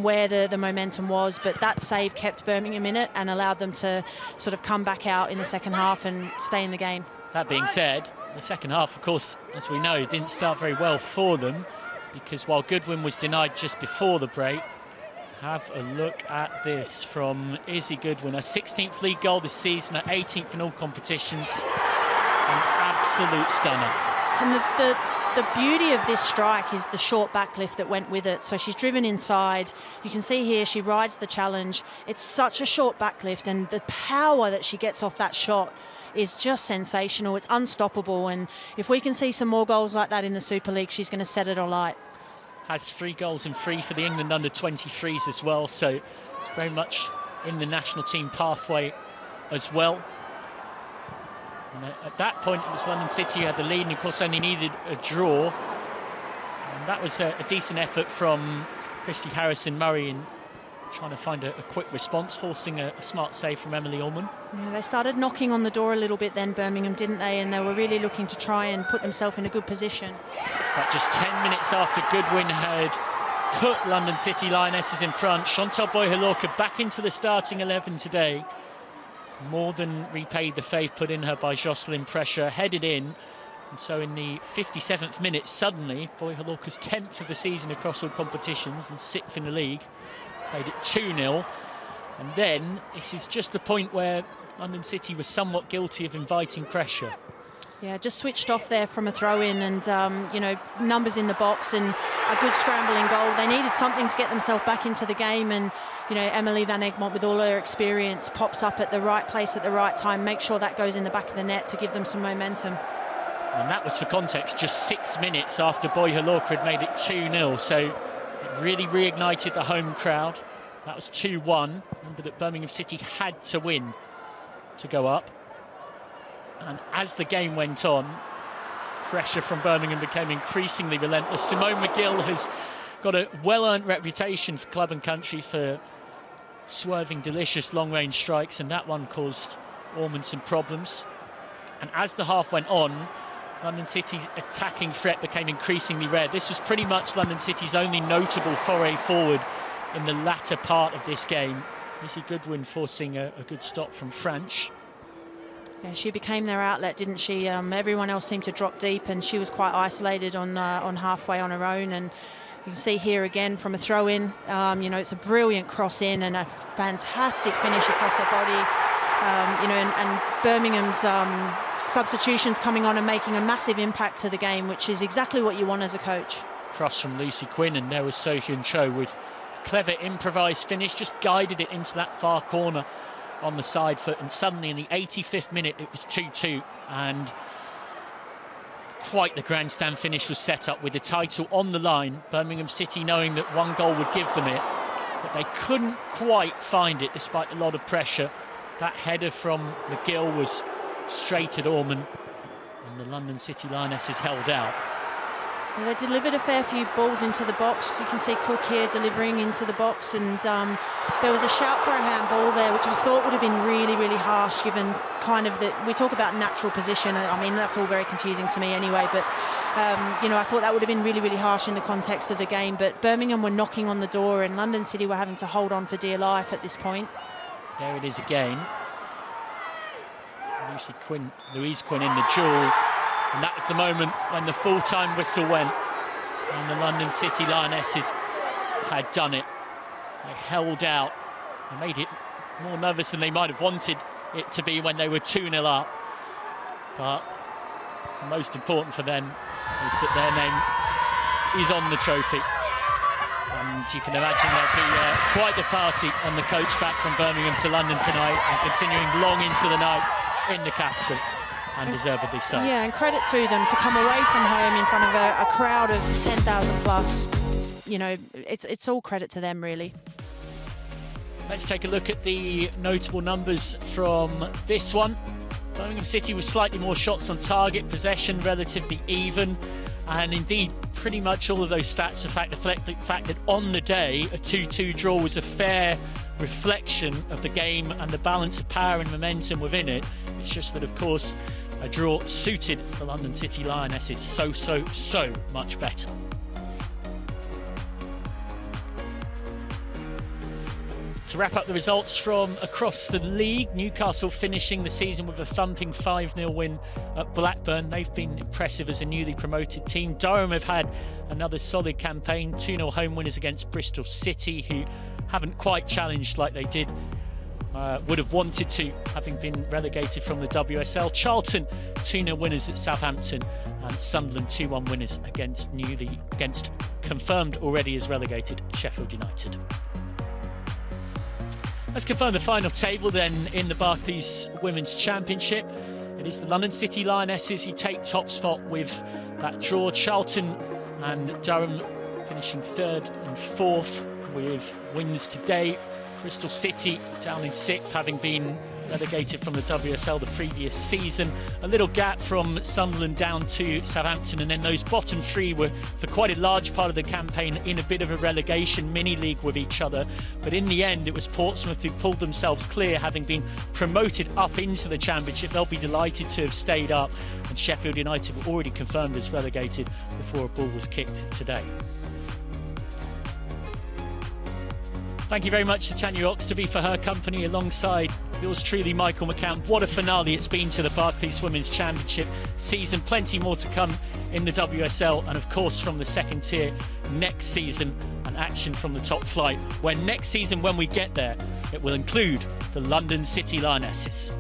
where the momentum was. But that save kept Birmingham in it and allowed them to sort of come back out in the second half and stay in the game. That being said, the second half, of course, as we know, didn't start very well for them, because while Goodwin was denied just before the break, have a look at this from Izzy Goodwin, her 16th league goal this season, her 18th in all competitions. An absolute stunner. And the beauty of this strike is the short backlift that went with it. So she's driven inside. You can see here she rides the challenge. It's such a short backlift, and the power that she gets off that shot is just sensational. It's unstoppable, and if we can see some more goals like that in the Super League, she's going to set it alight. Has 3 goals and 3 for the England under-23s as well, so it's very much in the national team pathway as well. And at that point, it was London City who had the lead, and of course only needed a draw. And that was a decent effort from Christy Harrison-Murray in trying to find a quick response, forcing a smart save from Emily Ullman. Yeah, they started knocking on the door a little bit then, Birmingham, didn't they? And they were really looking to try and put themselves in a good position. But just 10 minutes after Goodwin had put London City Lionesses in front, Chantal Boyhalorka back into the starting 11 today. More than repaid the faith put in her by Jocelyn Pressure, headed in. And so in the 57th minute, suddenly, Boyhalorka's 10th of the season across all competitions and 6th in the league, played it 2-0. And then this is just the point where London City was somewhat guilty of inviting pressure. Yeah, just switched off there from a throw-in, and you know, numbers in the box and a good scrambling goal. They needed something to get themselves back into the game, and you know, Emily Van Egmont, with all her experience, pops up at the right place at the right time, make sure that goes in the back of the net to give them some momentum. And that was, for context, just 6 minutes after Boyhalorka had made it 2-0, so it really reignited the home crowd. That was 2-1. Remember that Birmingham City had to win to go up. And as the game went on, pressure from Birmingham became increasingly relentless. Simone McGill has got a well-earned reputation for club and country for swerving delicious long-range strikes, and that one caused Ormond some problems. And as the half went on, London City's attacking threat became increasingly rare. This was pretty much London City's only notable foray forward in the latter part of this game. Izzy Goodwin forcing a good stop from French. Yeah, she became their outlet, didn't she? Everyone else seemed to drop deep, and she was quite isolated on halfway on her own. And you can see here again from a throw-in, you know, it's a brilliant cross in and a fantastic finish across her body. You know, and Birmingham's substitutions coming on and making a massive impact to the game, which is exactly what you want as a coach. Cross from Lucy Quinn, and there was So Hyun Cho with a clever improvised finish, just guided it into that far corner on the side foot, and suddenly in the 85th minute it was 2-2, and quite the grandstand finish was set up with the title on the line. Birmingham City knowing that one goal would give them it, but they couldn't quite find it despite a lot of pressure. That header from McGill was straight at Ormond, and the London City Lionesses held out. Well, they delivered a fair few balls into the box. You can see Cook here delivering into the box, and there was a shout for a handball there, which I thought would have been really, really harsh, given kind of we talk about natural position. I mean, that's all very confusing to me anyway, but you know, I thought that would have been really, really harsh in the context of the game. But Birmingham were knocking on the door, and London City were having to hold on for dear life at this point. There it is again. Louise Quinn in the duel. And that was the moment when the full-time whistle went, and the London City Lionesses had done it. They held out. They made it more nervous than they might have wanted it to be when they were 2-0 up. But the most important for them is that their name is on the trophy. And you can imagine there'll be quite the party on the coach back from Birmingham to London tonight, and continuing long into the night in the capital. And deservedly so. Yeah, and credit to them to come away from home in front of a crowd of 10,000 plus. You know, it's all credit to them, really. Let's take a look at the notable numbers from this one. Birmingham City with slightly more shots on target, possession relatively even, and indeed pretty much all of those stats reflect the fact that on the day a 2-2 draw was a fair reflection of the game and the balance of power and momentum within it. It's just that, of course, a draw suited the London City Lionesses so much better. To wrap up the results from across the league, Newcastle finishing the season with a thumping 5-0 win at Blackburn. They've been impressive as a newly promoted team. Durham have had another solid campaign, 2-0 home winners against Bristol City, who haven't quite challenged like they did, would have wanted to, having been relegated from the WSL. Charlton 2-0 winners at Southampton, and Sunderland 2-1 winners against confirmed already as relegated Sheffield United. Let's confirm the final table then in the Barclays Women's Championship. It is the London City Lionesses who take top spot with that draw. Charlton and Durham finishing 3rd and 4th with wins today. Bristol City down in 6th, having been relegated from the WSL the previous season. A little gap from Sunderland down to Southampton, and then those bottom 3 were for quite a large part of the campaign in a bit of a relegation mini-league with each other. But in the end, it was Portsmouth who pulled themselves clear, having been promoted up into the Championship. They'll be delighted to have stayed up, and Sheffield United were already confirmed as relegated before a ball was kicked today. Thank you very much to Tanya Oxtoby for her company alongside yours truly, Michael McCann. What a finale it's been to the Barclays Women's Championship season. Plenty more to come in the WSL and, of course, from the second tier next season, and action from the top flight, when next season, when we get there, it will include the London City Lionesses.